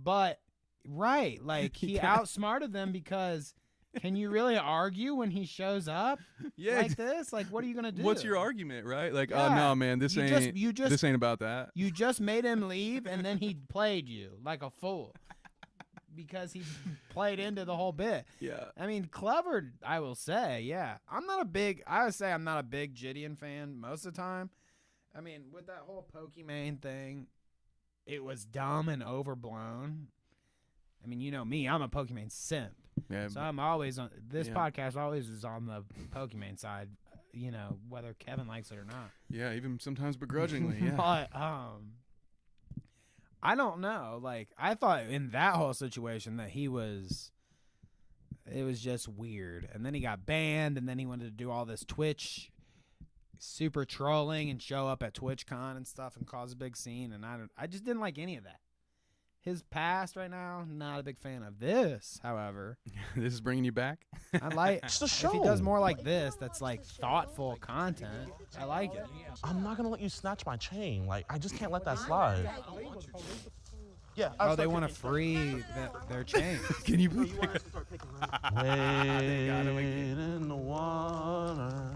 But, right, like, he outsmarted them because can you really argue when he shows up like this? Like, what are you going to do? What's your argument, right? Like, Yeah. no, man, this ain't this ain't about that. You just made him leave, and then he played you like a fool because he played into the whole bit. Yeah. I mean, clever, I will say, yeah. I would say I'm not a big Gideon fan most of the time. I mean, with that whole Pokemon thing, it was dumb and overblown. I mean, you know me, I'm a Pokemon simp. Yeah, so I'm always on this yeah. podcast always is on the Pokemon side, you know, whether Kevin likes it or not. Yeah, even sometimes begrudgingly, yeah. But I don't know. Like, I thought in that whole situation that it was just weird. And then he got banned, and then he wanted to do all this Twitch super trolling and show up at TwitchCon and stuff and cause a big scene, and I just didn't like any of that. His past right now, not a big fan of this, however. This is bringing you back? I like It's the if show. he does more like this, that's like thoughtful content. I like it. I'm not gonna let you snatch my chain. Like, I just can't let that slide. Yeah. Oh, they want to free their chain. Can you please? Wade in the water.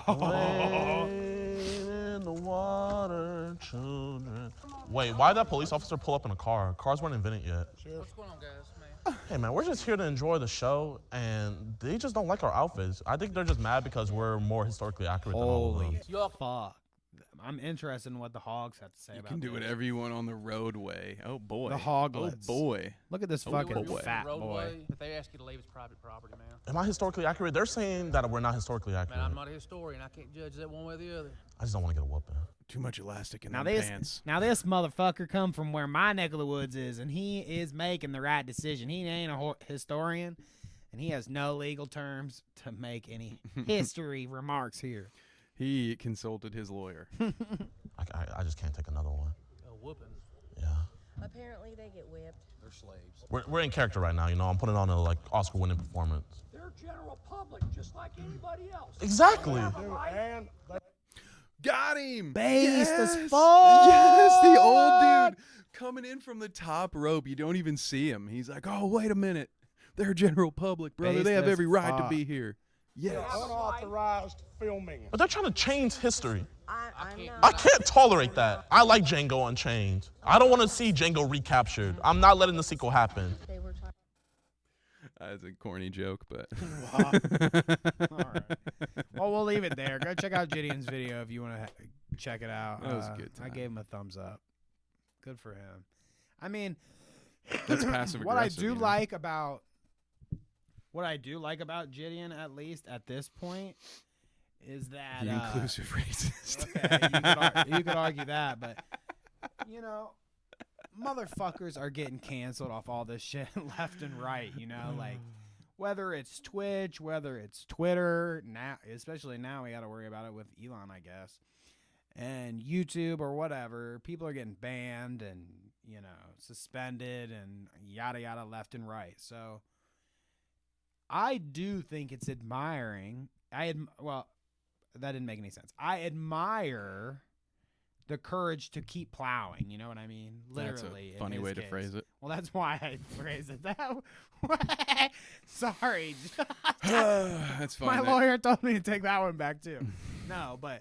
Wade in the water, children. Wait, why did that police officer pull up in a car? Cars weren't invented yet. What's going on, guys? Hey, man, we're just here to enjoy the show, and they just don't like our outfits. I think they're just mad because we're more historically accurate than all of them. Fuck. I'm interested in what the hogs have to say You about can do this. whatever you want on the roadway. Oh boy. The hoglets. Oh boy. Look at this Oh, fucking boy. fat boy. If they ask you to leave, it's private property, man. Am I historically accurate? They're saying that we're not historically accurate. Man, I'm not a historian. I can't judge that one way or the other. I just don't want to get a whooping. Too much elastic in Now them this, pants. now this motherfucker come from where my neck of the woods is, and he is making the right decision. He ain't a historian, and he has no legal terms to make any history remarks here. He consulted his lawyer. I just can't take another one. A whooping. Yeah. Apparently they get whipped. They're slaves. We're in character right now, you know. I'm putting on a like Oscar-winning performance. They're general public, just like anybody else. Exactly. And Got him. Based as Yes. fuck. Yes, the old dude coming in from the top rope. You don't even see him. He's like, oh, wait a minute. They're general public, brother. Based They have as every right to fuck. be here. Yes. unauthorized filming. But they're trying to change history. I'm I can't tolerate that. I like Django Unchained. I don't want to see Django recaptured. I'm not letting the sequel happen. They were talking. That's a corny joke, but. All right. Well, we'll leave it there. Go check out Gideon's video if you want to check it out. That was a good I time. gave him a thumbs up. Good for him. I mean, That's passive what I aggressive, do you know? like about Gideon, at least at this point, is that The inclusive racist. Okay, you could argue that, but you know, motherfuckers are getting canceled off all this shit left and right. You know, like whether it's Twitch, whether it's Twitter, now especially now we got to worry about it with Elon, I guess, and YouTube or whatever. People are getting banned and suspended and yada yada left and right. So I do think it's admiring. Well, that didn't make any sense. I admire the courage to keep plowing. You know what I mean? Literally. That's a funny way to phrase it. Well, that's why I phrased it that way. Sorry. That's fine. My lawyer told me to take that one back too. No, but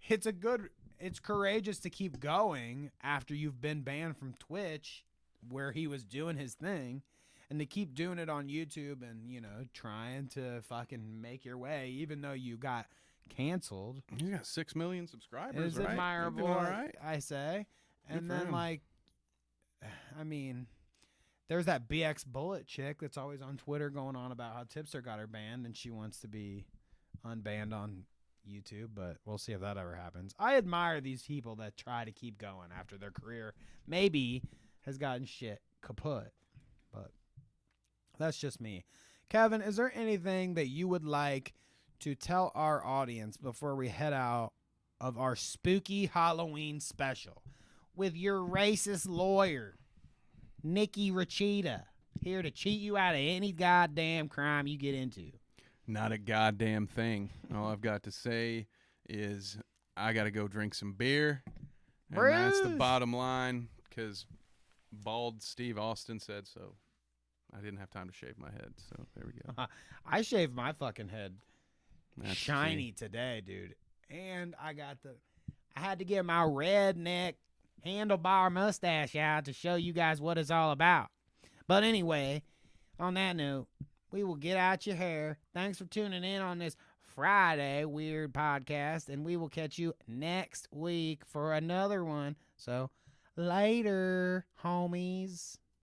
it's courageous to keep going after you've been banned from Twitch where he was doing his thing. And to keep doing it on YouTube and, trying to fucking make your way, even though you got canceled. You got 6 million subscribers, It's right? admirable, All right. I say. Good And for then, him. I mean, there's that BX Bullet chick that's always on Twitter going on about how Tipster got her banned and she wants to be unbanned on YouTube, but we'll see if that ever happens. I admire these people that try to keep going after their career maybe has gotten shit kaput, but that's just me. Kevin, is there anything that you would like to tell our audience before we head out of our spooky Halloween special with your racist lawyer, Nikki Rachita, here to cheat you out of any goddamn crime you get into? Not a goddamn thing. All I've got to say is I got to go drink some beer. And that's the Bruce. bottom line because bald Steve Austin said so. I didn't have time to shave my head, so there we go. I shaved my fucking head That's shiny today, dude. And I had to get my redneck handlebar mustache out to show you guys what it's all about. But anyway, on that note, we will get out your hair. Thanks for tuning in on this Friday weird podcast, and we will catch you next week for another one. So later, homies.